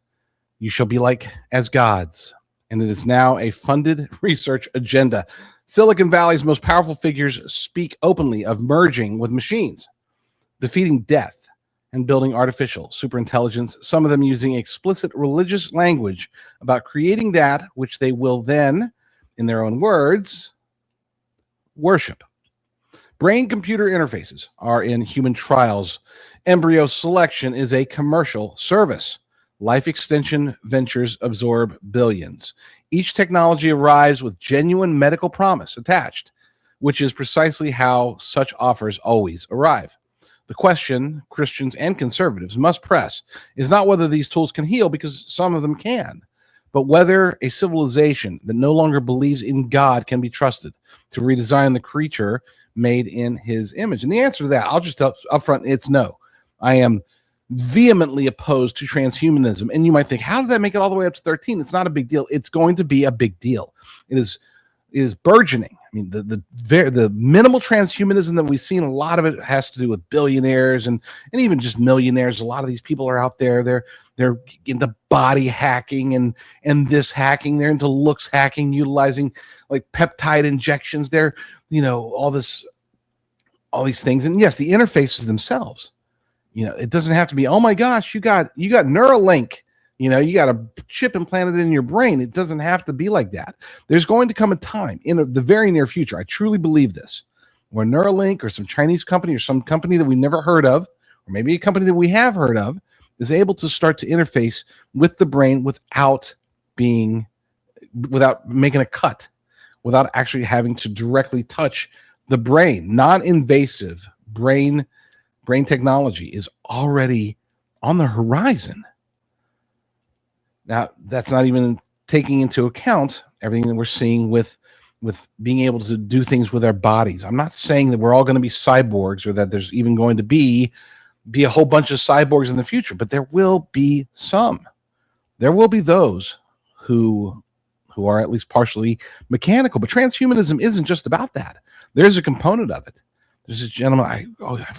"You shall be like as gods," and it is now a funded research agenda. Silicon Valley's most powerful figures speak openly of merging with machines, defeating death, and building artificial superintelligence, some of them using explicit religious language about creating that which they will then, in their own words, worship. Brain-computer interfaces are in human trials. Embryo selection is a commercial service. Life extension ventures absorb billions. Each technology arrives with genuine medical promise attached, which is precisely how such offers always arrive. The question Christians and conservatives must press is not whether these tools can heal, because some of them can, but whether a civilization that no longer believes in God can be trusted to redesign the creature made in his image. And the answer to that, I'll just tell up front, it's no. I am vehemently opposed to transhumanism. And you might think, how did that make it all the way up to 13? It's not a big deal. It's going to be a big deal. It is burgeoning. I mean, the minimal transhumanism that we've seen, a lot of it has to do with billionaires and even just millionaires. A lot of these people are out there. They're into body hacking and this hacking. They're into looks hacking, utilizing like peptide injections. They're, all these things. And yes, the interfaces themselves, it doesn't have to be, oh my gosh, you got Neuralink. You got a chip implanted in your brain. It doesn't have to be like that. There's going to come a time in the very near future, I truly believe this, where Neuralink or some Chinese company or some company that we never heard of, or maybe a company that we have heard of, is able to start to interface with the brain without making a cut, without actually having to directly touch the brain. Non-invasive brain technology is already on the horizon. Now, that's not even taking into account everything that we're seeing with being able to do things with our bodies. I'm not saying that we're all going to be cyborgs or that there's even going to be a whole bunch of cyborgs in the future, but there will be some. there will be those who are at least partially mechanical. But transhumanism isn't just about that. There's a component of it. There's a gentleman, I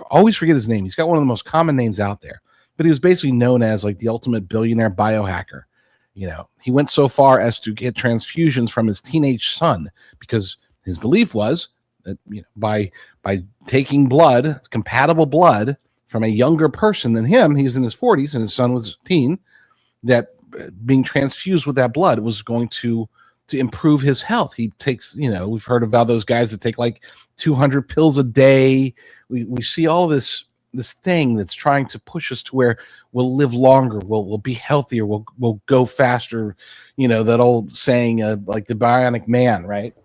always forget his name. He's got one of the most common names out there, but he was basically known as like the ultimate billionaire biohacker. You know, he went so far as to get transfusions from his teenage son because his belief was that, you know, by taking blood, compatible blood from a younger person than him, he was in his 40s and his son was a teen, that being transfused with that blood was going to improve his health. He takes, you know, we've heard about those guys that take like 200 pills a day. We see all this thing that's trying to push us to where we'll live longer, we'll be healthier, we'll go faster. You know, that old saying, like the bionic man, right?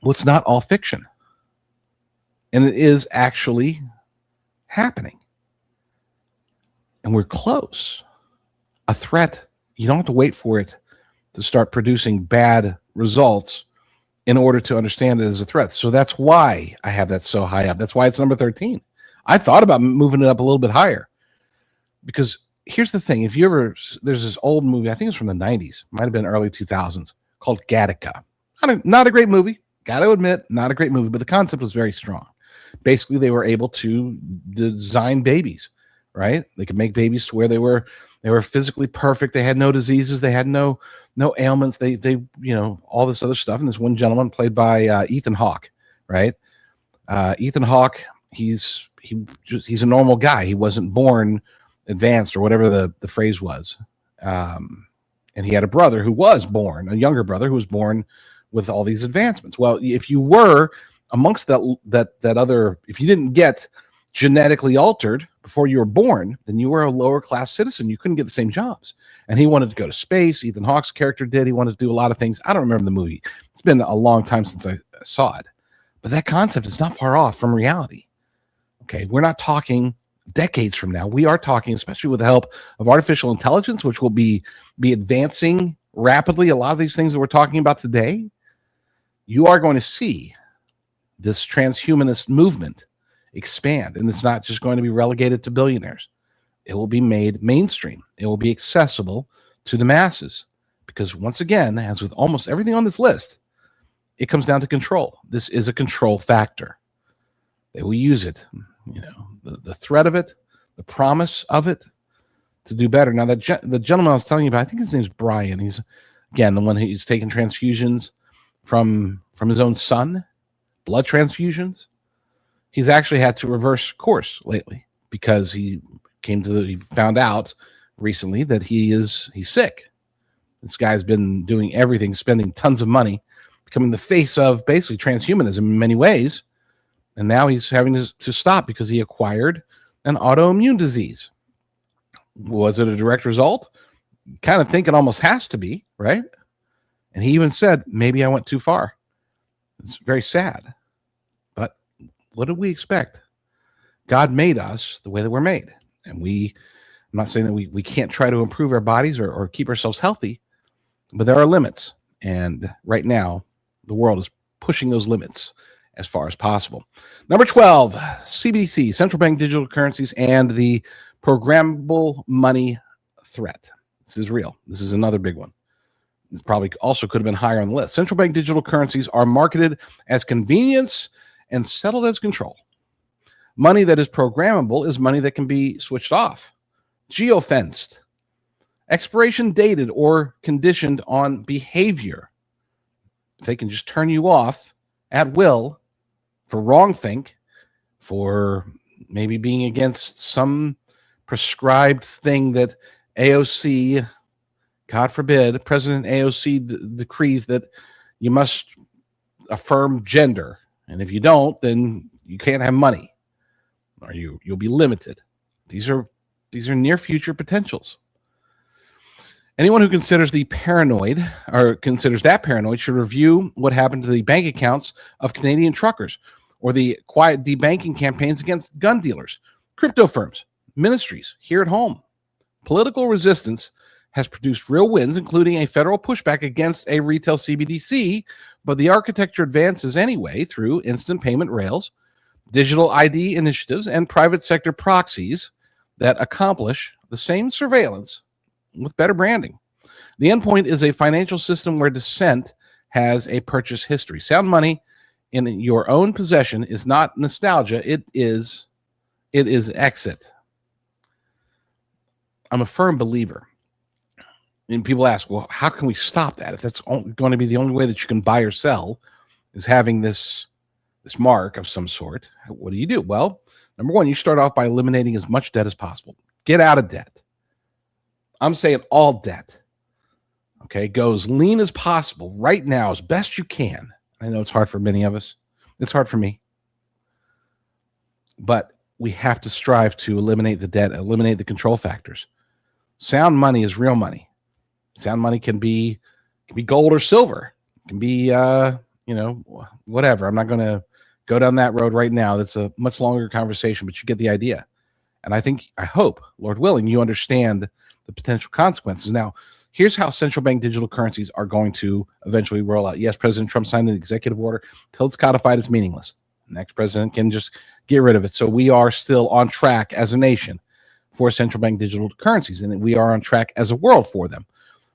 Well, it's not all fiction. And it is actually happening. And we're close. A threat, you don't have to wait for it to start producing bad results in order to understand it as a threat. So that's why I have that so high up. That's why it's number 13. I thought about moving it up a little bit higher because here's the thing. There's this old movie, I think it's from the 90s, might have been early 2000s, called Gattaca. Not a great movie. Got to admit, not a great movie, but the concept was very strong. Basically, they were able to design babies, right? They could make babies to where they were physically perfect. They had no diseases. They had no ailments. They you know, all this other stuff. And this one gentleman played by Ethan Hawke, right? Ethan Hawke, he's a normal guy. He wasn't born advanced or whatever the phrase was. And he had a brother who was born, a younger brother who was born with all these advancements. Well, if you were amongst that other, if you didn't get genetically altered before you were born, then you were a lower class citizen. You couldn't get the same jobs. And he wanted to go to space. Ethan Hawke's character did. He wanted to do a lot of things. I don't remember the movie. It's been a long time since I saw it. But that concept is not far off from reality. Okay, we're not talking decades from now. We are talking, especially with the help of artificial intelligence, which will be advancing rapidly. A lot of these things that we're talking about today, you are going to see this transhumanist movement expand. And it's not just going to be relegated to billionaires. It will be made mainstream. It will be accessible to the masses. Because once again, as with almost everything on this list, it comes down to control. This is a control factor. They will use it. You know, the threat of it, the promise of it to do better. Now, the gentleman I was telling you about, I think his name's Brian. He's, again, the one who's taking transfusions from his own son, blood transfusions. He's actually had to reverse course lately because he found out recently that he's sick. This guy's been doing everything, spending tons of money, becoming the face of basically transhumanism in many ways. And now he's having to stop because he acquired an autoimmune disease. Was it a direct result? Kind of think it almost has to be, right? And he even said, maybe I went too far. It's very sad. But what did we expect? God made us the way that we're made. And I'm not saying that we can't try to improve our bodies or keep ourselves healthy, but there are limits. And right now, the world is pushing those limits as far as possible. Number 12, CBDC, central bank digital currencies, and the programmable money threat. This is real. This is another big one. It probably also could have been higher on the list. Central bank digital currencies are marketed as convenience and settled as control. Money that is programmable is money that can be switched off, geofenced, expiration dated, or conditioned on behavior. If they can just turn you off at will for wrongthink, for maybe being against some prescribed thing that AOC, God forbid, President AOC decrees that you must affirm gender. And if you don't, then you can't have money or you'll be limited. These are near future potentials. Anyone who considers that paranoid should review what happened to the bank accounts of Canadian truckers or the quiet debanking campaigns against gun dealers, crypto firms, ministries here at home. Political resistance has produced real wins, including a federal pushback against a retail CBDC, but the architecture advances anyway through instant payment rails, digital ID initiatives, and private sector proxies that accomplish the same surveillance with better branding. The endpoint is a financial system where dissent has a purchase history. Sound money in your own possession is not nostalgia. It is exit. I'm a firm believer. And people ask, well, how can we stop that? If that's going to be the only way that you can buy or sell is having this mark of some sort, what do? Well, number one, you start off by eliminating as much debt as possible. Get out of debt. I'm saying all debt. Okay, go as lean as possible right now, as best you can. I know it's hard for many of us. It's hard for me. But we have to strive to eliminate the debt, eliminate the control factors. Sound money is real money. Sound money can be gold or silver. It can be, whatever. I'm not going to go down that road right now. That's a much longer conversation, but you get the idea. And I hope, Lord willing, you understand the potential consequences. Now, here's how central bank digital currencies are going to eventually roll out. Yes, President Trump signed an executive order. Until it's codified, it's meaningless. The next president can just get rid of it. So we are still on track as a nation for central bank digital currencies, and we are on track as a world for them.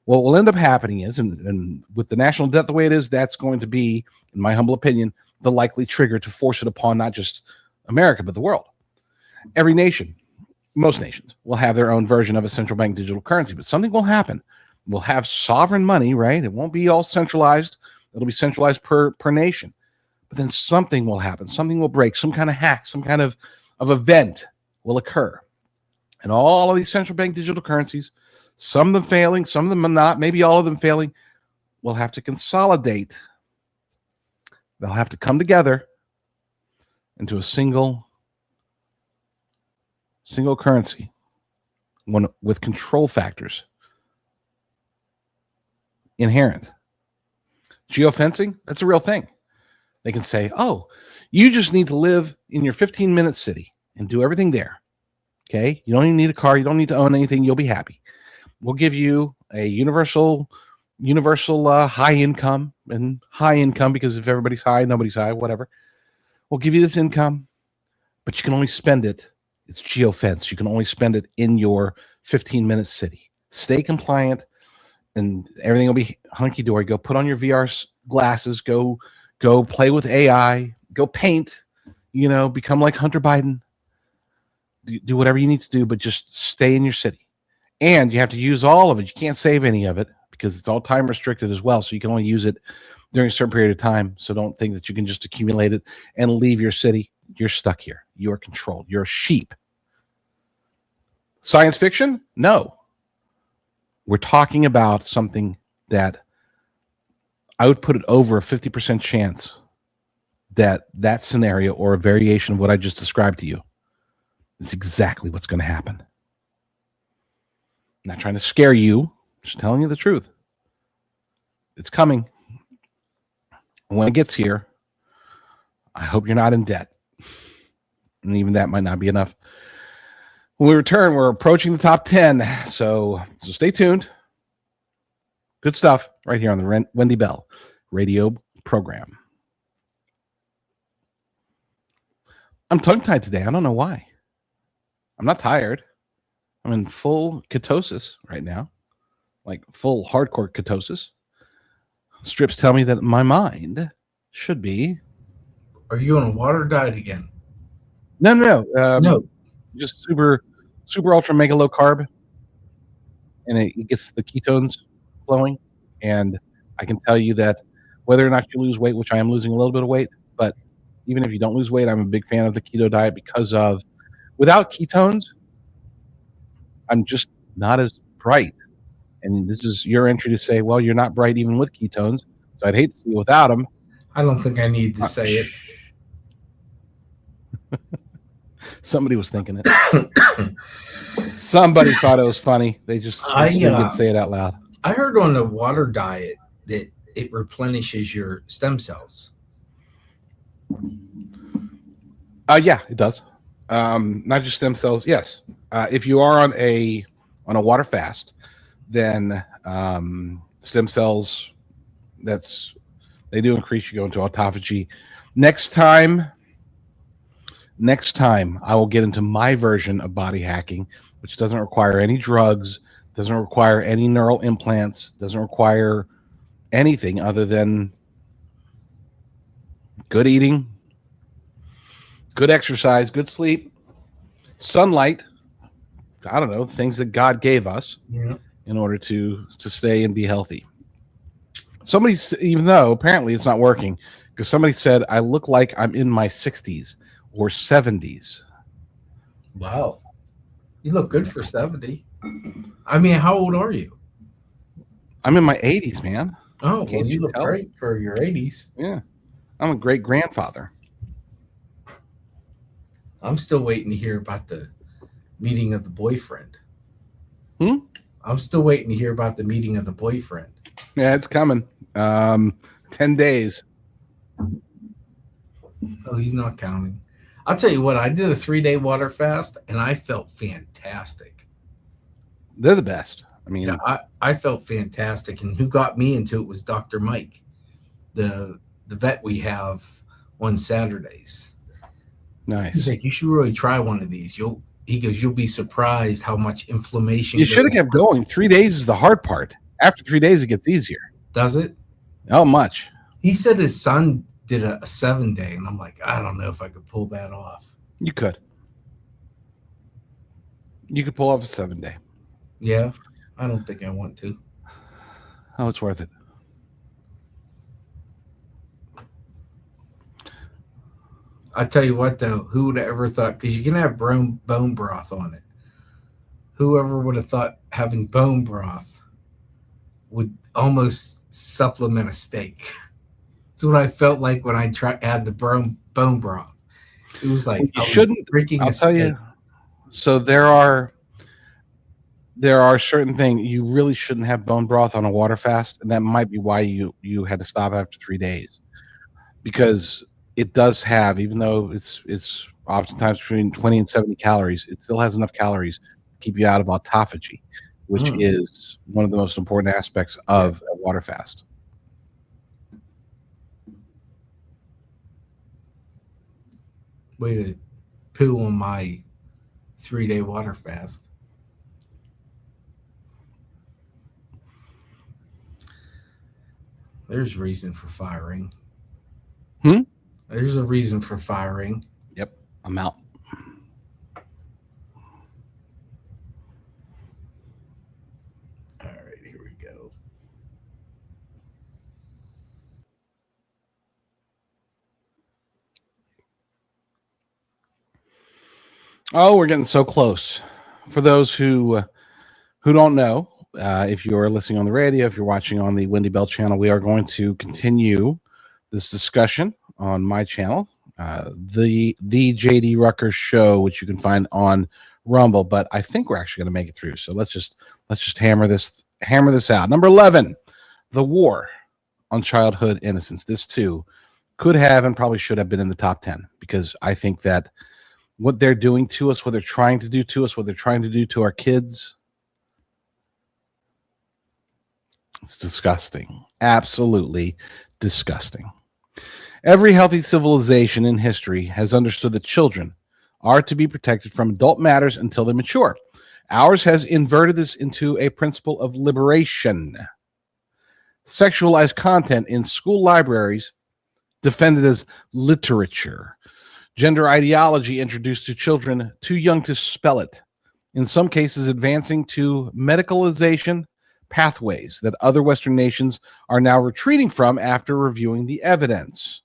What will end up happening is, and with the national debt the way it is, that's going to be, in my humble opinion, the likely trigger to force it upon not just America, but the world. Every nation, most nations, will have their own version of a central bank digital currency, but something will happen. We'll have sovereign money, right? It won't be all centralized. It'll be centralized per nation. But then something will happen. Something will break. Some kind of hack, some kind of event will occur. And all of these central bank digital currencies, some of them failing, some of them not, maybe all of them failing, will have to consolidate. They'll have to come together into a single currency, one with control factors inherent. Geofencing, that's a real thing. They can say, oh, you just need to live in your 15-minute city and do everything there. Okay? You don't even need a car. You don't need to own anything. You'll be happy. We'll give you a universal high income, and high income because if everybody's high, nobody's high, whatever. We'll give you this income, but you can only spend it. It's geofence. You can only spend it in your 15-minute city. Stay compliant, and everything will be hunky-dory. Go put on your VR glasses. Go play with AI. Go paint. Become like Hunter Biden. Do whatever you need to do, but just stay in your city. And you have to use all of it. You can't save any of it because it's all time restricted as well. So you can only use it during a certain period of time. So don't think that you can just accumulate it and leave your city. You're stuck here. You are controlled. You're a sheep. Science fiction? No. We're talking about something that I would put it over a 50% chance that scenario or a variation of what I just described to you is exactly what's going to happen. I'm not trying to scare you, just telling you the truth. It's coming. When it gets here, I hope you're not in debt. And even that might not be enough. When we return, we're approaching the top 10. So stay tuned. Good stuff right here on the Wendy Bell radio program. I'm tongue-tied today. I don't know why. I'm not tired. I'm in full ketosis right now, like full hardcore ketosis. Strips tell me that my mind should be. Are you on a water diet again? No. No. Just super ultra mega low carb, and it gets the ketones flowing. And I can tell you that whether or not you lose weight, which I am losing a little bit of weight, but even if you don't lose weight, I'm a big fan of the keto diet because of without ketones, I'm just not as bright. And this is your entry to say, well, you're not bright even with ketones. So I'd hate to see you without them. I don't think I need to say it. Somebody was thinking it. Somebody thought it was funny. They just didn't say it out loud. I heard on the water diet that it replenishes your stem cells. Yeah, it does. Not just stem cells. Yes. If you are on a water fast, then stem cells, they do increase. You go into autophagy. Next time I will get into my version of body hacking, which doesn't require any drugs, Doesn't require any neural implants. Doesn't require anything other than good eating, good exercise, good sleep, sunlight. I don't know, things that God gave us in order to stay and be healthy. Somebody, even though apparently it's not working, because somebody said I look like I'm in my 60s or 70s. Wow. You look good for 70. I mean, how old are you? I'm in my 80s, man. Oh, well, you look great for your 80s. Yeah. I'm a great grandfather. I'm still waiting to hear about the meeting of the boyfriend. I'm still waiting to hear about the meeting of the boyfriend. Yeah, it's coming. 10 days. Oh, he's not counting. I'll tell you what, I did a 3-day water fast, and I felt fantastic. They're the best. I mean, yeah, I felt fantastic. And who got me into it was Dr. Mike, the vet we have on Saturdays. Nice. He's like, you should really try one of these. He goes, you'll be surprised how much inflammation. You should have kept going. 3 days is the hard part. After 3 days, it gets easier. Does it? How much? He said his son did a 7-day, and I'm like, I don't know if I could pull that off. You could. You could pull off a 7-day. Yeah, I don't think I want to. Oh, it's worth it. I tell you what, though, who would have ever thought? Because you can have bone broth on it. Whoever would have thought having bone broth would almost supplement a steak? That's what I felt like when I had the bone broth. It was like you shouldn't. I'll tell you. So there are certain things you really shouldn't have bone broth on a water fast, and that might be why you had to stop after 3 days, because it does have, even though it's oftentimes between 20 and 70 calories, it still has enough calories to keep you out of autophagy, which is one of the most important aspects of a water fast. Way to poo on my 3-day water fast. There's reason for firing. There's a reason for firing. Yep, I'm out. All right, here we go. Oh, we're getting so close. For those who don't know, if you're listening on the radio, if you're watching on the Wendy Bell channel, we are going to continue this discussion on my channel, the JD Rucker Show, which you can find on Rumble. But I think we're actually going to make it through. So let's just hammer this out. Number 11, the war on childhood innocence. This too could have and probably should have been in the top 10, because I think that what they're doing to us, what they're trying to do to us, what they're trying to do to our kids, it's disgusting. Absolutely disgusting. Every healthy civilization in history has understood that children are to be protected from adult matters until they mature. Ours has inverted this into a principle of liberation. Sexualized content in school libraries defended as literature. Gender ideology introduced to children too young to spell it. In some cases, advancing to medicalization pathways that other Western nations are now retreating from after reviewing the evidence.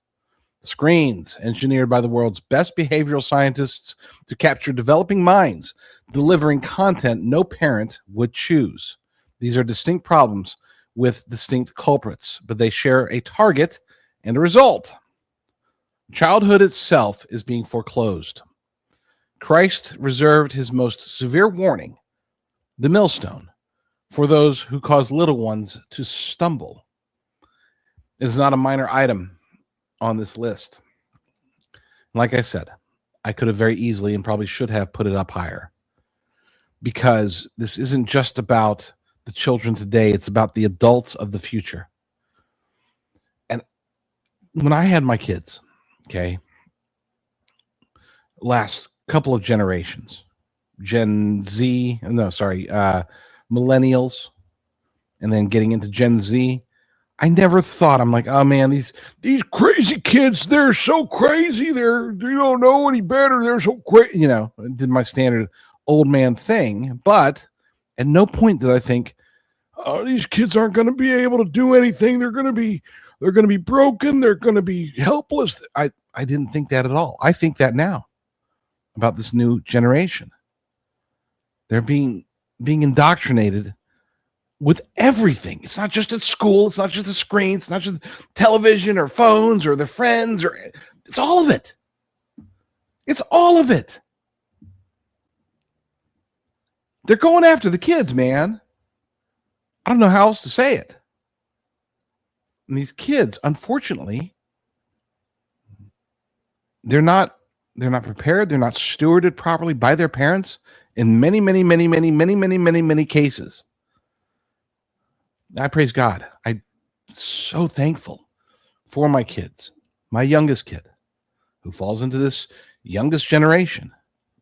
Screens engineered by the world's best behavioral scientists to capture developing minds, delivering content no parent would choose. These are distinct problems with distinct culprits, but they share a target and a result. Childhood itself is being foreclosed. Christ reserved his most severe warning, the millstone, for those who cause little ones to stumble. It is not a minor item on this list. Like I said, I could have very easily and probably should have put it up higher, because this isn't just about the children today, it's about the adults of the future. And when I had my kids, last couple of generations, millennials, and then getting into Gen Z. I never thought, I'm like, oh man, these crazy kids, they're so crazy. They don't know any better. They're so crazy. You know, I did my standard old man thing, but at no point did I think, oh, these kids aren't going to be able to do anything. They're going to be broken. They're going to be helpless. I didn't think that at all. I think that now about this new generation. They're being indoctrinated with everything. It's not just at school. It's not just the screen. It's not just television or phones or their friends. It's all of it. It's all of it. They're going after the kids, man. I don't know how else to say it. And these kids, unfortunately, they're not prepared. They're not stewarded properly by their parents in many cases. I praise God. I'm so thankful for my kids, my youngest kid, who falls into this youngest generation.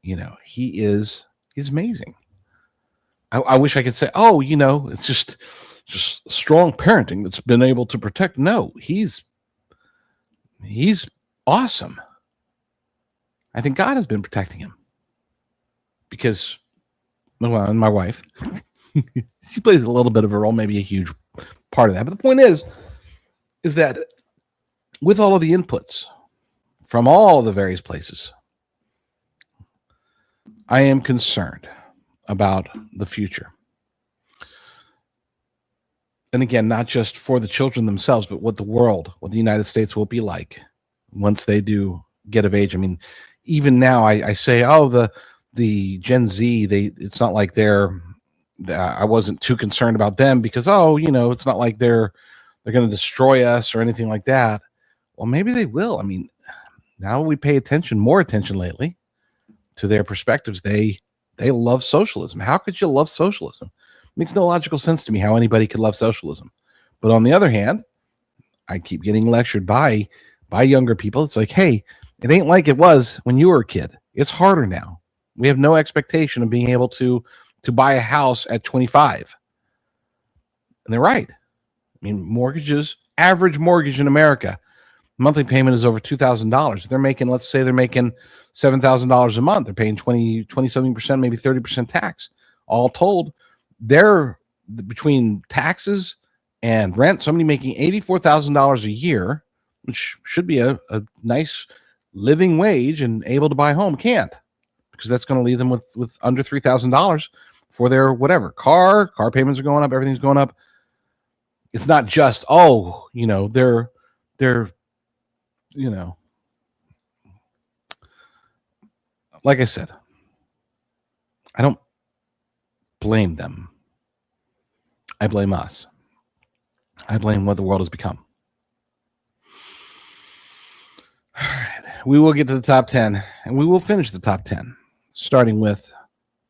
You know, he's amazing. I wish I could say, oh, you know, it's just strong parenting that's been able to protect. No, he's awesome. I think God has been protecting him because, well, and my wife, she plays a little bit of a role, maybe a huge part of that. But the point is that with all of the inputs from all the various places, I am concerned about the future. And again, not just for the children themselves, but what the United States will be like once they do get of age. I mean, even now I say, oh, the Gen Z, it's not like I wasn't too concerned about them because, oh, you know, it's not like they're going to destroy us or anything like that. Well, maybe they will. I mean, now we pay more attention lately to their perspectives. They love socialism. How could you love socialism? It makes no logical sense to me how anybody could love socialism. But on the other hand, I keep getting lectured by younger people. It's like, hey, it ain't like it was when you were a kid. It's harder now. We have no expectation of being able to buy a house at 25. And they're right. I mean, average mortgage in America, monthly payment is over $2,000. They're making, let's say they're making $7,000 a month. They're paying 27%, maybe 30% tax. All told, they're between taxes and rent, somebody making $84,000 a year, which should be a nice living wage and able to buy a home, can't, because that's going to leave them with under $3,000 for their whatever car payments are going up, everything's going up. It's not just, oh, you know, they're you know, like I said, I don't blame them. I blame us. I blame what the world has become. All right. We will get to the top 10, and we will finish the top 10, starting with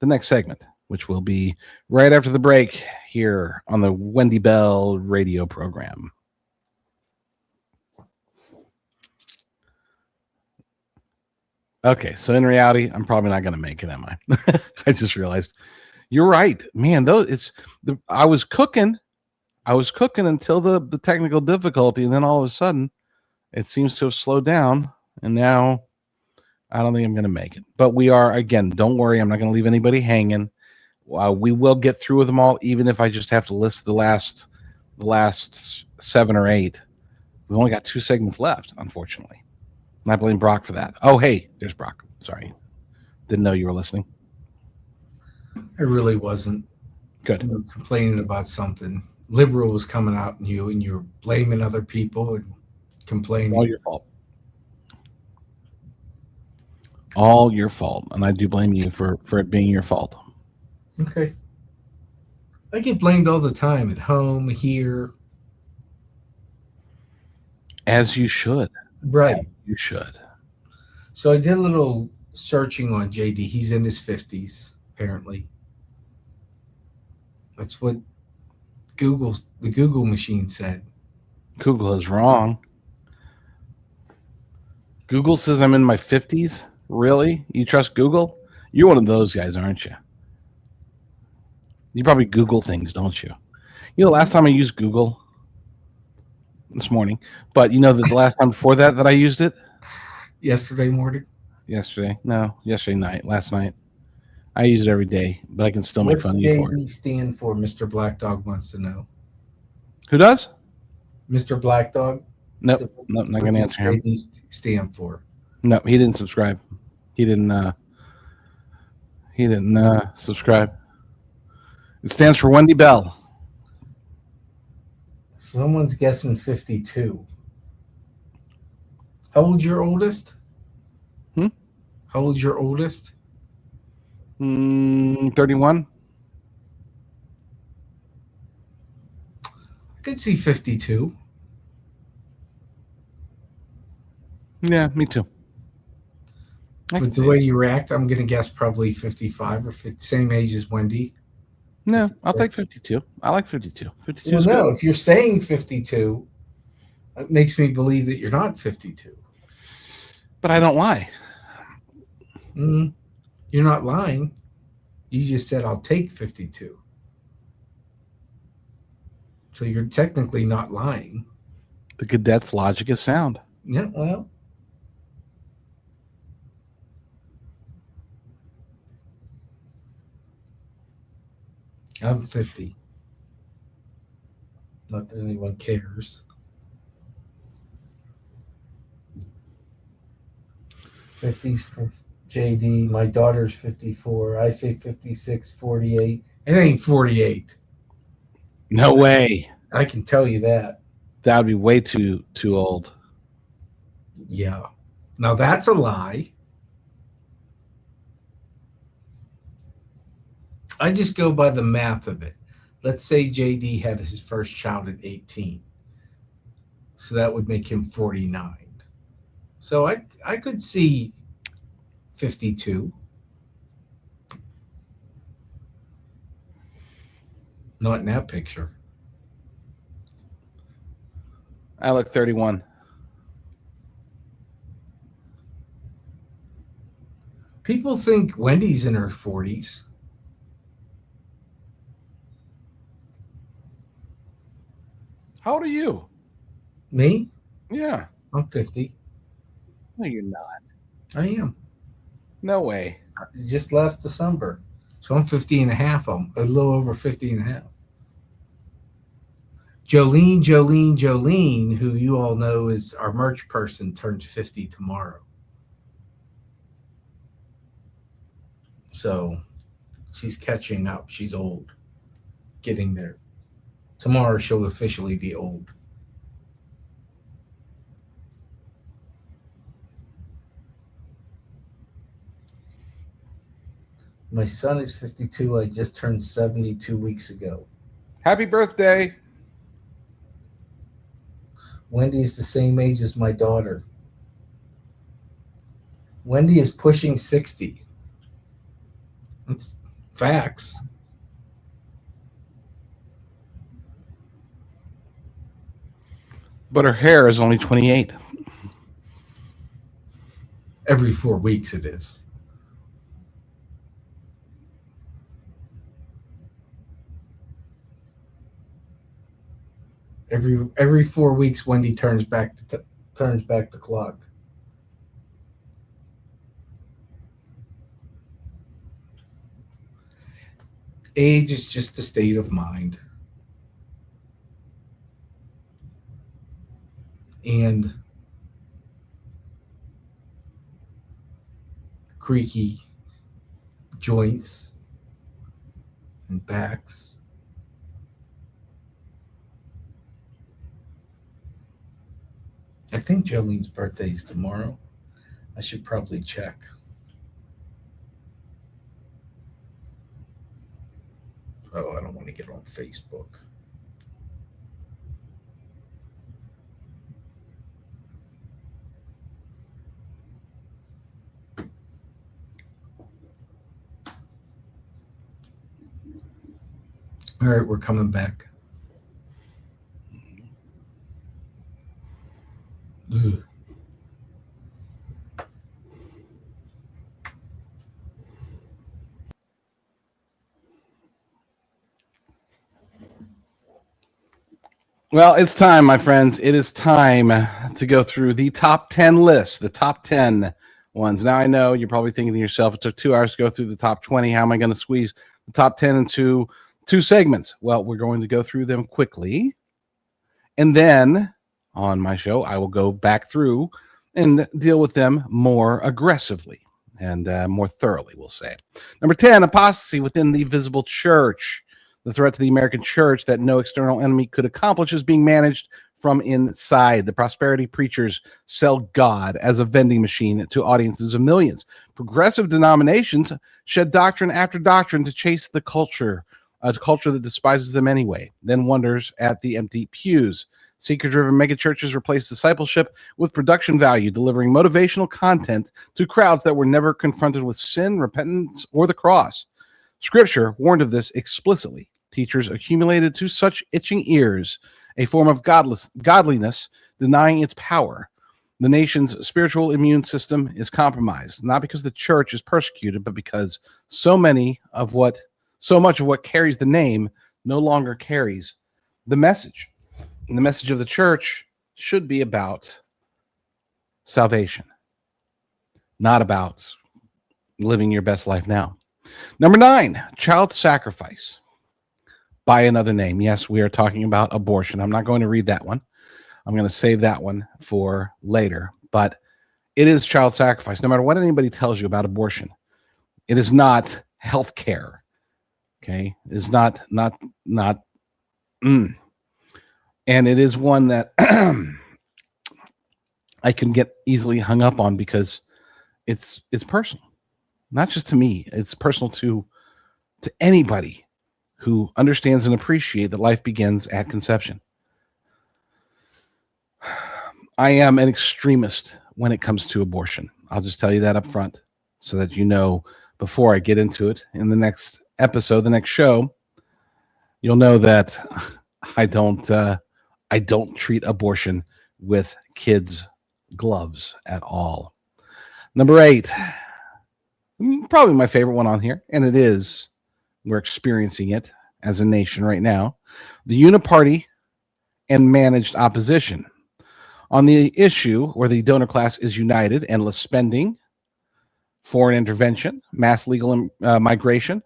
the next segment, which will be right after the break here on the Wendy Bell radio program. Okay, so in reality, I'm probably not going to make it, am I? I just realized. You're right, man. I was cooking until the technical difficulty, and then all of a sudden, it seems to have slowed down, and now I don't think I'm going to make it. But we are, again, don't worry, I'm not going to leave anybody hanging. We will get through with them all, even if I just have to list the last 7 or 8. We only got 2 segments left, unfortunately. And I blame Brock for that. Oh, hey, there's Brock. Sorry. Didn't know you were listening. I really wasn't. Good. You were complaining about something. Liberal was coming out in you, and you're blaming other people and complaining. It's all your fault. All your fault. And I do blame you for it being your fault. Okay. I get blamed all the time at home, here. As you should. Right. As you should. So I did a little searching on JD. He's in his 50s, apparently. That's what the Google machine said. Google is wrong. Google says I'm in my 50s? Really? You trust Google? You're one of those guys, aren't you? You probably Google things, don't you? You know, last time I used Google this morning, but you know that the last time before that I used it Yesterday morning. yesterday. No, yesterday night, last night. I use it every day, but I can still make What's fun of you for it. JD stand for? Mr. Black Dog wants to know. Who does? Mr. Black Dog. Nope, So nope, not what gonna does answer him. JD stand for? No, he didn't subscribe. He didn't. He didn't subscribe. It stands for Wendy Bell. Someone's guessing 52. How old's your oldest? Hmm? How old's your oldest? 31. I could see 52. Yeah, me too. With the way you react, I'm going to guess probably 55 or same age as Wendy. No, I'll take 52. I like 52. 52 Well, is no, good. if you're saying 52, it makes me believe that you're not 52. But I don't lie. You're not lying. You just said, I'll take 52. So you're technically not lying. The cadet's logic is sound. Yeah, well. I'm 50. Not that anyone cares. 50's for JD. My daughter's 54. I say 56, 48. It ain't 48. No way. I can tell you that. That would be way too old. Yeah. Now that's a lie. I just go by the math of it. Let's say JD had his first child at 18. So that would make him 49. So I could see 52. Not in that picture. I look 31. People think Wendy's in her 40s. How old are you? Me? Yeah. I'm 50. No, you're not. I am. No way. Just last December. So I'm 50 and a half. I'm a little over 50 and a half. Jolene, who you all know is our merch person, turns 50 tomorrow. So she's catching up. She's old. Getting there. Tomorrow she'll officially be old. My son is 52. I just turned 70 2 weeks ago. Happy birthday. Wendy's the same age as my daughter. Wendy is pushing 60. That's facts. But her hair is only 28. Every 4 weeks it is. Every 4 weeks, Wendy turns back the clock. Age is just a state of mind. And creaky joints and backs. I think Jolene's birthday is tomorrow. I should probably check. Oh, I don't want to get on Facebook. All right, we're coming back. Ugh. Well, it's time, my friends. It is time to go through the top 10 lists, the top 10 ones. Now, I know you're probably thinking to yourself, it took 2 hours to go through the top 20. How am I going to squeeze the top 10 into 2 segments? Well, we're going to go through them quickly. And then on my show, I will go back through and deal with them more aggressively and more thoroughly, we'll say. Number 10, apostasy within the visible church. The threat to the American church that no external enemy could accomplish is being managed from inside. The prosperity preachers sell God as a vending machine to audiences of millions. Progressive denominations shed doctrine after doctrine to chase the culture, a culture that despises them anyway, then wonders at the empty pews. Seeker-driven megachurches replace discipleship with production value, delivering motivational content to crowds that were never confronted with sin, repentance, or the cross. Scripture warned of this explicitly. Teachers accumulated to such itching ears a form of godliness, denying its power. The nation's spiritual immune system is compromised, not because the church is persecuted, but because so much of what carries the name no longer carries the message. And the message of the church should be about salvation, not about living your best life now. Number 9, child sacrifice by another name. Yes, we are talking about abortion. I'm not going to read that one. I'm going to save that one for later. But it is child sacrifice. No matter what anybody tells you about abortion, it is not health care. Okay? It is not. And it is one that I can get easily hung up on because it's personal. Not just to me. It's personal to anybody who understands and appreciates that life begins at conception. I am an extremist when it comes to abortion. I'll just tell you that up front so that you know before I get into it. In the next episode, the next show, you'll know that I don't treat abortion with kids' gloves at all. Number 8, probably my favorite one on here, and it is. We're experiencing it as a nation right now. The uniparty and managed opposition. On the issue where the donor class is united, endless spending, foreign intervention, mass legal migration,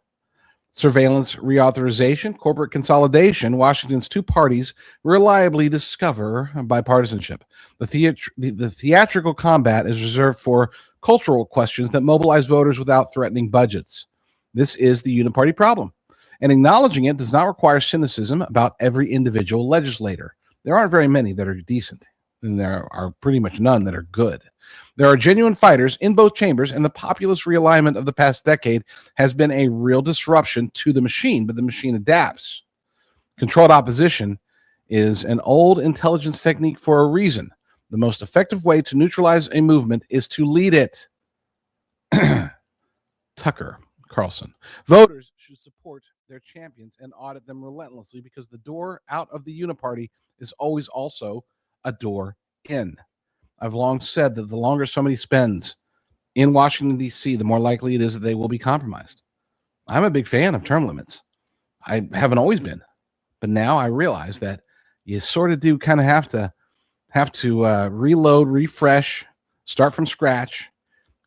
surveillance reauthorization, corporate consolidation, Washington's 2 parties reliably discover bipartisanship. The theatrical combat is reserved for cultural questions that mobilize voters without threatening budgets. This is the uniparty problem, and acknowledging it does not require cynicism about every individual legislator. There aren't very many that are decent, and there are pretty much none that are good. There are genuine fighters in both chambers, and the populist realignment of the past decade has been a real disruption to the machine, but the machine adapts. Controlled opposition is an old intelligence technique for a reason. The most effective way to neutralize a movement is to lead it. Tucker Carlson. Voters should support their champions and audit them relentlessly because the door out of the uniparty is always also a door in. I've long said that the longer somebody spends in Washington, D.C., the more likely it is that they will be compromised. I'm a big fan of term limits. I haven't always been, but now I realize that you sort of do kind of have to reload, refresh, start from scratch,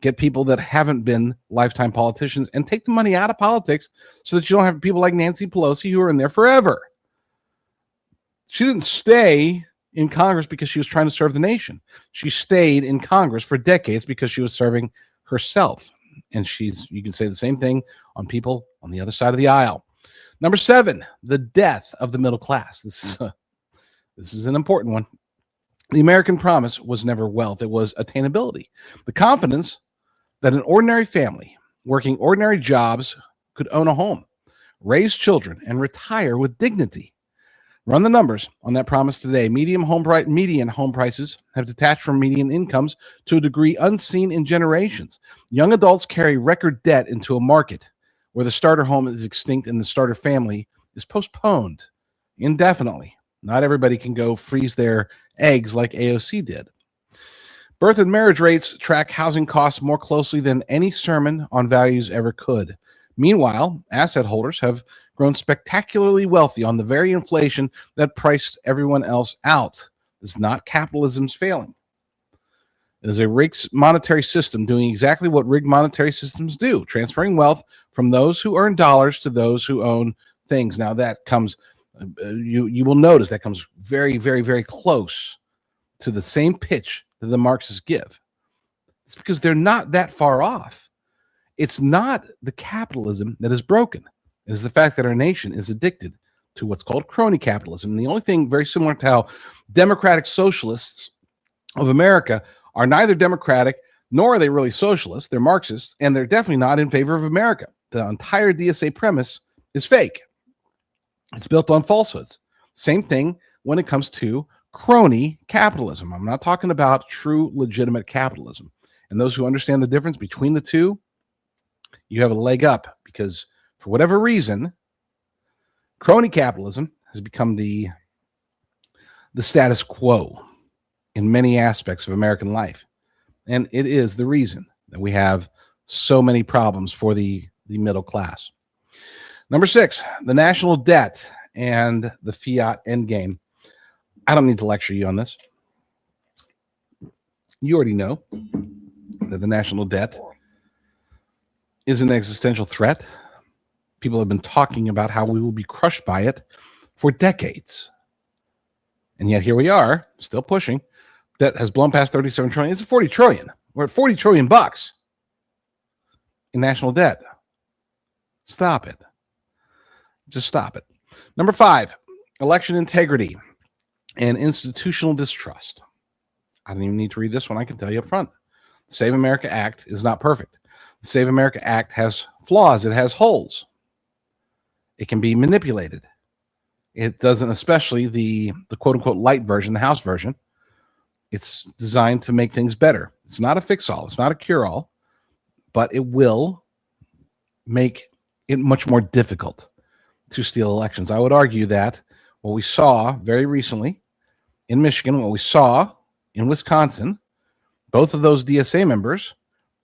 get people that haven't been lifetime politicians, and take the money out of politics so that you don't have people like Nancy Pelosi who are in there forever. She didn't stay in Congress because she was trying to serve the nation. She stayed in Congress for decades because she was serving herself. And you can say the same thing on people on the other side of the aisle. Number 7, the death of the middle class. This is an important one. The American promise was never wealth. It was attainability. The confidence that an ordinary family working ordinary jobs could own a home, raise children, and retire with dignity. Run the numbers on that promise today. Median home prices have detached from median incomes to a degree unseen in generations. Young adults carry record debt into a market where the starter home is extinct and the starter family is postponed indefinitely. Not everybody can go freeze their eggs like AOC did. Birth and marriage rates track housing costs more closely than any sermon on values ever could. Meanwhile, asset holders have grown spectacularly wealthy on the very inflation that priced everyone else out. This is not capitalism's failing. It is a rigged monetary system doing exactly what rigged monetary systems do, transferring wealth from those who earn dollars to those who own things. Now that comes, you will notice that comes very, very, very close to the same pitch that the Marxists give. It's because they're not that far off. It's not the capitalism that is broken. It is the fact that our nation is addicted to what's called crony capitalism. And the only thing very similar to how democratic socialists of America are neither democratic nor are they really socialists. They're Marxists, and they're definitely not in favor of America. The entire DSA premise is fake. It's built on falsehoods. Same thing when it comes to crony capitalism. I'm not talking about true, legitimate capitalism. And those who understand the difference between the two, you have a leg up, because for whatever reason, crony capitalism has become the status quo in many aspects of American life. And it is the reason that we have so many problems for the middle class. Number 6, the national debt and the fiat endgame. I don't need to lecture you on this. You already know that the national debt is an existential threat. People have been talking about how we will be crushed by it for decades. And yet here we are, still pushing. Debt has blown past 37 trillion. It's 40 trillion. We're at 40 trillion bucks in national debt. Stop it. Just stop it. Number 5, election integrity and institutional distrust. I don't even need to read this one. I can tell you up front. The Save America Act is not perfect. The Save America Act has flaws. It has holes. It can be manipulated. It doesn't, especially the quote-unquote light version, the House version. It's designed to make things better. It's not a fix-all. It's not a cure-all, but it will make it much more difficult to steal elections. I would argue that what we saw very recently in Michigan, what we saw in Wisconsin, both of those DSA members,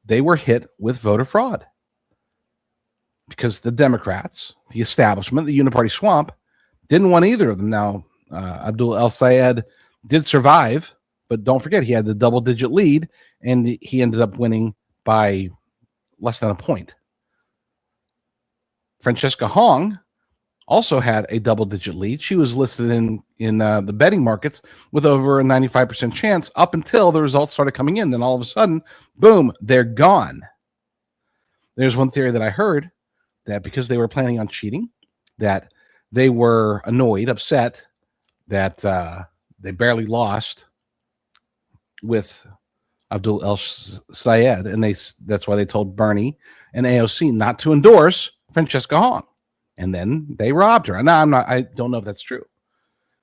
they were hit with voter fraud because the Democrats, the establishment, the uniparty swamp, didn't want either of them. Now, Abdul El-Sayed did survive, but don't forget, he had the double-digit lead, and he ended up winning by less than a point. Francesca Hong also had a double-digit lead. She was listed in the betting markets with over a 95% chance up until the results started coming in. Then all of a sudden, boom, they're gone. There's one theory that I heard, that because they were planning on cheating, that they were annoyed, upset that they barely lost with Abdul El-Sayed, and that's why they told Bernie and AOC not to endorse Francesca Hong, and then they robbed her. And I don't know if that's true,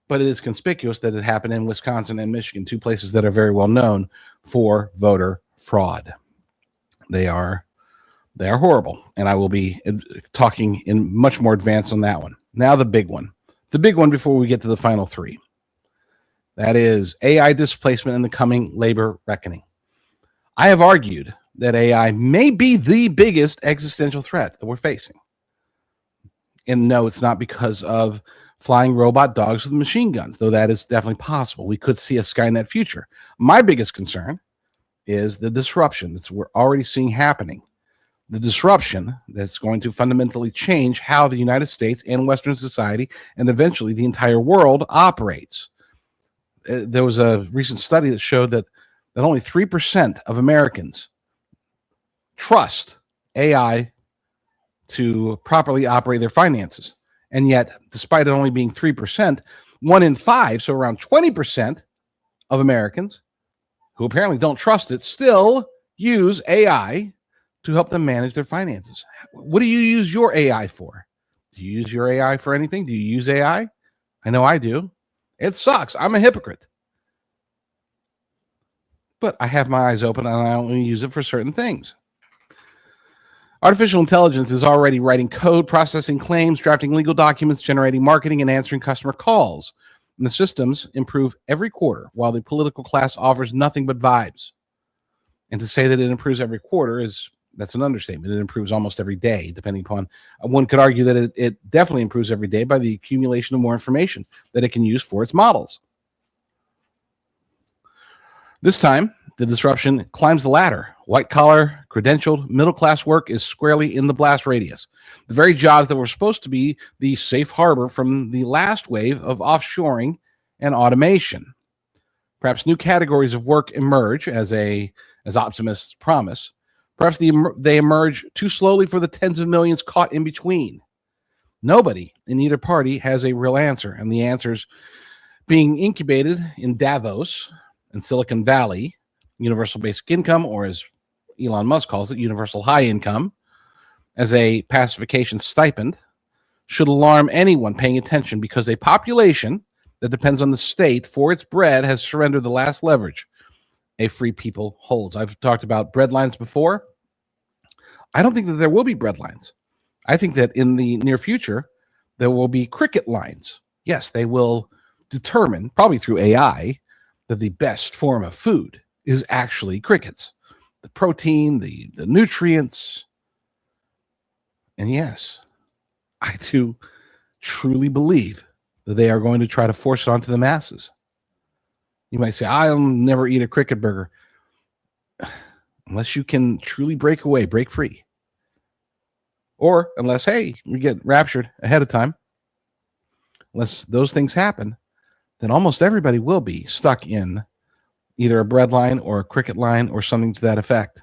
but it is conspicuous that it happened in Wisconsin and Michigan, two places that are very well known for voter fraud. They are horrible, and I will be talking in much more advance on that one. Now the big one before we get to the final 3. That is AI displacement and the coming labor reckoning. I have argued that AI may be the biggest existential threat that we're facing. And no, it's not because of flying robot dogs with machine guns, though that is definitely possible. We could see a Skynet future. My biggest concern is the disruption that we're already seeing happening. The disruption that's going to fundamentally change how the United States and Western society and eventually the entire world operates. There was a recent study that showed that only 3% of Americans trust AI to properly operate their finances. And yet, despite it only being 3%, 1 in 5, so around 20% of Americans who apparently don't trust it, still use AI to help them manage their finances. What do you use your AI for? Do you use your AI for anything? Do you use AI? I know I do. It sucks. I'm a hypocrite. But I have my eyes open and I only use it for certain things. Artificial intelligence is already writing code, processing claims, drafting legal documents, generating marketing, and answering customer calls. And the systems improve every quarter, while the political class offers nothing but vibes. And to say that it improves every quarter is That's an understatement. It improves almost every day, depending upon. One could argue that it definitely improves every day by the accumulation of more information that it can use for its models. This time, the disruption climbs the ladder. White-collar, credentialed, middle-class work is squarely in the blast radius. The very jobs that were supposed to be the safe harbor from the last wave of offshoring and automation. Perhaps new categories of work emerge as optimists promise. Perhaps they emerge too slowly for the tens of millions caught in between. Nobody in either party has a real answer, and the answers being incubated in Davos and Silicon Valley, universal basic income, or as Elon Musk calls it, universal high income, as a pacification stipend, should alarm anyone paying attention, because a population that depends on the state for its bread has surrendered the last leverage a free people holds. I've talked about bread lines before. I don't think that there will be bread lines. I think that in the near future, there will be cricket lines. Yes, they will determine, probably through AI, that the best form of food is actually crickets. The protein, the nutrients. And yes, I do truly believe that they are going to try to force it onto the masses. You might say, I'll never eat a cricket burger. Unless you can truly break away, break free. Or unless, hey, you get raptured ahead of time. Unless those things happen, then almost everybody will be stuck in either a bread line or a cricket line or something to that effect.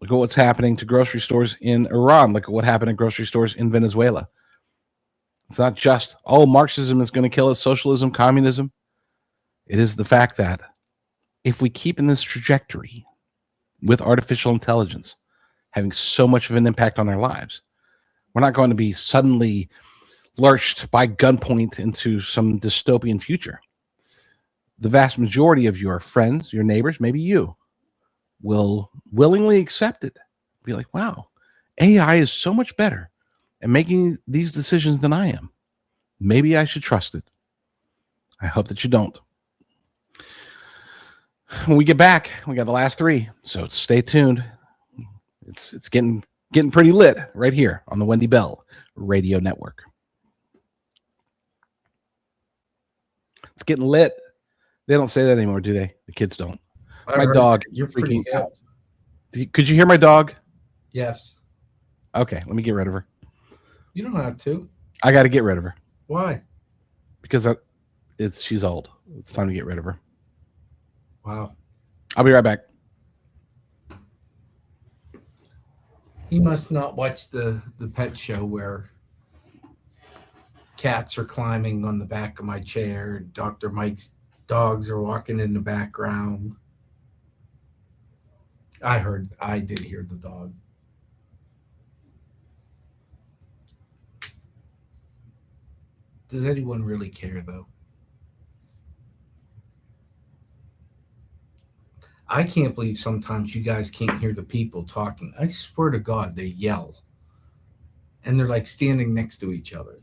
Look at what's happening to grocery stores in Iran. Look at what happened at grocery stores in Venezuela. It's not just, Marxism is going to kill us, socialism, communism. It is the fact that if we keep in this trajectory with artificial intelligence having so much of an impact on our lives, we're not going to be suddenly lurched by gunpoint into some dystopian future. The vast majority of your friends, your neighbors, maybe you, will willingly accept it. Be like, wow, AI is so much better at making these decisions than I am. Maybe I should trust it. I hope that you don't. When we get back, we got the last three, so stay tuned. It's getting pretty lit right here on the Wendy Bell Radio Network. It's getting lit. They don't say that anymore, do they? The kids don't. My dog is freaking out. Could you hear my dog? Yes. Okay, let me get rid of her. You don't have to. I got to get rid of her. Why? Because she's old. It's time to get rid of her. Wow. I'll be right back. He must not watch the pet show where cats are climbing on the back of my chair. Dr. Mike's dogs are walking in the background. I did hear the dog. Does anyone really care, though? I can't believe sometimes you guys can't hear the people talking. I swear to God, they yell. And they're like standing next to each other.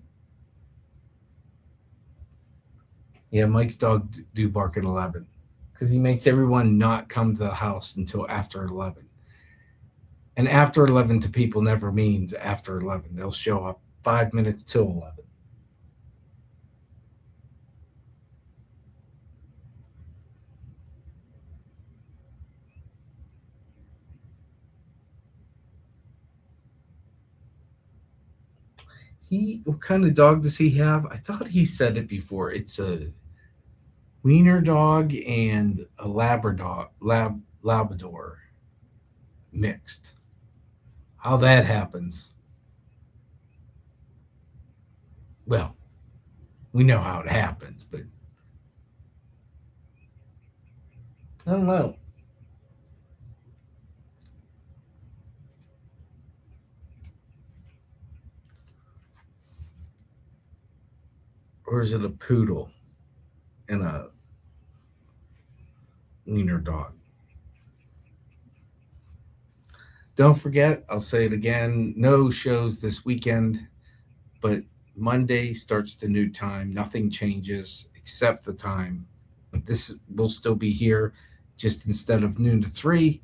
Yeah, Mike's dog do bark at 11 because he makes everyone not come to the house until after 11. And after 11 to people never means after 11. They'll show up 5 minutes till 11. What kind of dog does he have? I thought he said it before. It's a wiener dog and a Labrador mixed. How that happens? Well, we know how it happens, but I don't know. Or is it a poodle and a wiener dog? Don't forget, I'll say it again, no shows this weekend, but Monday starts the new time. Nothing changes except the time. This will still be here, just instead of noon to 3,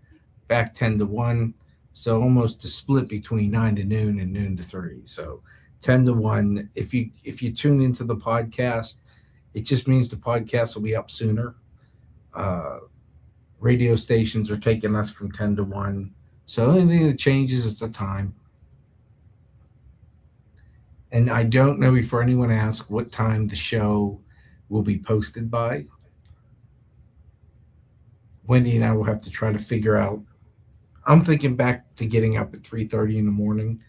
back 10 to 1. So almost a split between 9 to noon and noon to 3. So 10 to 1. If you tune into the podcast, it just means the podcast will be up sooner. Radio stations are taking us from 10 to 1. So the only thing that changes is the time. And I don't know, before anyone asks, what time the show will be posted by. Wendy and I will have to try to figure out. I'm thinking back to getting up at 3:30 in the morning.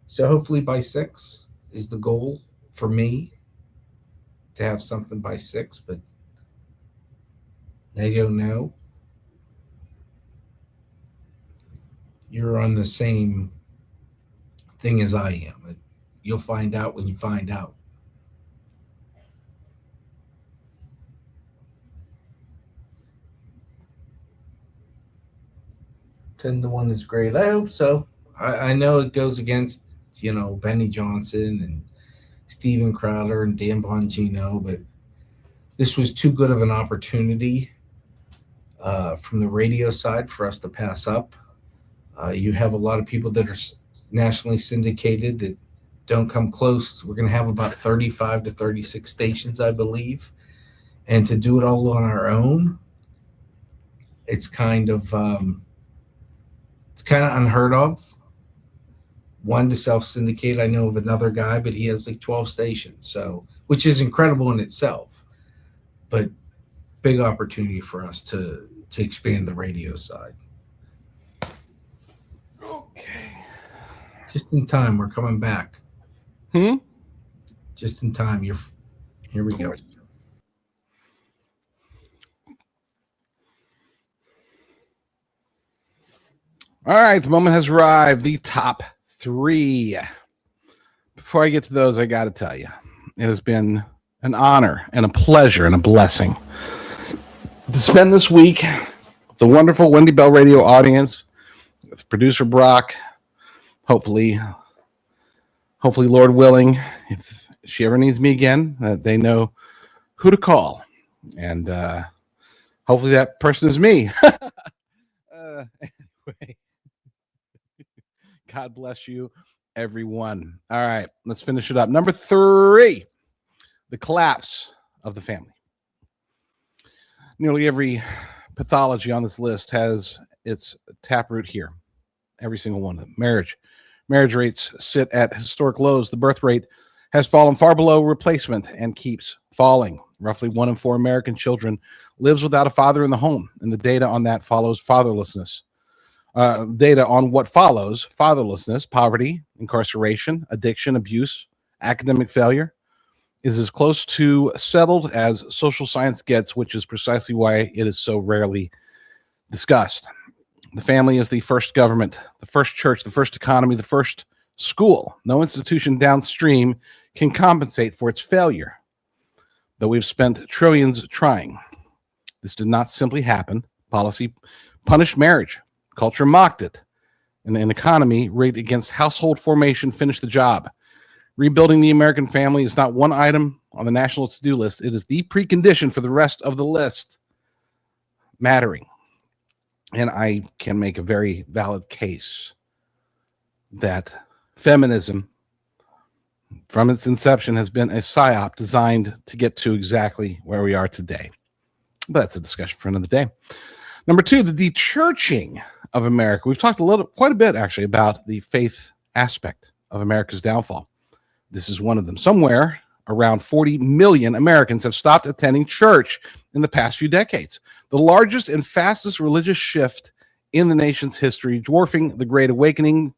So hopefully by 6 is the goal for me, to have something by 6, but I don't know. You're on the same thing as I am. You'll find out when you find out. Ten to 1 is great. I hope so. I know it goes against, Benny Johnson and Steven Crowder and Dan Bongino, but this was too good of an opportunity from the radio side for us to pass up. You have a lot of people that are nationally syndicated that don't come close. We're going to have about 35 to 36 stations, I believe. And to do it all on our own, it's kind of unheard of. One, to self-syndicate. I know of another guy, but he has like 12 stations, so, which is incredible in itself. But big opportunity for us to expand the radio side. Okay. Just in time, we're coming back. Just in time. Here we go. All right, the moment has arrived. The top 3. Before I get to those, I got to tell you, it has been an honor and a pleasure and a blessing to spend this week with the wonderful Wendy Bell Radio audience, with producer Brock. Hopefully, Lord willing, if she ever needs me again, they know who to call, and hopefully that person is me. Anyway. God bless you, everyone. All right, let's finish it up. Number 3, the collapse of the family. Nearly every pathology on this list has its taproot here. Every single one of them. Marriage rates sit at historic lows. The birth rate has fallen far below replacement and keeps falling. Roughly 1 in 4 American children lives without a father in the home, and the data on that follows fatherlessness. Data on what follows fatherlessness, poverty, incarceration, addiction, abuse, academic failure is as close to settled as social science gets, which is precisely why it is so rarely discussed. The family is the first government, the first church, the first economy, the first school. No institution downstream can compensate for its failure, though we've spent trillions trying. This did not simply happen. Policy punished marriage. Culture mocked it, and an economy rigged against household formation finished the job. Rebuilding the American family is not one item on the national to-do list. It is the precondition for the rest of the list mattering. And I can make a very valid case that feminism, from its inception, has been a psyop designed to get to exactly where we are today. But that's a discussion for another day. Number 2, the de-churching of America. We've talked quite a bit, actually, about the faith aspect of America's downfall. This is one of them. Somewhere around 40 million Americans have stopped attending church in the past few decades. The largest and fastest religious shift in the nation's history, dwarfing the Great Awakenings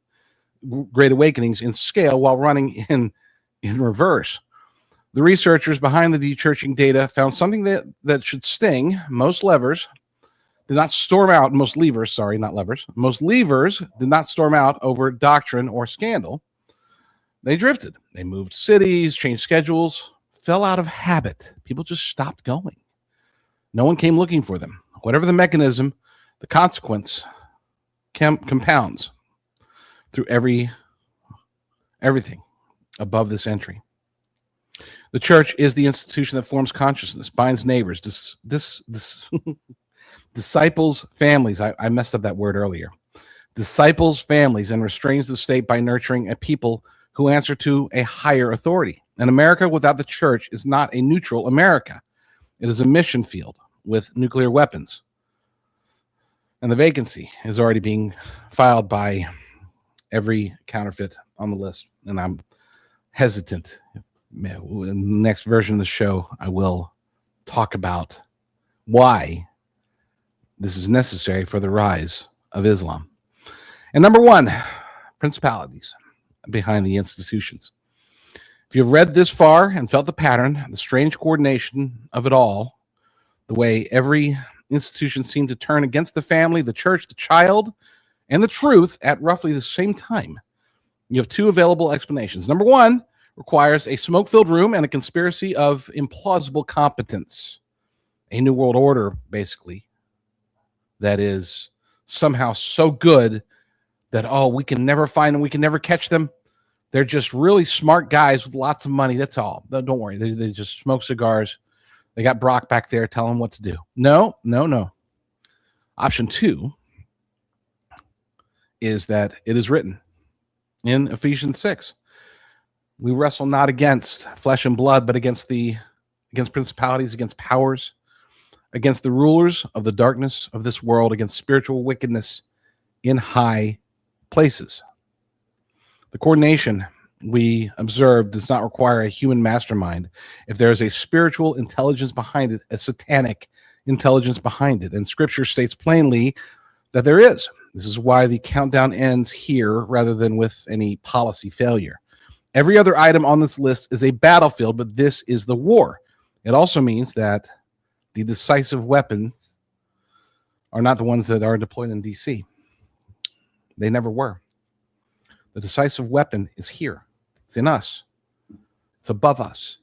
in scale while running in reverse. The researchers behind the de-churching data found something that should sting. Most levers did not storm out. Most levers did not storm out over doctrine or scandal. They drifted. They moved cities, changed schedules, fell out of habit. People just stopped going. No one came looking for them. Whatever the mechanism, the consequence compounds through everything above this entry. The church is the institution that forms consciousness, binds neighbors, disciples families. I messed up that word earlier. disciples families, and restrains the state by nurturing a people who answer to a higher authority. An America without the church is not a neutral America. It is a mission field with nuclear weapons. And the vacancy is already being filed by every counterfeit on the list. And I'm hesitant. In the next version of the show, I will talk about why this is necessary for the rise of Islam. And number one, principalities behind the institutions. If you've read this far and felt the pattern, the strange coordination of it all, the way every institution seemed to turn against the family, the church, the child, and the truth at roughly the same time, you have two available explanations. Number one requires a smoke-filled room and a conspiracy of implausible competence. A new world order, basically, that is somehow so good that, we can never find them, we can never catch them. They're just really smart guys with lots of money. That's all. Don't worry. They just smoke cigars. They got Brock back there telling them what to do. No. Option two is that it is written in Ephesians 6. We wrestle not against flesh and blood, but against principalities, against powers, against the rulers of the darkness of this world, against spiritual wickedness in high places. The coordination we observe does not require a human mastermind if there is a spiritual intelligence behind it, a satanic intelligence behind it. And Scripture states plainly that there is. This is why the countdown ends here rather than with any policy failure. Every other item on this list is a battlefield, but this is the war. It also means that the decisive weapons are not the ones that are deployed in D.C. They never were. The decisive weapon is here. It's in us. It's above us.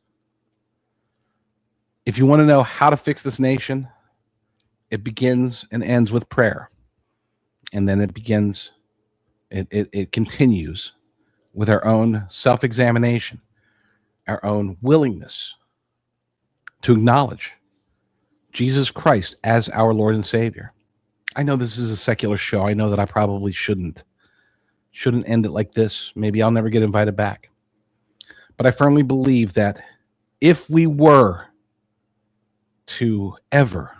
If you want to know how to fix this nation, it begins and ends with prayer. And then it continues with our own self-examination, our own willingness to acknowledge Jesus Christ as our Lord and Savior. I know this is a secular show. I know that I probably shouldn't end it like this. Maybe I'll never get invited back. But I firmly believe that if we were to ever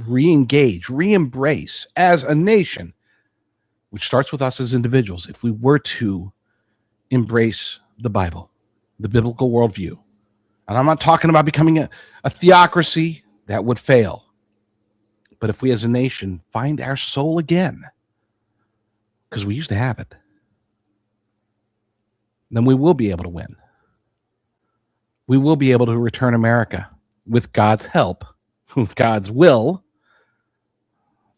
re-engage, re-embrace as a nation, which starts with us as individuals, if we were to embrace the Bible, the biblical worldview, and I'm not talking about becoming a theocracy, that would fail. But if we as a nation find our soul again, because we used to have it, then we will be able to win. We will be able to return America with God's help, with God's will,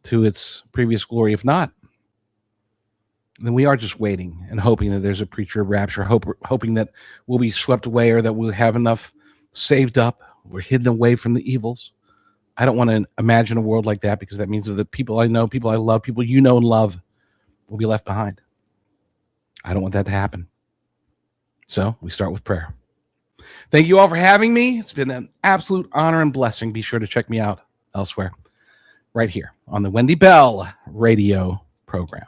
to its previous glory. If not, then we are just waiting and hoping that there's a preacher of rapture, hoping that we'll be swept away or that we'll have enough saved up, we're hidden away from the evils. I don't want to imagine a world like that, because that means that the people I know, people I love, people you know and love will be left behind. I don't want that to happen. So we start with prayer. Thank you all for having me. It's been an absolute honor and blessing. Be sure to check me out elsewhere, right here on the Wendy Bell radio program.